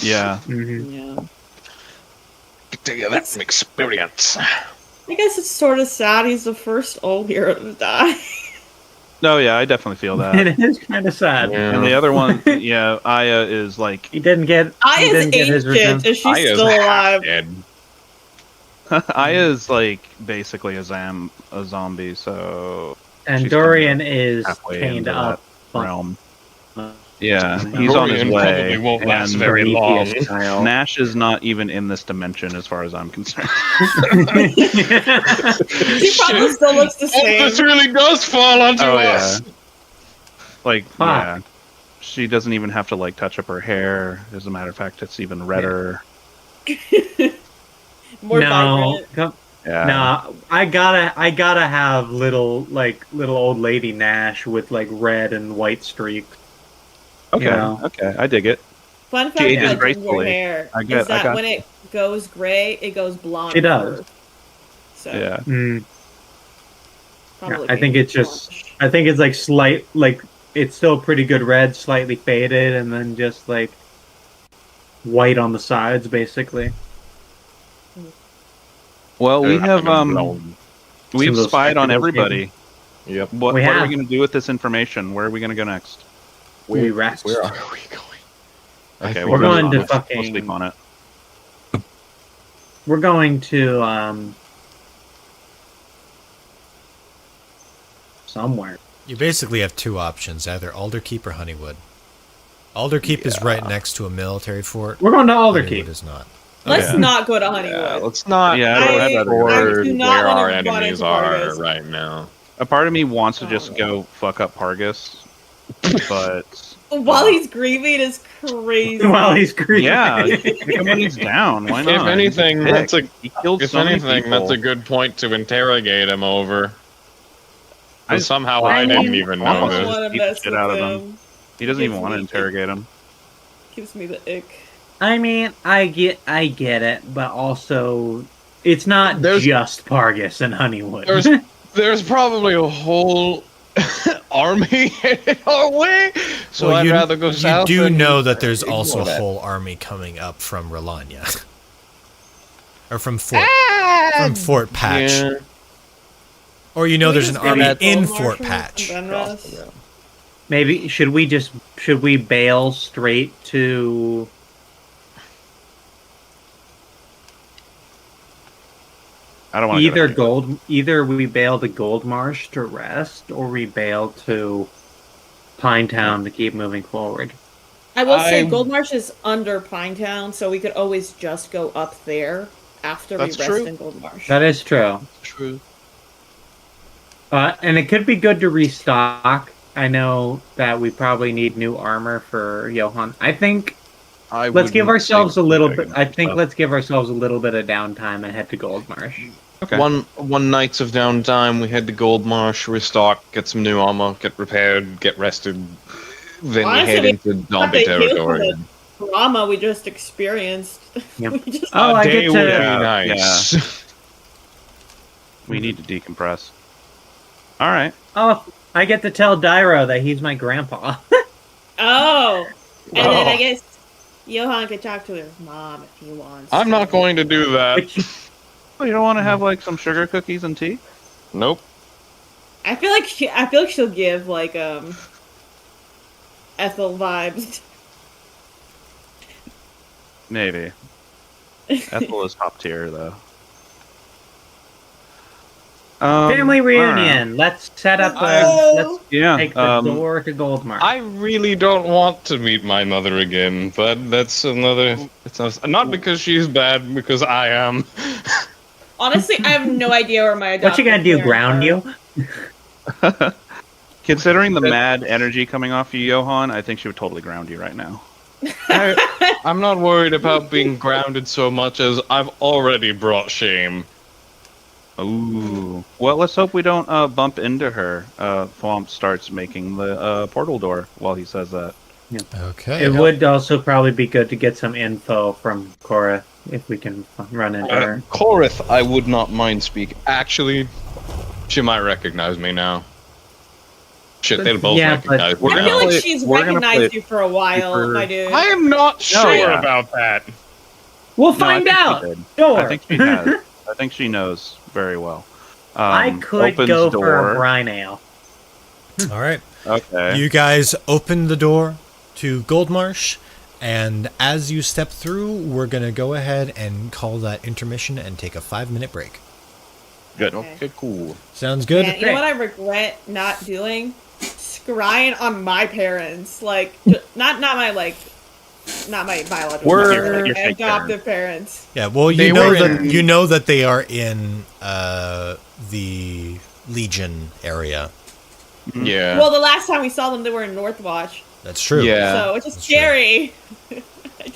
Yeah. Mm-hmm. Yeah. Tell you that from experience. I guess it's sort of sad he's the first old hero to die. No, yeah, I definitely feel that. It is kind of sad. And the other one, yeah, Aya is like He didn't get. I he is didn't get his ancient. redemption. Is she Aya's still half alive? dead. Aya is like basically a zombie, so And she's Dorian kinda is halfway chained into up. that realm. Uh, Yeah, he's on his Dorian way. probably won't last and very long. Prometheus style. Nash is not even in this dimension, as far as I'm concerned. She probably still looks the Oh, this same. really does fall onto Oh, yeah. us. Like, Fuck. yeah, she doesn't even have to like touch up her hair. As a matter of fact, it's even redder. More no, vibrant. come- Yeah. no, I gotta have little old lady Nash with like red and white streaks. Okay. you know. Okay, I dig it. Fun fact She ages about ginger gracefully. hair I get- is that I got- when it goes gray, it goes blonde. It does. first. So Yeah. Mm, probably I think being it's just- blonde. I think it's like it's still pretty good red, slightly faded, and then just like white on the sides, basically. Well, we Not have even blown. we've Some of those spied on spectacles everybody. Yep. What We are have. we going to do with this information? Where are we going to go next? We rest. Where are we going? Okay, We're going to we'll fucking- sleep on it. We're going to somewhere. You basically have two options, either Alderkeep or Honeywood. Alderkeep is right next to a military fort. We're going to Honeywood Alderkeep. is not. Let's not go to Honeywood. Yeah, let's not Yeah, head I toward do not where wanna our run enemies into are Vargas. right now. A part of me wants to just go fuck up Pargus, but While he's grieving is crazy. While he's grieving. yeah, pick him when he's down. Why not? If anything, He's a that's a dick. He killed if so many anything, people. that's a good point to interrogate him over. But somehow I I didn't mean, even I know don't this. want to Beat the mess shit with out of him. him. He doesn't even want to interrogate him. Gives me the ick. I mean, I get it, but also it's not There's- just Pargus and Honeywood. There's probably a whole army headed our way, so Well, I'd rather go you south. do and know that there's ignore also a that. whole army coming up from Relania. Or from Fort Patch. Yeah. Or you know Can we there's an just army get in Gold Fort Marshal Patch. and Benras? Maybe should we bail straight to? I don't want to Either we bail to Gold Marsh to rest, or we bail to Pinetown to keep moving forward. I will say I- Gold Marsh is under Pinetown, so we could always just go up there after That's we rest true. in Gold Marsh. That is true. True. And it could be good to restock. I know that we probably need new armor for Johan. I think let's give ourselves a little bit. I think let's give ourselves a little bit of downtime and head to Gold Marsh. Okay. One night's of downtime. We head to Gold Marsh, restock, get some new armor, get repaired, get rested. Then Honestly, we head into zombie They heal from territory. the trauma we just experienced. Yep. We just- Oh, I Day get would to. be Yeah, nice. We need to decompress. All right. Oh, I get to tell Dairo that he's my grandpa. Oh, and then I Oh. guess Johan could talk to his mom if he wants. I'm not to. going to do that. Which, Well, you don't want to have like some sugar cookies and tea? Nope. I feel like she'll give like Ethel vibes. Maybe. Ethel is top tier though. family all right. reunion. Let's set up. Oh. Let's Yeah. take the door to Gold Marsh. I really don't want to meet my mother again, but that's another. Not because she's bad, because I am. Honestly, I have no idea where my What you gonna do? Ground you? Considering the mad energy coming off you, Johan, I think she would totally ground you right now. I'm not worried about being grounded so much as I've already brought shame. Ooh. Well, let's hope we don't bump into her. Thwomp starts making the portal door while he says that. Okay. It would also probably be good to get some info from Cora if we can run into her. Korith, I would not mind speak. Actually, she might recognize me now. Shit, they'll both Yeah, but recognize me I now. feel like play- she's we're gonna recognized play you for a while, super- my dude. I am not sure yeah. about that. We'll No, find I think out. she did. Sure. I think she has. I think she knows very well. I could Opens go door. for a brine ale. All right. Okay. You guys open the door to Goldmarsh, and as you step through, we're going to go ahead and call that intermission and take a 5-minute break. Good. Okay, cool. Sounds good? Man, you know what I regret not doing? Scrying on my parents, like not my biological We're- parents, your like fake adoptive parents. Yeah, well, They you know were that in- you know that they are in the Legion area. Yeah. Well, the last time we saw them, they were in Northwatch, That's true. Yeah. so it's just That's true. scary.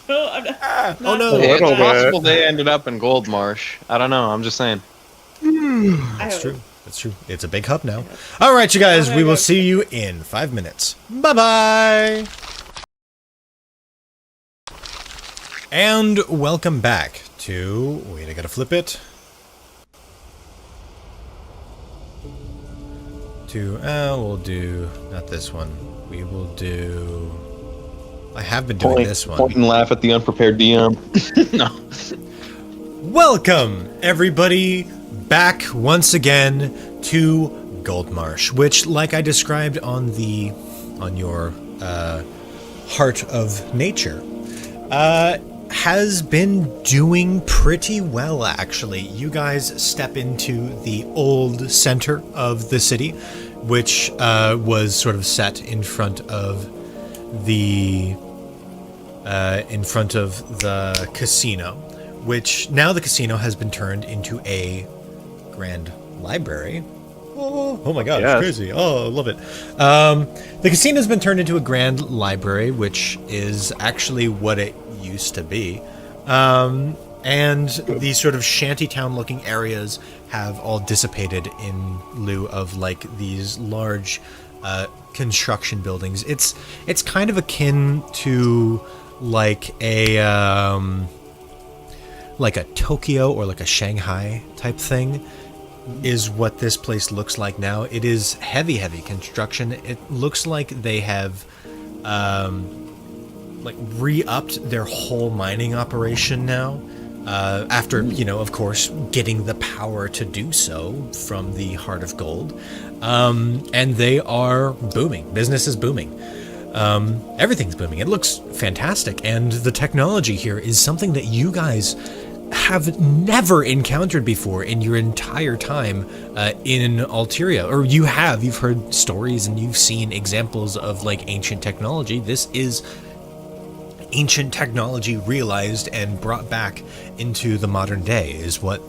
I'm not, oh not no. cool It's with that. possible they ended up in Gold Marsh. I don't know. I'm just saying. I That's hope. true. That's true. It's a big hub now. All right, you guys, we will see you in 5 minutes. Bye-bye. And welcome back to... Wait, I gotta flip it. We'll do... Not this one. We will do... I have been doing this one. Point and laugh at the unprepared DM. No. Welcome, everybody, back once again to Goldmarsh, which, like I described on your Heart of Nature, has been doing pretty well, actually. You guys step into the old center of the city. which was sort of set in front of the casino, which now the casino has been turned into a grand library. Oh my god, Yes. it's crazy. Oh, I love it. The casino has been turned into a grand library, which is actually what it used to be. And these sort of shantytown looking areas have all dissipated in lieu of like these large construction buildings. It's kind of akin to like a Tokyo or like a Shanghai type thing is what this place looks like now. It is heavy construction. It looks like they have like re-upped their whole mining operation now. After, of course, getting the power to do so from the Heart of Gold. And they are booming. Business is booming. Everything's booming. It looks fantastic. And the technology here is something that you guys have never encountered before in your entire time in Altiria. Or you've heard stories and you've seen examples of like ancient technology. This is ancient technology realized and brought back into the modern day is what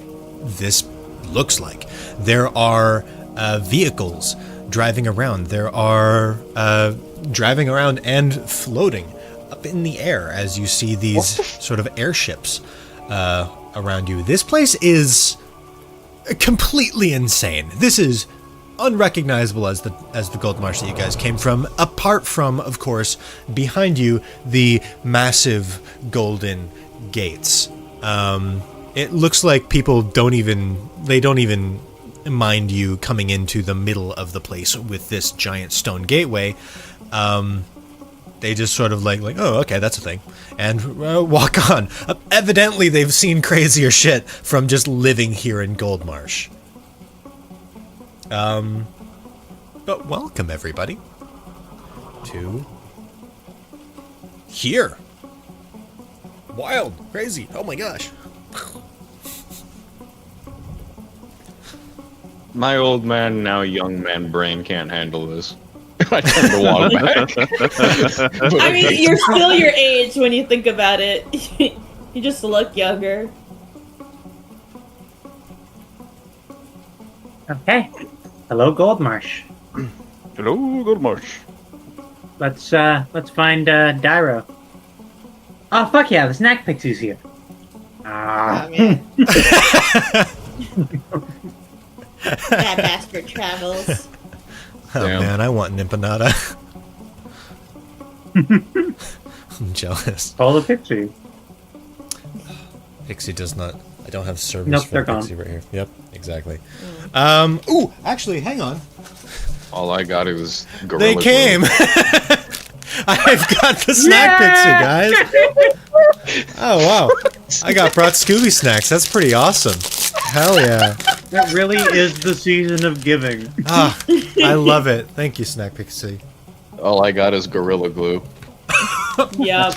this looks like. There are vehicles driving around. There are driving around and floating up in the air as you see these sort of airships around you. This place is completely insane. This is unrecognizable as the gold marsh that you guys came from, apart from, of course, behind you, the massive golden gates. It looks like people don't even mind you coming into the middle of the place with this giant stone gateway. They just sort of like, oh, okay, that's a thing, and walk on. Evidently, they've seen crazier shit from just living here in Goldmarsh. But welcome everybody to here. Wild, crazy, oh my gosh. My old man, now young man brain can't handle this. I tend to walk back. I mean, you're still your age when you think about it. You just look younger. Okay. Hello, Goldmarsh. Hello, Goldmarsh. Let's find Dyro. Oh fuck yeah, the snack pixie's here. Ah. Man. That bastard travels. Oh Damn. man, I want an empanada. I'm jealous. Call the pixie. Pixie does not. I don't have service Nope, for they're Pixie gone. right here. Yep, exactly. Ooh, actually, hang on. All I got is gorilla. They came. I've got the snack pixie, guys. Oh wow, I got brought Scooby snacks. That's pretty awesome. Hell yeah. It really is the season of giving. Ah, I love it. Thank you, snack pixie. All I got is gorilla glue. Yup.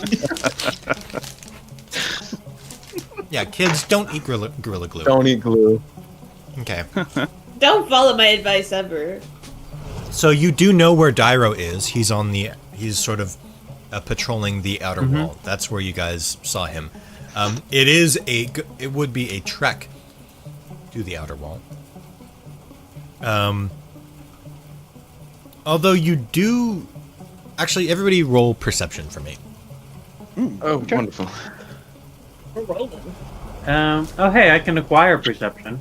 Yeah, kids, don't eat gorilla glue. Don't eat glue. Okay. Don't follow my advice ever. So you do know where Dyro is. He's sort of patrolling the outer wall. That's where you guys saw him. It would be a trek to the outer wall. Although you do... Actually, everybody roll perception for me. Oh, wonderful. We're rolling. Oh hey, I can acquire perception.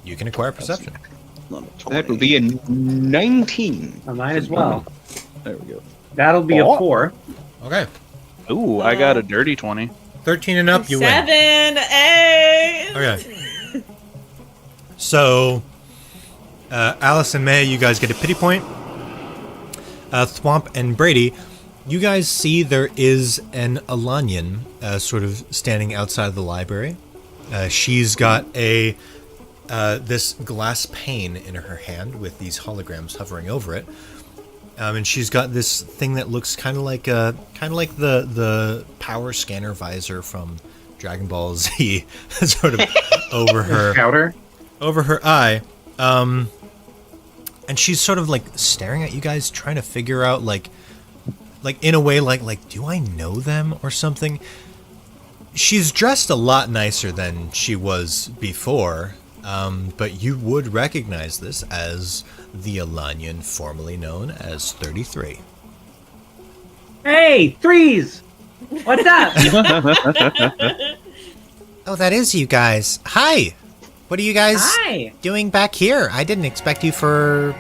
You can acquire perception. That would be a 19. I might as well. There we go. That'll be a 4. Okay. Ooh, I got a dirty 20. 13 and up, you win. 7, 8. Okay. So, Alice and May, you guys get a pity point. Thwomp and Brady, you guys see there is an Alanian sort of standing outside of the library. She's got this glass pane in her hand with these holograms hovering over it. And she's got this thing that looks kind of like the power scanner visor from Dragon Ball Z, sort of over her Powder. eye. and she's sort of like staring at you guys, trying to figure out like in a way like do I know them or something? She's dressed a lot nicer than she was before, but you would recognize this as the Alanian formerly known as 33. Hey, threes! What's up? Oh, that is you guys. Hi! What are you guys Hi. doing back here? I didn't expect you for...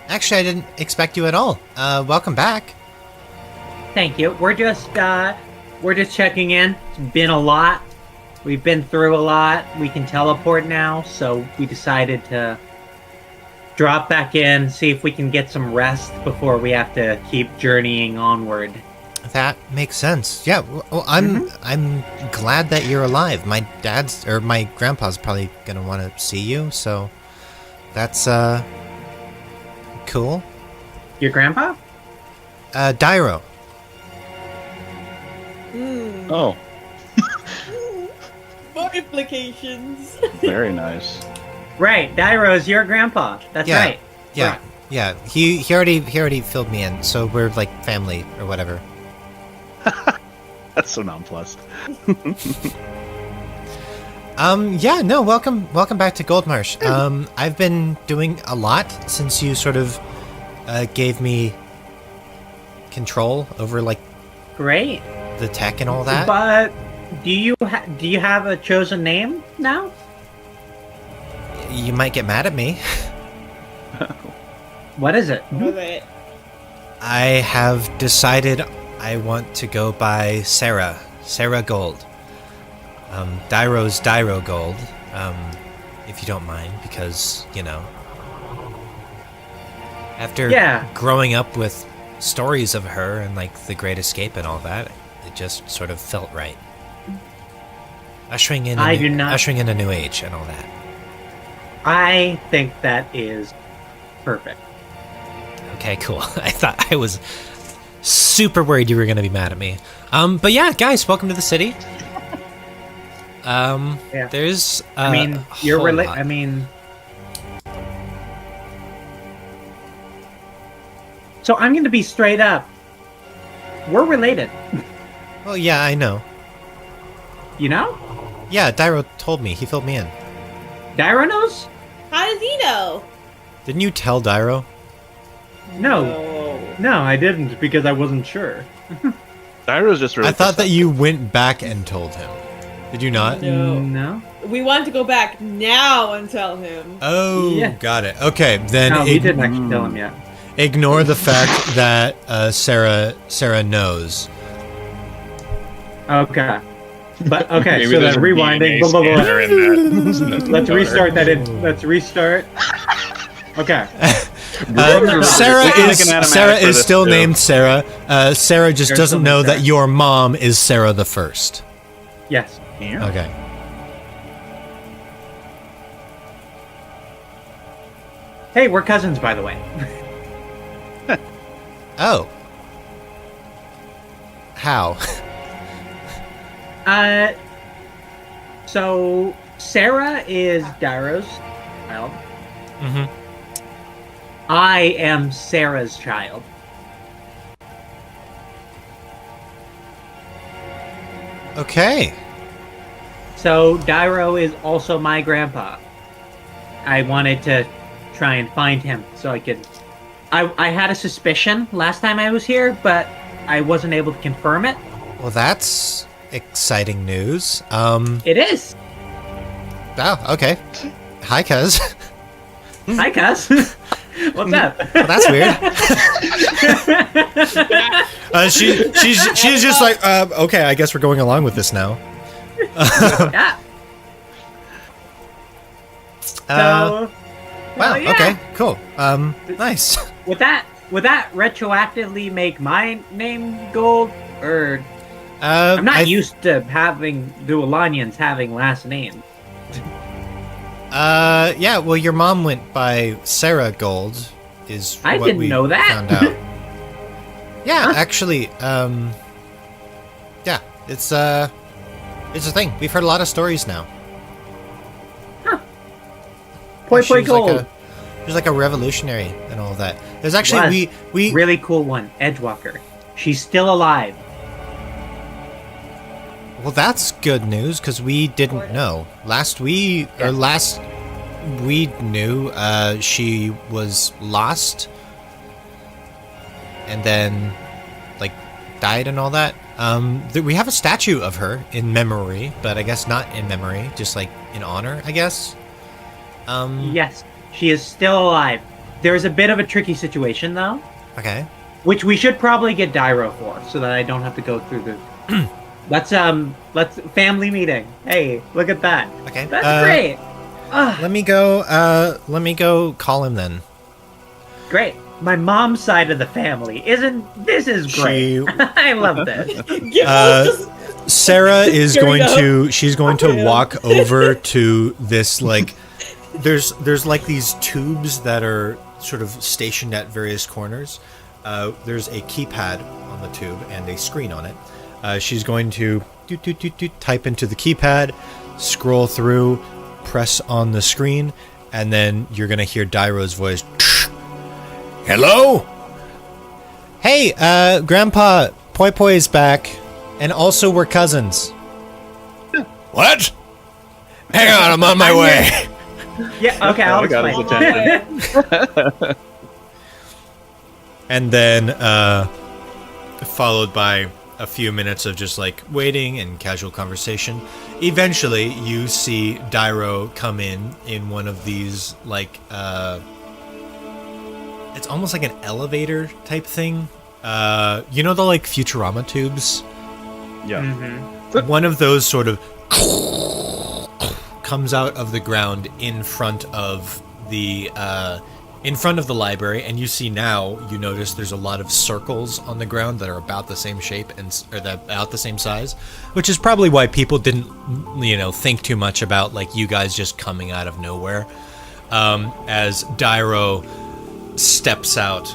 Actually, I didn't expect you at all. Welcome back. Thank you. We're just checking in. It's been a lot. We've been through a lot. We can teleport now, so we decided to drop back in, see if we can get some rest before we have to keep journeying onward. That makes sense. Yeah, well, I'm glad that you're alive. My grandpa's probably gonna want to see you, so that's cool. Your grandpa? Dairo. Oh, More implications. very nice. Right, Dairo's your grandpa. That's Yeah. right. Yeah, Right. yeah. He already filled me in, so we're like family or whatever. That's so nonplussed. Yeah, no, welcome back to Goldmarsh. I've been doing a lot since you sort of gave me control over like Great. the tech and all that. But do you have a chosen name now? You might get mad at me. What is it? Okay. I have decided I want to go by Sarah Gold. Dairo's Dairo Gold, if you don't mind, because, you know, after growing up with stories of her and, like, The Great Escape and all that, it just sort of felt right. Ushering in a new age and all that. I think that is perfect. Okay, cool. I was super worried you were going to be mad at me. But yeah, guys, welcome to the city. There's I mean, you're related. I mean, so I'm going to be straight up. We're related. Well, yeah, I know. You know? Yeah, Dairo told me. He filled me in. Dairo knows? How does he know? Didn't you tell Dairo? No, I didn't because I wasn't sure. Dairo's just really I thought that you went back and told him. Did you not? No. We want to go back now and tell him. Oh, Yeah. got it. Okay, then No, we didn't actually tell him yet. ignore the fact that Sarah knows. Okay. But okay, Maybe so there's then a rewinding. DNA Blah, blah, blah. scanner in that. Let's restart that. Let's restart. Okay. Sarah is this still too. named Sarah. Sarah just There's doesn't still know named that Sarah. your mom is Sarah the First. Yes. Okay. Hey, we're cousins, by the way. Oh. How? So Sarah is Dairo's child. Mm-hmm. I am Sarah's child. Okay. So Dairo is also my grandpa. I wanted to try and find him so I could... I had a suspicion last time I was here, but I wasn't able to confirm it. Well, that's exciting news. It is. Oh, okay. Hi, cuz. Hi, cuz. What's up? Well, that's weird. She's just like, okay, I guess we're going along with this now. Yeah. So, Wow. yeah. Okay. Cool. Nice. Would that retroactively make my name gold? Or I'm not used to having Duolanians having last names. Yeah. Well, your mom went by Sarah Gold. Is I what didn't we know that. Found out. Yeah. Huh? Actually. Yeah. It's a thing. We've heard a lot of stories now. Poi She was gold. like She was like a revolutionary and all of that. There's actually we really cool one, Edgewalker. She's still alive. Well, that's good news because we didn't know. Last we knew she was lost and then like died and all that. We have a statue of her in memory, but I guess not in memory, just like in honor, I guess. Yes, she is still alive. There's a bit of a tricky situation though. Okay. Which we should probably get Dyro for, so that I don't have to go through the. Let's family meeting. Hey, look at that. Okay. That's great. Let me go call him then. Great. My mom's side of the family this is great. I love this. Sarah is going to walk over to this like there's like these tubes that are sort of stationed at various corners. There's a keypad on the tube and a screen on it. She's going to type into the keypad, scroll through, press on the screen, and then you're going to hear Dyro's voice. Hello? Hey, Grandpa, Poi Poi's back, and also we're cousins. What? Hang on, I'm on my way. Yeah, okay, I'll got his attention. And then, followed by a few minutes of just like waiting and casual conversation. Eventually, you see Dyro come in one of these like it's almost like an elevator type thing. You know the like Futurama tubes? Yeah. Mm-hmm. One of those sort of comes out of the ground in front of the library, and you notice there's a lot of circles on the ground that are about the same shape or that about the same size, which is probably why people didn't, think too much about like you guys just coming out of nowhere. As Dyro steps out,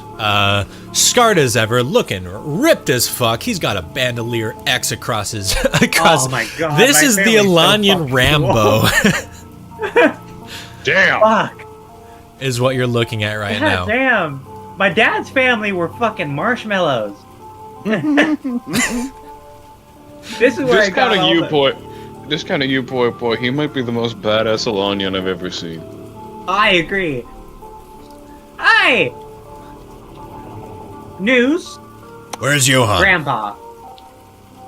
scarred as ever, looking ripped as fuck. He's got a bandolier X across his. Oh my god! This is the Alanian Rambo. Damn. Fuck. Is what you're looking at right now. Damn. My dad's family were fucking marshmallows. This is where I got all This kind of you, boy. He might be the most badass Alanian I've ever seen. I agree. Hi! News? Where's Johan? Grandpa.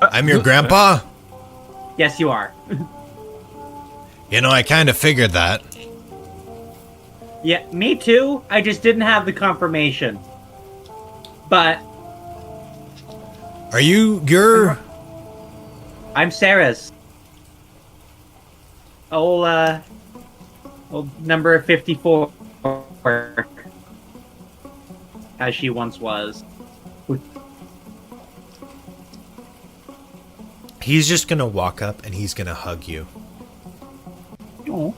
I'm your grandpa? Yes, you are. I kind of figured that. Yeah, me too. I just didn't have the confirmation. But... Are you're... I'm Sarah's. Old number 54. As she once was. He's just gonna walk up and he's gonna hug you. Oh.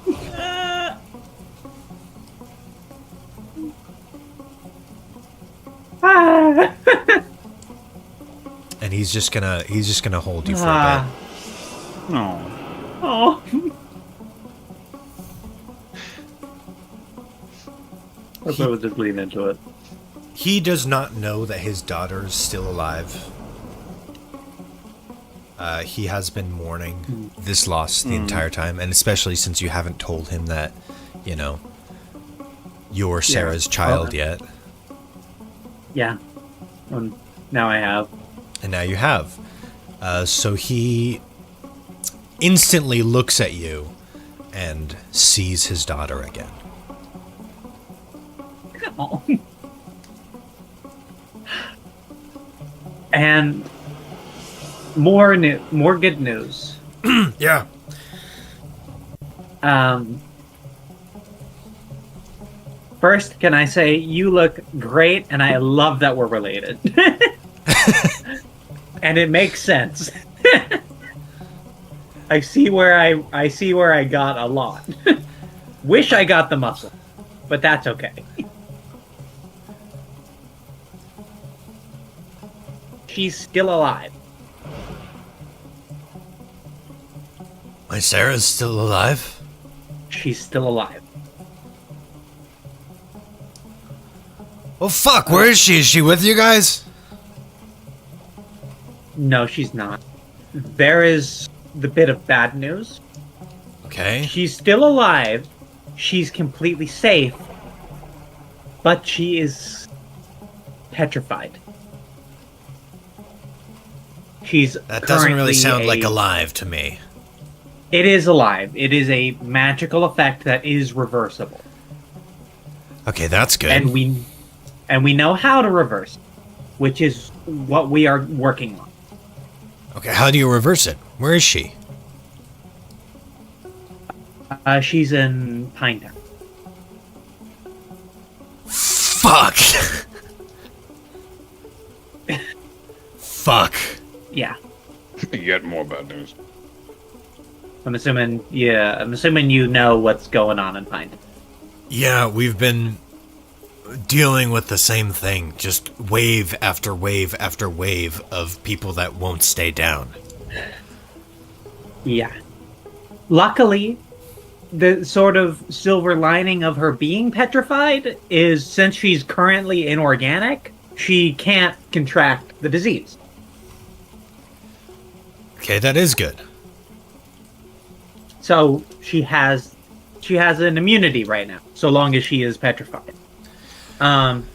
And he's just gonna hold you for a bit. Oh. I would just lean into it. He does not know that his daughter is still alive. He has been mourning this loss the entire time, and especially since you haven't told him that, you're Sarah's child yet. Yeah. Now I have. And now you have. So he instantly looks at you and sees his daughter again. Oh. And more good news. Yeah. First, can I say you look great, and I love that we're related. And it makes sense. I see where I got a lot. Wish I got the muscle, but that's okay. She's still alive. My Sarah's still alive? She's still alive. Oh fuck, where is she? Is she with you guys? No, she's not. There is the bit of bad news. Okay. She's still alive. She's completely safe. But she is petrified. That doesn't really sound like alive to me. It is alive. It is a magical effect that is reversible. Okay, that's good. And we know how to reverse it, which is what we are working on. Okay, how do you reverse it? Where is she? She's in Pinetown. Fuck. Fuck. Yeah. Yet more bad news. I'm assuming you know what's going on in Pinetown. Yeah, we've been dealing with the same thing. Just wave after wave after wave of people that won't stay down. Yeah. Luckily, the sort of silver lining of her being petrified is since she's currently inorganic, she can't contract the disease. Okay, that is good. So she has an immunity right now, so long as she is petrified.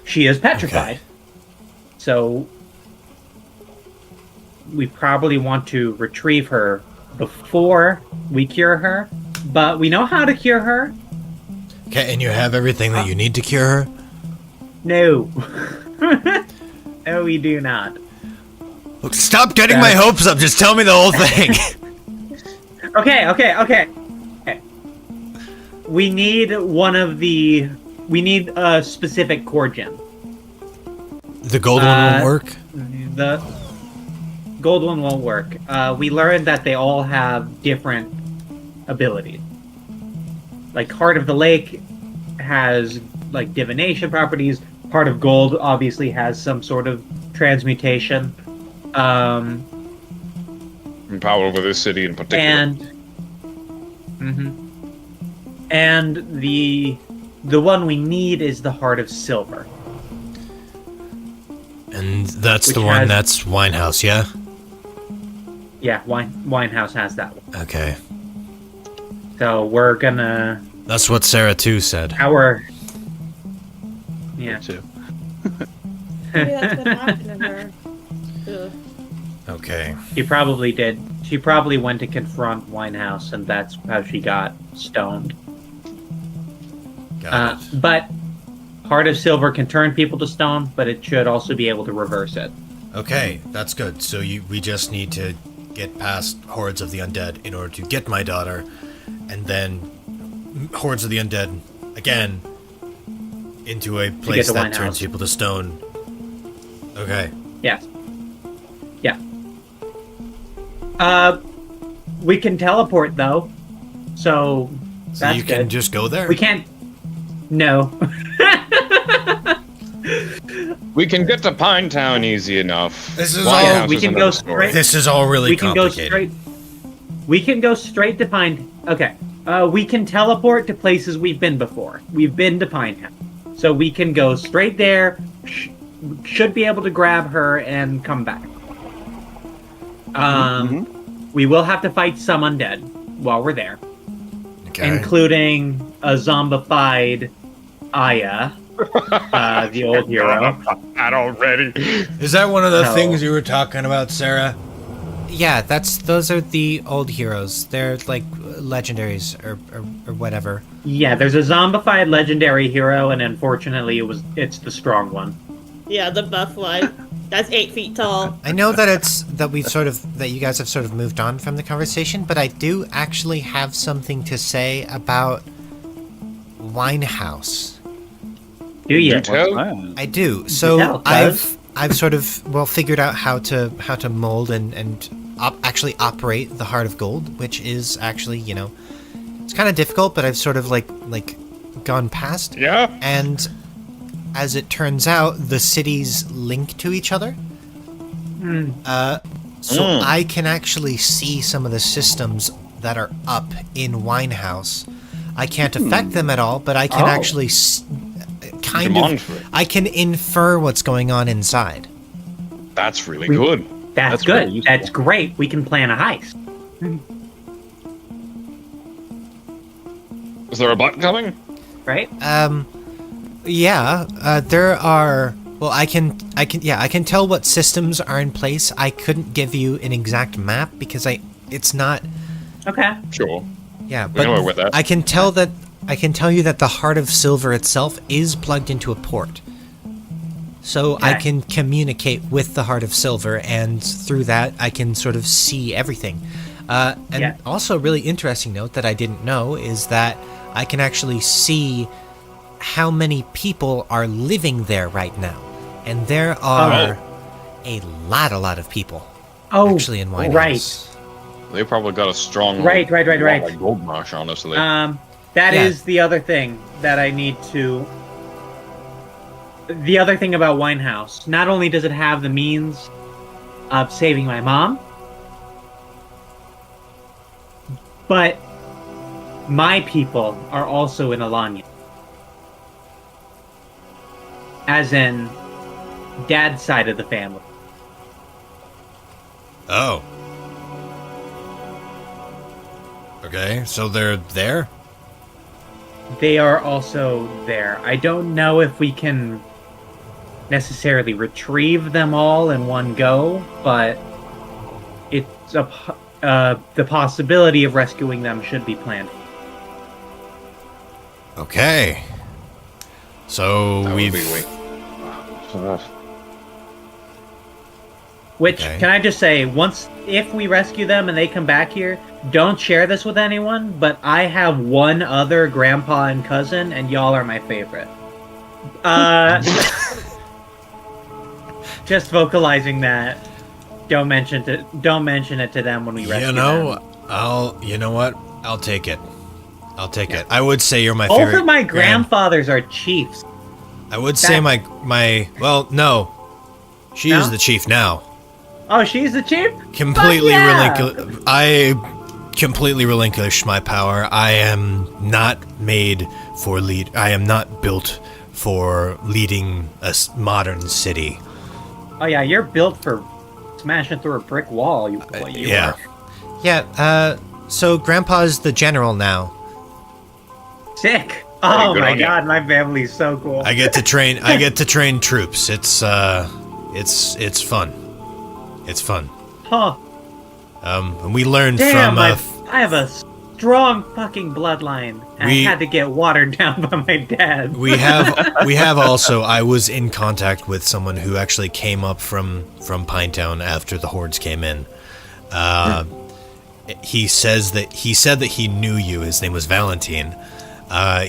She is petrified. Okay. So we probably want to retrieve her before we cure her, but we know how to cure her. Okay, and you have everything that you need to cure her? No. No, we do not. Look, stop getting my hopes up. Just tell me the whole thing. Okay. We need a specific core gem. The gold one won't work? The gold one won't work. We learned that they all have different abilities. Like Heart of the Lake has like divination properties. Heart of Gold obviously has some sort of transmutation. And power over this city in particular. And the one we need is the Heart of Silver. And that's the one that's Winehouse, yeah? Yeah, Winehouse has that one. Okay. So we're gonna... That's what Sarah too said. Yeah. Too. Maybe that's what happened to her. Ugh. Okay. She probably did. She probably went to confront Winehouse, and that's how she got stoned. Got it. But Heart of Silver can turn people to stone, but it should also be able to reverse it. Okay, that's good. So we just need to get past hordes of the undead in order to get my daughter, and then hordes of the undead again into a place that turns people to stone. Okay. Yes. Yeah. We can teleport though, so that's you can good. just go there. We can't. No. We can get to Pinetown easy enough. This is all. We can go straight. This is all really complicated. We can go straight to Pine. Okay. We can teleport to places we've been before. We've been to Pinetown, so we can go straight there. Should be able to grab her and come back. We will have to fight some undead while we're there, including a zombified Aya, the old hero. Not already. Is that one of the things you were talking about, Sarah? Yeah, those are the old heroes. They're like legendaries or whatever. Yeah, there's a zombified legendary hero, and unfortunately, it's the strong one. Yeah, the buff one. That's 8 feet tall. I know that that you guys have sort of moved on from the conversation, but I do actually have something to say about Winehouse. Do you? I do. So I've sort of figured out how to mold and actually operate the Heart of Gold, which is actually, it's kind of difficult, but I've sort of like gone past. Yeah. And as it turns out, the cities link to each other. So I can actually see some of the systems that are up in Winehouse. I can't affect them at all, but I can actually kind of, I can infer what's going on inside. That's really good. That's good. That's great. We can plan a heist. Is there a button coming? Right? Yeah, there are. Well, I can tell what systems are in place. I couldn't give you an exact map because it's not. Okay. Sure. Yeah, We but can work with that. I can tell you that the Heart of Silver itself is plugged into a port. So I can communicate with the Heart of Silver, and through that I can sort of see everything. Also, really interesting note that I didn't know is that I can actually see how many people are living there right now, and there are a lot of people. Actually, in White House. They probably got a strong right. like gold marsh, honestly. That is the other thing that I need to. The other thing about Winehouse, not only does it have the means of saving my mom, but my people are also in Alanya. As in, Dad's side of the family. Oh. Okay, so they're there? They are also there. I don't know if we can necessarily retrieve them all in one go, but it's the possibility of rescuing them should be planned. Okay. So Which, can I just say, if we rescue them and they come back here, don't share this with anyone, but I have one other grandpa and cousin, and y'all are my favorite. Just vocalizing that. Don't mention it to them when we rescue them. You know what? I'll take it. I would say you're my Both favorite. Both of my grandfathers are chiefs. I would say well, no. She is the chief now. Oh, she's the chief? I completely relinquished my power. I am not made for I am not built for leading a modern city. Oh yeah, you're built for smashing through a brick wall. Yeah. So Grandpa's the general now. Sick. Oh my god, my family's so cool. I get to train troops. It's fun. It's fun. Huh. And we learned from I have a strong fucking bloodline. And I had to get watered down by my dad. we have also, I was in contact with someone who actually came up from Pinetown after the hordes came in. He said that he knew you. His name was Valentine.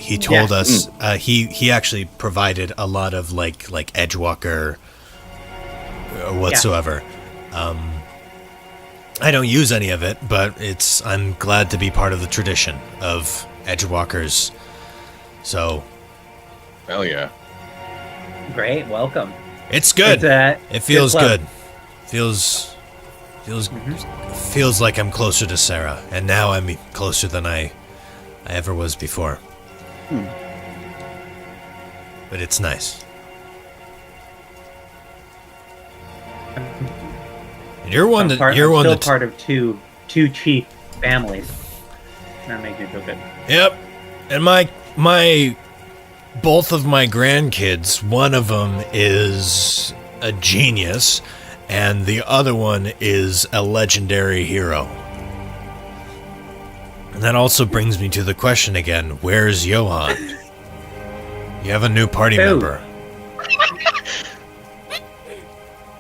He told us he actually provided a lot of like Edgewalker whatsoever. I don't use any of it, but I'm glad to be part of the tradition of Edgewalkers. So, hell yeah! Great, welcome. It's good. It feels good. Feels like I'm closer to Sarah, and now I'm closer than I ever was before. But it's nice. You're still part of two chief families. That makes me feel good. Yep, and my both of my grandkids, one of them is a genius, and the other one is a legendary hero. And that also brings me to the question again: where's Johan? You have a new party member.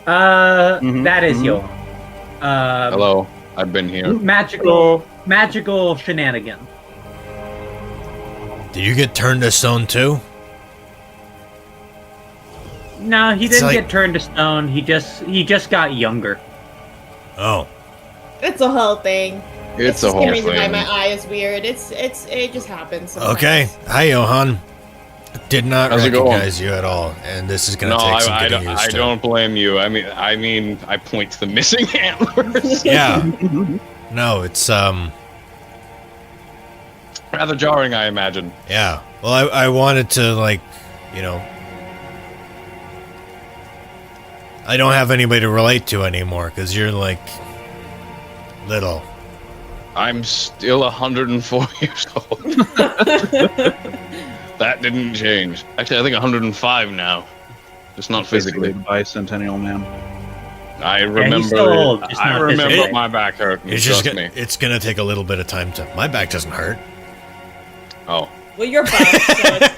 That is Johan. Hello, I've been here. Magical shenanigans. Did you get turned to stone too? No, he didn't get turned to stone. He just got younger. Oh. It's a whole thing. It's a whole thing. My eye is weird. It just happens sometimes. Okay. Hi, Johan. Did not recognize you at all, and this is gonna take some getting used to. I don't blame you. I mean, I point to the missing antlers. Yeah. No, it's rather jarring, I imagine. Yeah. Well, I wanted to you know, I don't have anybody to relate to anymore because you're like little. I'm still 104 years old. That didn't change. Actually, I think 105 now. Just not physically. Bicentennial man. I remember. he's still old, just I not remember physically. my back hurting. It's just Trust me. it's gonna take a little bit of time to. My back doesn't hurt. Oh. Well, you're both, so it's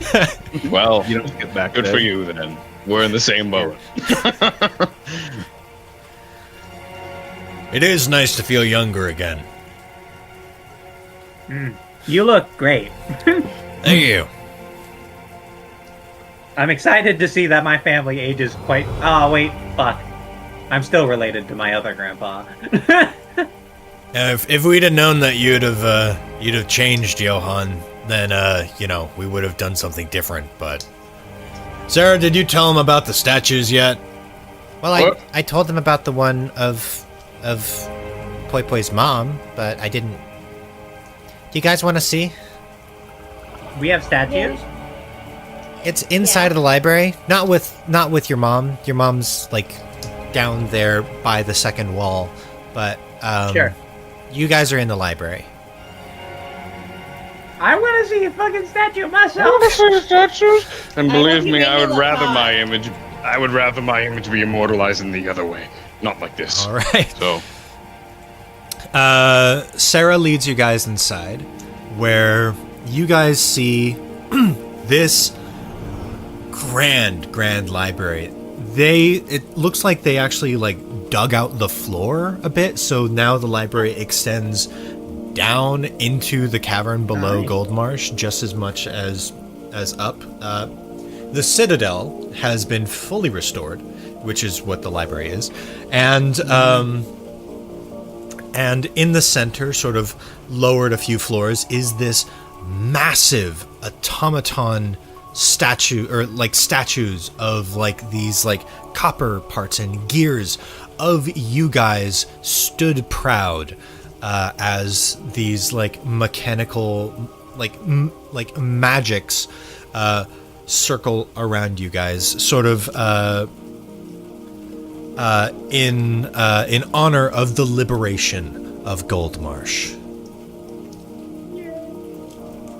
different. Well, You don't get back. good there. for you then. We're in the same boat. It is nice to feel younger again. You look great. Thank you. I'm excited to see that my family ages quite. Oh wait, fuck. I'm still related to my other grandpa. If we'd have known that you'd have changed, Johan, then you know, we would have done something different. But Sarah, did you tell him about the statues yet? Well, I told them about the one of Poi Poi's mom, but I didn't. Do you guys want to see? We have statues. It's inside of the library, not with your mom. Your mom's like down there by the second wall, but Sure. you guys are in the library. I want to see a fucking statue myself. And I believe hope you me, make I me would look rather hot. my image. I would rather my image be immortalized in the other way, not like this. All right. So, Sarah leads you guys inside, where you guys see this grand library. It looks like they actually like dug out the floor a bit, so now the library extends down into the cavern below Goldmarsh just as much as up. The Citadel has been fully restored, which is what the library is, and in the center, sort of lowered a few floors, is this massive automaton statue, or like statues of like these like copper parts and gears of you guys stood proud as these like mechanical like magics circle around you guys, sort of in honor of the liberation of Goldmarsh.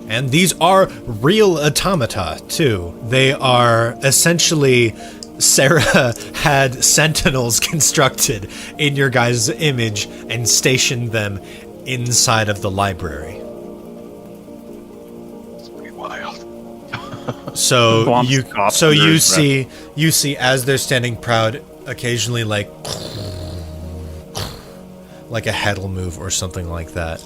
And these are real automata, too. They are essentially... Sarah had sentinels constructed in your guys' image and stationed them inside of the library. it's pretty wild. So Blum's you cops so under you his breath. see as they're standing proud, occasionally like a head will move or something like that.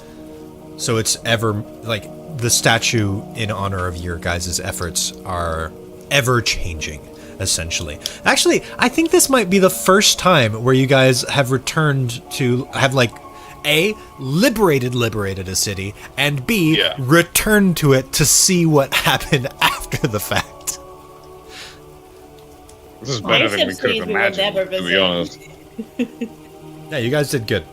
So it's ever like the statue in honor of your guys' efforts are ever changing, essentially. Actually, I think this might be the first time where you guys have returned to have like A, liberated a city, and B, Yeah. returned to it to see what happened after the fact. This is better than we Spaceship could scenes have we will imagined, never to be visit. honest. Yeah, you guys did good.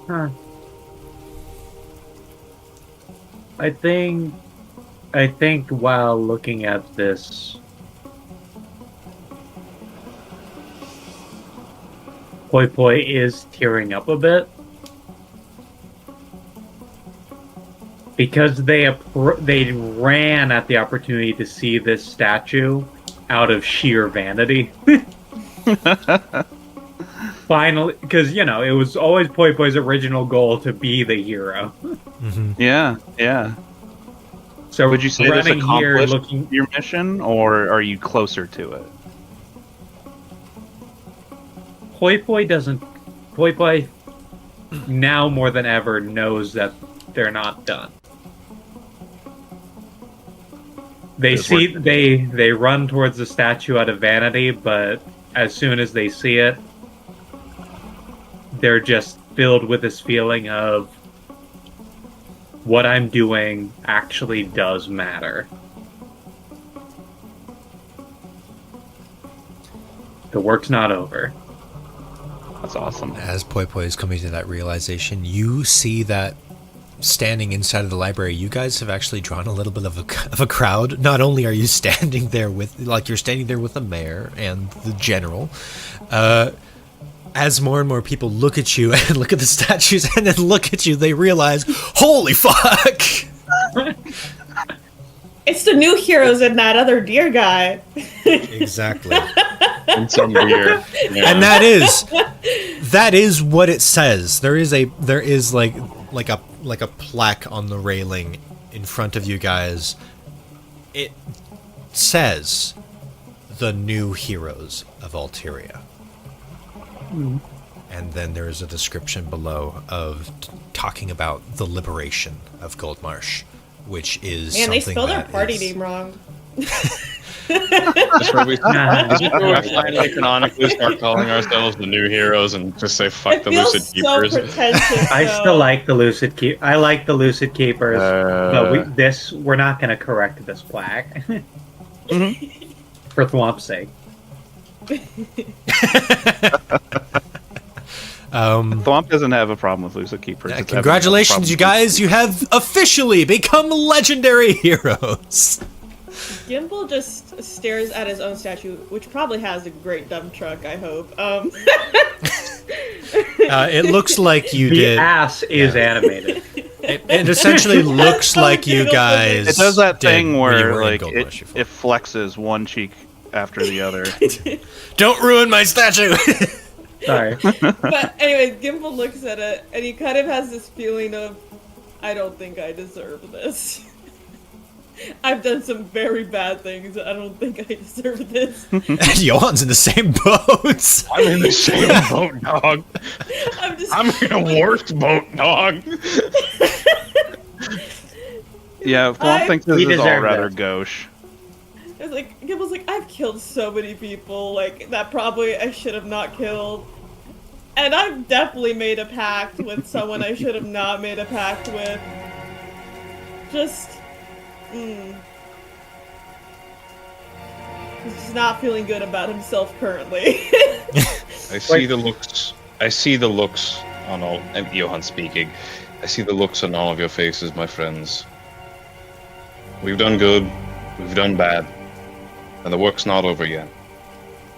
Huh. I think while looking at this, Poi Poi is tearing up a bit because they ran at the opportunity to see this statue out of sheer vanity. Finally, because you know it was always Poi Poi's original goal to be the hero. Yeah. So Would you say this running here, accomplished looking your mission, or are you closer to it? Poi Poi now more than ever knows that they're not done. They run towards the statue out of vanity, but as soon as they see it, they're just filled with this feeling of what I'm doing actually does matter. The work's not over. That's awesome. As Poi Poi is coming to that realization, you see that standing inside of the library, you guys have actually drawn a little bit of a crowd. Not only are you standing there with, like, you're standing there with the mayor and the general, as more and more people look at you and look at the statues and then look at you, they realize, holy fuck! It's the new heroes and that other deer guy. Exactly. And some beer. Yeah. And that is what it says. There is like a plaque on the railing in front of you guys. It says the new heroes of Altiria. And then there is a description below of talking about the liberation of Goldmarsh, which is Man, they something spelled their that party is- name wrong. This where we finally canonically start calling ourselves the new heroes and just say fuck It the feels Lucid so Keepers. pretentious. I though. still like the Lucid Keep. I like the Lucid Keepers, but we're not going to correct this plaque for Thwomp's sake. Thwomp doesn't have a problem with Lucid Keepers. It's congratulations, you guys! You have officially become legendary heroes. Gimbal just stares at his own statue, which probably has a great dump truck, I hope. It looks like you The did. ass is animated. It essentially looks like you guys. It does that did thing when you where were in like Gold it Rush before. flexes one cheek after the other. Don't ruin my statue. Sorry. But anyway, Gimbal looks at it, and he kind of has this feeling of, I don't think I deserve this. I've done some very bad things. I don't think I deserve this. And Johan's in the same boat. I'm in the same boat, dog. I'm in a worse boat, dog. Yeah, Thwomp thinks this We is all deserve rather this. gauche. It's like, Gimble's like, I've killed so many people, like, that probably I should have not killed. And I've definitely made a pact with someone I should have not made a pact with. Just, he's just not feeling good about himself currently. I see the looks. I see the looks on all. And Johan speaking. I see the looks on all of your faces, my friends. We've done good. We've done bad. And the work's not over yet.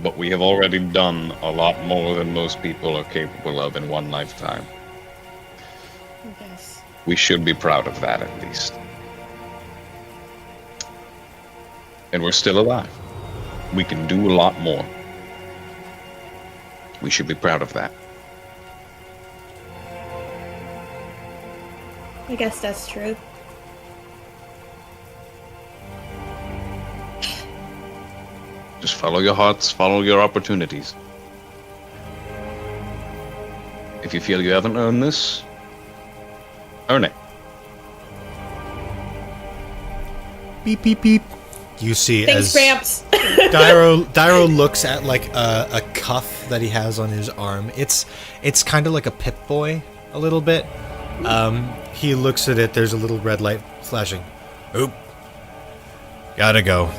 But we have already done a lot more than most people are capable of in one lifetime. Yes. We should be proud of that, at least. And we're still alive. We can do a lot more. We should be proud of that. I guess that's true. Just follow your hearts, follow your opportunities. If you feel you haven't earned this, earn it. Beep beep beep. You see Thanks, Gramps. Dyro looks at like a cuff that he has on his arm. It's kind of like a Pip-Boy a little bit. He looks at it. There's a little red light flashing. Oop. Gotta go.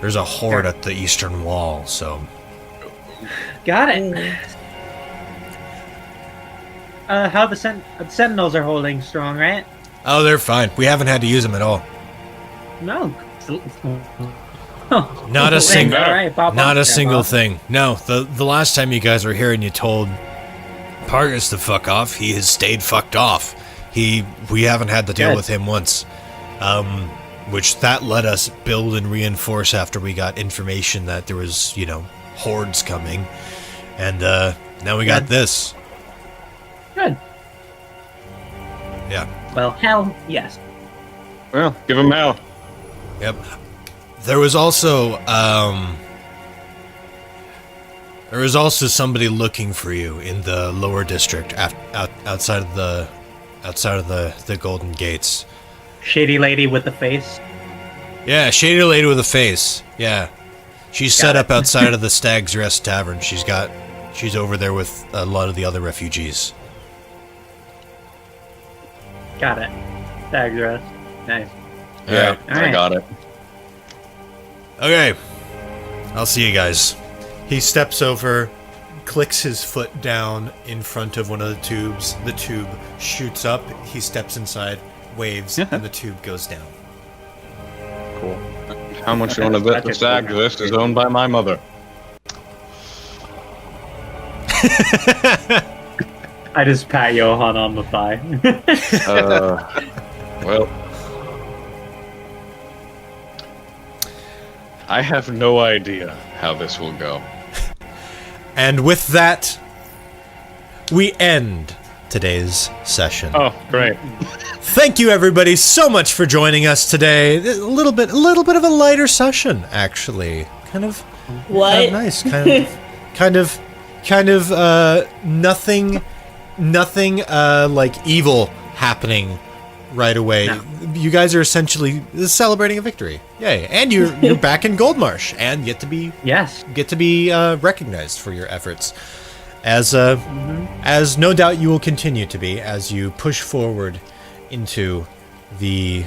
There's a horde at the eastern wall, so. Got it. How the Sentinels are holding strong, right? Oh, they're fine. We haven't had to use them at all. No. Not a single. All right, Bob, Not a yeah, single Bob. thing. No, the last time you guys were here and you told Pargus to fuck off, he has stayed fucked off. We haven't had to deal Good. with him once. Which that let us build and reinforce after we got information that there was, hordes coming. And now we got this. Good. Yeah. Well, hell, yes. Well, give him hell. Yep. There was also somebody looking for you in the lower district outside of the Golden Gates. Shady lady with the face. Yeah, shady lady with a face. Yeah. She's set up outside of the Stag's Rest Tavern. She's over there with a lot of the other refugees. Got it. Stag's Nice. Yeah, I Alright. got it. Okay. I'll see you guys. He steps over, clicks his foot down in front of one of the tubes. The tube shoots up. He steps inside, waves, and the tube goes down. Cool. How much you want to bet the stag list is owned by my mother? I just pat Johan on the thigh. Well, I have no idea how this will go. And with that, we end today's session. Oh, great. Thank you everybody so much for joining us today. A little bit of a lighter session, actually. Kind of nice. Kind of nothing like evil happening right away. No. You guys are essentially celebrating a victory. Yay. And you're back in Goldmarsh and get to be recognized for your efforts. As no doubt you will continue to be as you push forward into the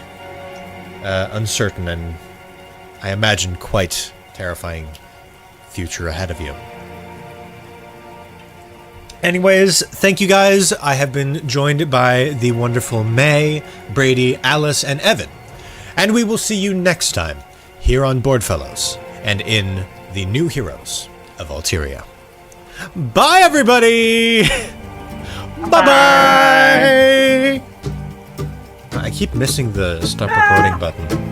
uncertain and, I imagine, quite terrifying future ahead of you. Anyways, thank you guys. I have been joined by the wonderful May, Brady, Alice, and Evan. And we will see you next time here on BoardFellows and in the new heroes of Altiria. Bye, everybody! Bye-bye! I keep missing the stop recording button.